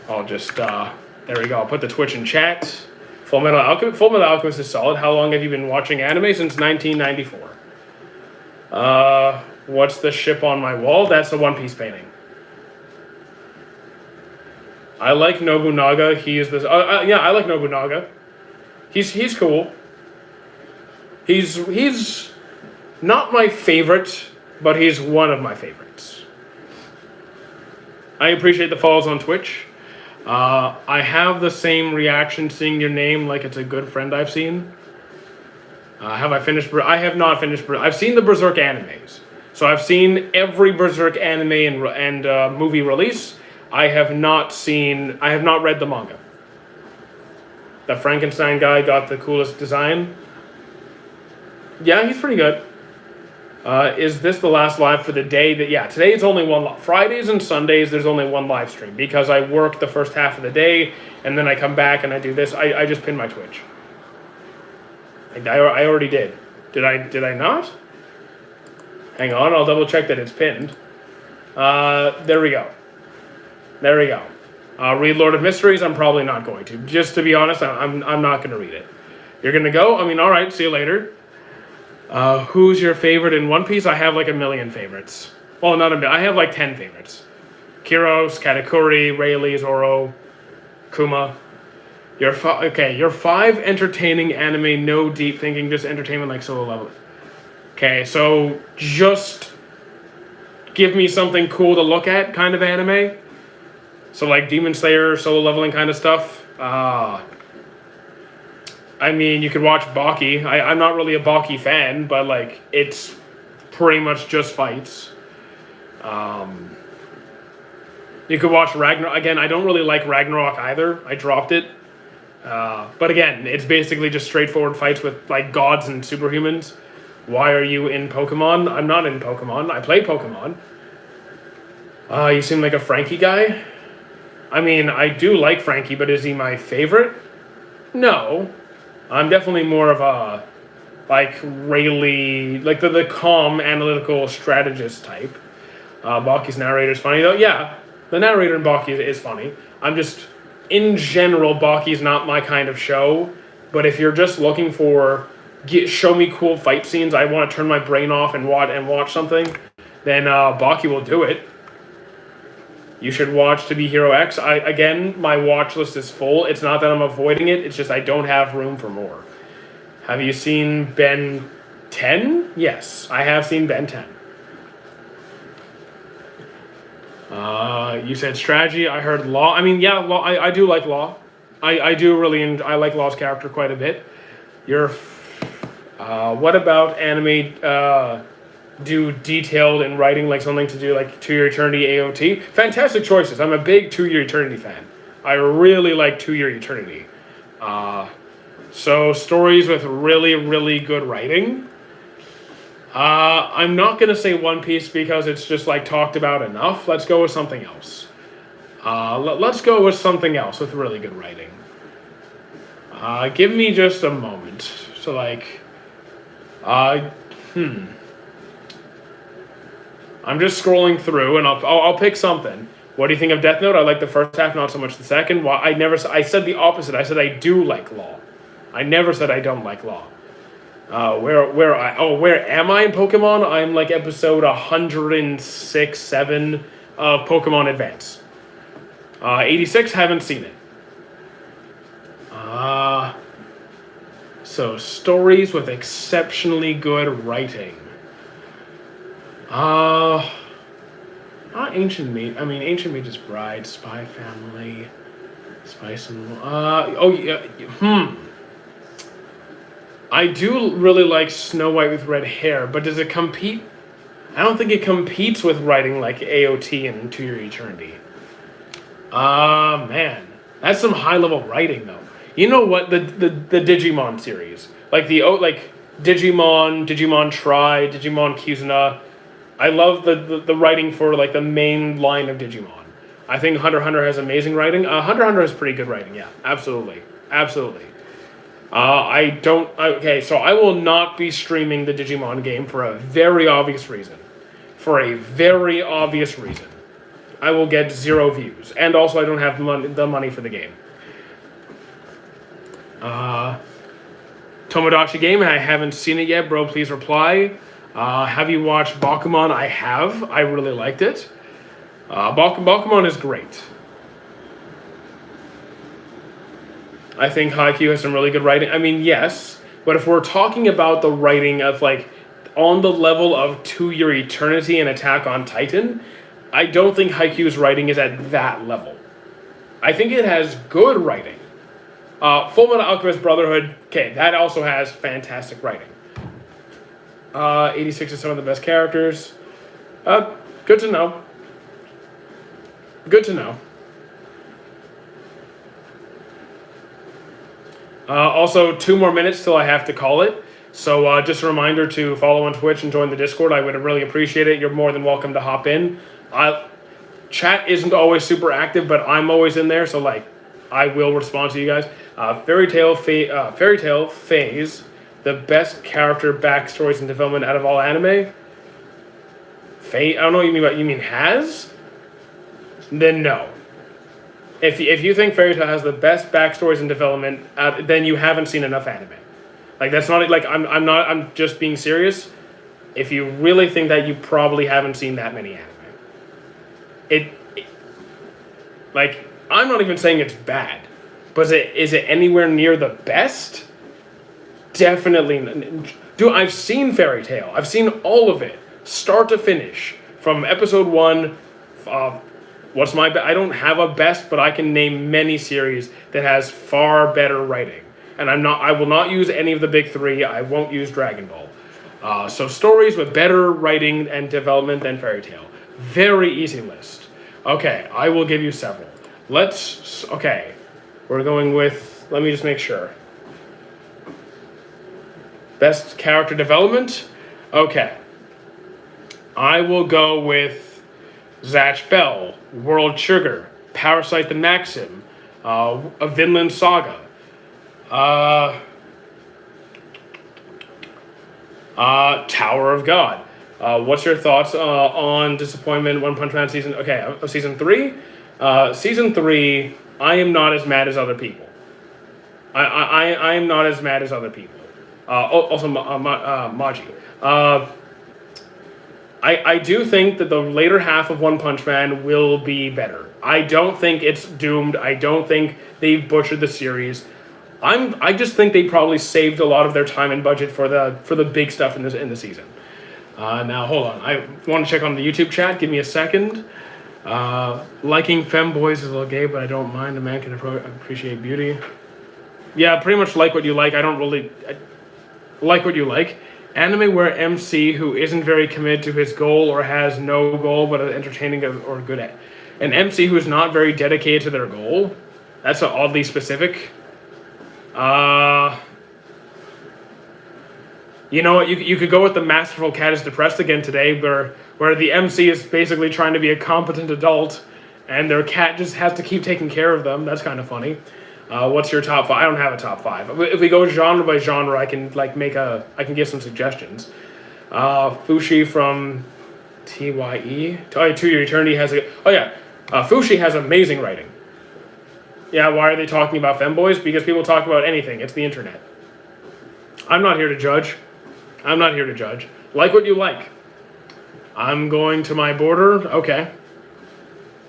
[SPEAKER 1] I'll just there we go. I'll put the Twitch in chat. Full Metal Alchemist is solid. How long have you been watching anime? Since 1994. What's the ship on my wall? That's the One Piece painting. I like Nobunaga. He is this. Yeah, I like Nobunaga. He's cool. He's not my favorite, but he's one of my favorites. I appreciate the follows on Twitch. I have the same reaction seeing your name like it's a good friend I've seen. Have I finished? I have not finished. I've seen the Berserk animes, so I've seen every Berserk anime and movie release. I have not read the manga. The Frankenstein guy got the coolest design. Yeah, he's pretty good. Is this the last live for the day? Today it's only one. Fridays and Sundays there's only one live stream because I work the first half of the day and then I come back and I do this. I just pinned my Twitch. I already did. Did I not? Hang on, I'll double check that it's pinned. There we go. Read Lord of Mysteries. I'm probably not going to. Just to be honest, I'm not going to read it. You're going to go? I mean, all right. See you later. Who's your favorite in One Piece? I have like a million favorites. Well, not a million. I have like 10 favorites. Kyros, Katakuri, Rayleigh, Zoro, Kuma. Your 5 entertaining anime, no deep thinking, just entertainment like Solo Level. Okay, so just give me something cool to look at kind of anime. So like Demon Slayer, Solo Leveling kind of stuff. I mean, you could watch Baki. I'm not really a Baki fan, but like it's pretty much just fights. You could watch Ragnarok. Again, I don't really like Ragnarok either. I dropped it. But again, it's basically just straightforward fights with like gods and superhumans. Why are you in Pokemon? I'm not in Pokemon. I play Pokemon. You seem like a Frankie guy. I mean, I do like Frankie, but is he my favorite? No. I'm definitely more of a, like, Rayleigh, like the calm, analytical strategist type. Baki's narrator's funny, though. Yeah, the narrator in Baki is funny. I'm just, in general, Baki's not my kind of show. But if you're just looking for, show me cool fight scenes, I want to turn my brain off and watch something, then Baki will do it. You should watch To Be Hero X. Again, my watch list is full. It's not that I'm avoiding it. It's just I don't have room for more. Have you seen Ben 10? Yes, I have seen Ben 10. You said strategy. I heard Law. I mean, yeah, Law. I do like Law. I do really. I like Law's character quite a bit. What about anime? Do detailed in writing, like something to do like To Your Eternity AOT. Fantastic choices. I'm a big To Your Eternity fan. I really like To Your Eternity. So stories with really, really good writing. I'm not going to say One Piece because it's just like talked about enough. Let's go with something else. Let's go with something else with really good writing. Give me just a moment. So like, I'm just scrolling through, and I'll pick something. What do you think of Death Note? I like the first half, not so much the second. Well, I said the opposite. I said I do like Law. I never said I don't like Law. Where am I in Pokemon? I'm like episode 106, 7 of Pokemon Advance. 86, haven't seen it. So stories with exceptionally good writing. Not Ancient Mage. I mean, Ancient Mage's Bride, Spy Family, Spice and... I do really like Snow White with Red Hair, but does it compete? I don't think it competes with writing like AOT and To Your Eternity. Man. That's some high-level writing, though. You know what? The Digimon series. Like Digimon Tri, Digimon Kizuna. I love the writing for like the main line of Digimon. I think Hunter x Hunter has amazing writing. Hunter x Hunter has pretty good writing, yeah. Absolutely. Okay, so I will not be streaming the Digimon game for a very obvious reason. I will get 0 views. And also I don't have the money for the game. Tomodachi Game, I haven't seen it yet, bro, please reply. Have you watched Bakuman? I have. I really liked it. Bakuman is great. I think Haikyuu has some really good writing. I mean, yes, but if we're talking about the writing of like on the level of To Your Eternity and Attack on Titan, I don't think Haikyuu's writing is at that level. I think it has good writing. Fullmetal Alchemist Brotherhood, okay, that also has fantastic writing. 86 is some of the best characters. Good to know. Also, 2 more minutes till I have to call it. So just a reminder to follow on Twitch and join the Discord. I would really appreciate it. You're more than welcome to hop in. Chat isn't always super active, but I'm always in there, so like I will respond to you guys. Fairy Tail Phase, the best character backstories and development out of all anime. I don't know what you mean by you mean has? Then no. If you think Fairy Tail has the best backstories and development, then you haven't seen enough anime. Like that's not like I'm just being serious. If you really think that, you probably haven't seen that many anime. Like I'm not even saying it's bad, but is it anywhere near the best? Definitely. Dude, I've seen Fairy Tail. I've seen all of it, start to finish, from episode 1. I don't have a best, but I can name many series that has far better writing. And I will not use any of the big 3. I won't use Dragon Ball. So stories with better writing and development than Fairy Tail. Very easy list. Okay, I will give you several. We're going with, let me just make sure. Best character development? Okay. I will go with Zatch Bell, World Sugar, Parasite the Maxim, A Vinland Saga, Tower of God. What's your thoughts on Disappointment, One Punch Man season 3? Season 3, I am not as mad as other people. I am not as mad as other people. Also, Maji. I do think that the later half of One Punch Man will be better. I don't think it's doomed. I don't think they've butchered the series. I just think they probably saved a lot of their time and budget for the big stuff in the season. Now hold on. I want to check on the YouTube chat. Give me a second. Liking femboys is a little gay, but I don't mind. A man can appreciate beauty. Yeah, pretty much like what you like. I like what you like. Anime where MC who isn't very committed to his goal or has no goal but is entertaining or good at. An MC who is not very dedicated to their goal. That's oddly specific. You know what? You could go with the Masterful Cat is Depressed Again today, where the MC is basically trying to be a competent adult, and their cat just has to keep taking care of them. That's kind of funny. What's your top 5? I don't have a top 5. If we go genre by genre, I can give some suggestions. Fushi from TYE. To Your Eternity has Fushi has amazing writing. Yeah, why are they talking about femboys? Because people talk about anything. It's the internet. I'm not here to judge. I'm not here to judge. Like what you like. I'm going to my border. Okay.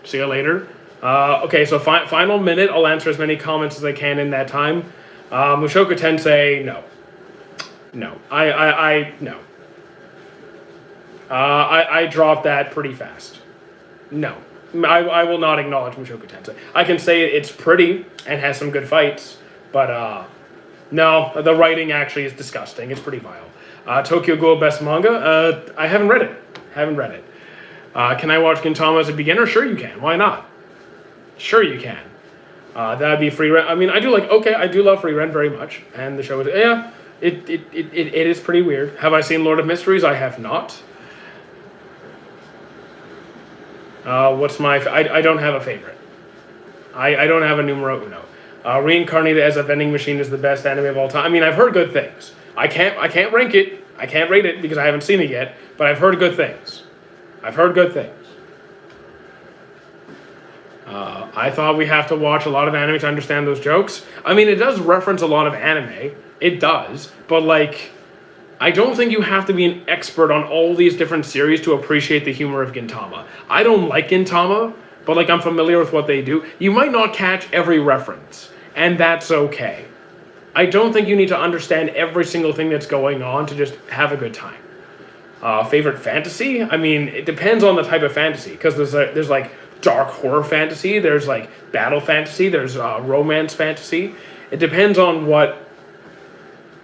[SPEAKER 1] See you later. Okay, so final minute. I'll answer as many comments as I can in that time. Mushoku Tensei, no. No. No. I dropped that pretty fast. No. I will not acknowledge Mushoku Tensei. I can say it's pretty and has some good fights, but no, the writing actually is disgusting. It's pretty vile. Tokyo Ghoul best manga? I haven't read it. Can I watch Gintama as a beginner? Sure you can. Why not? Sure you can. That'd be free rent. I mean, I do love free rent very much, and the show is it is pretty weird. Have I seen Lord of Mysteries? I have not. What's my? I don't have a favorite. I don't have a numero uno. Reincarnated as a vending machine is the best anime of all time. I mean, I've heard good things. I can't rank it. I can't rate it because I haven't seen it yet. But I've heard good things. I thought we have to watch a lot of anime to understand those jokes. I mean, it does reference a lot of anime. It does. But, like, I don't think you have to be an expert on all these different series to appreciate the humor of Gintama. I don't like Gintama, but, like, I'm familiar with what they do. You might not catch every reference, and that's okay. I don't think you need to understand every single thing that's going on to just have a good time. Favorite fantasy? I mean, it depends on the type of fantasy, because there's like dark horror fantasy, there's like battle fantasy, there's romance fantasy. It depends on what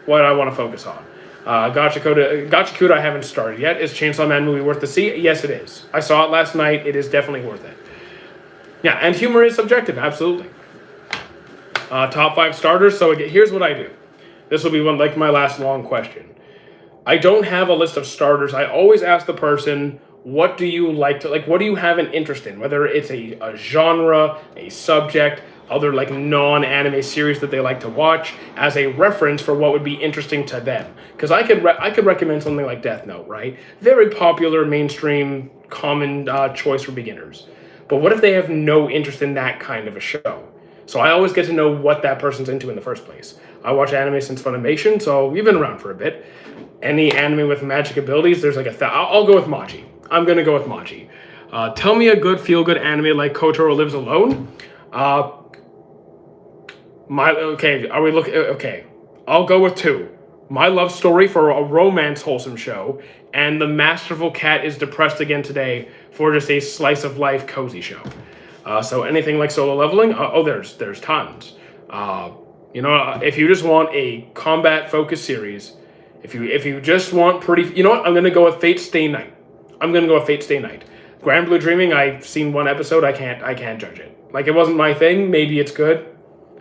[SPEAKER 1] I want to focus on. Gachakuda I haven't started yet. Is Chainsaw Man movie worth the see? Yes, it is. I saw it last night. It is definitely worth it. Yeah, and humor is subjective, absolutely. Top 5 starters. So again, here's what I do. This will be my last long question. I don't have a list of starters. I always ask the person, what do you like to, what do you have an interest in? Whether it's a genre, a subject, other non-anime series that they like to watch as a reference for what would be interesting to them. Because I could recommend something like Death Note, right? Very popular, mainstream, common choice for beginners. But what if they have no interest in that kind of a show? So I always get to know what that person's into in the first place. I watch anime since Funimation, so we've been around for a bit. Any anime with magic abilities, there's I'll go with Maji. I'm gonna go with Maji. Tell me a good feel-good anime like Kotaro Lives Alone. Okay, I'll go with 2. My Love Story for a romance wholesome show, and The Masterful Cat is Depressed Again Today for just a slice of life cozy show. So anything like Solo Leveling, there's tons. If you just want a combat focused series, if you just want pretty, you know what? I'm gonna go with Fate Stay Night. Grand Blue Dreaming, I've seen 1 episode. I can't judge it. It wasn't my thing. Maybe it's good.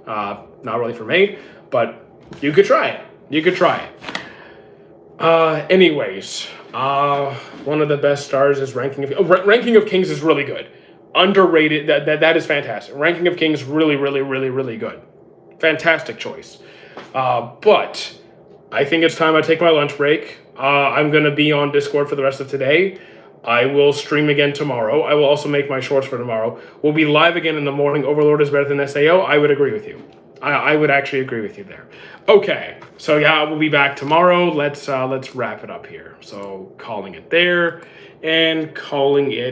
[SPEAKER 1] Not really for me, but you could try it. Anyways, one of the best stars is Ranking of Kings is really good. Underrated. That is fantastic. Ranking of Kings really, really, really, really good. Fantastic choice. But I think it's time I take my lunch break. I'm going to be on Discord for the rest of today. I will stream again tomorrow. I will also make my shorts for tomorrow. We'll be live again in the morning. Overlord is better than SAO. I would agree with you. I would actually agree with you there. Okay, so yeah, we'll be back tomorrow. Let's wrap it up here. So calling it there and calling it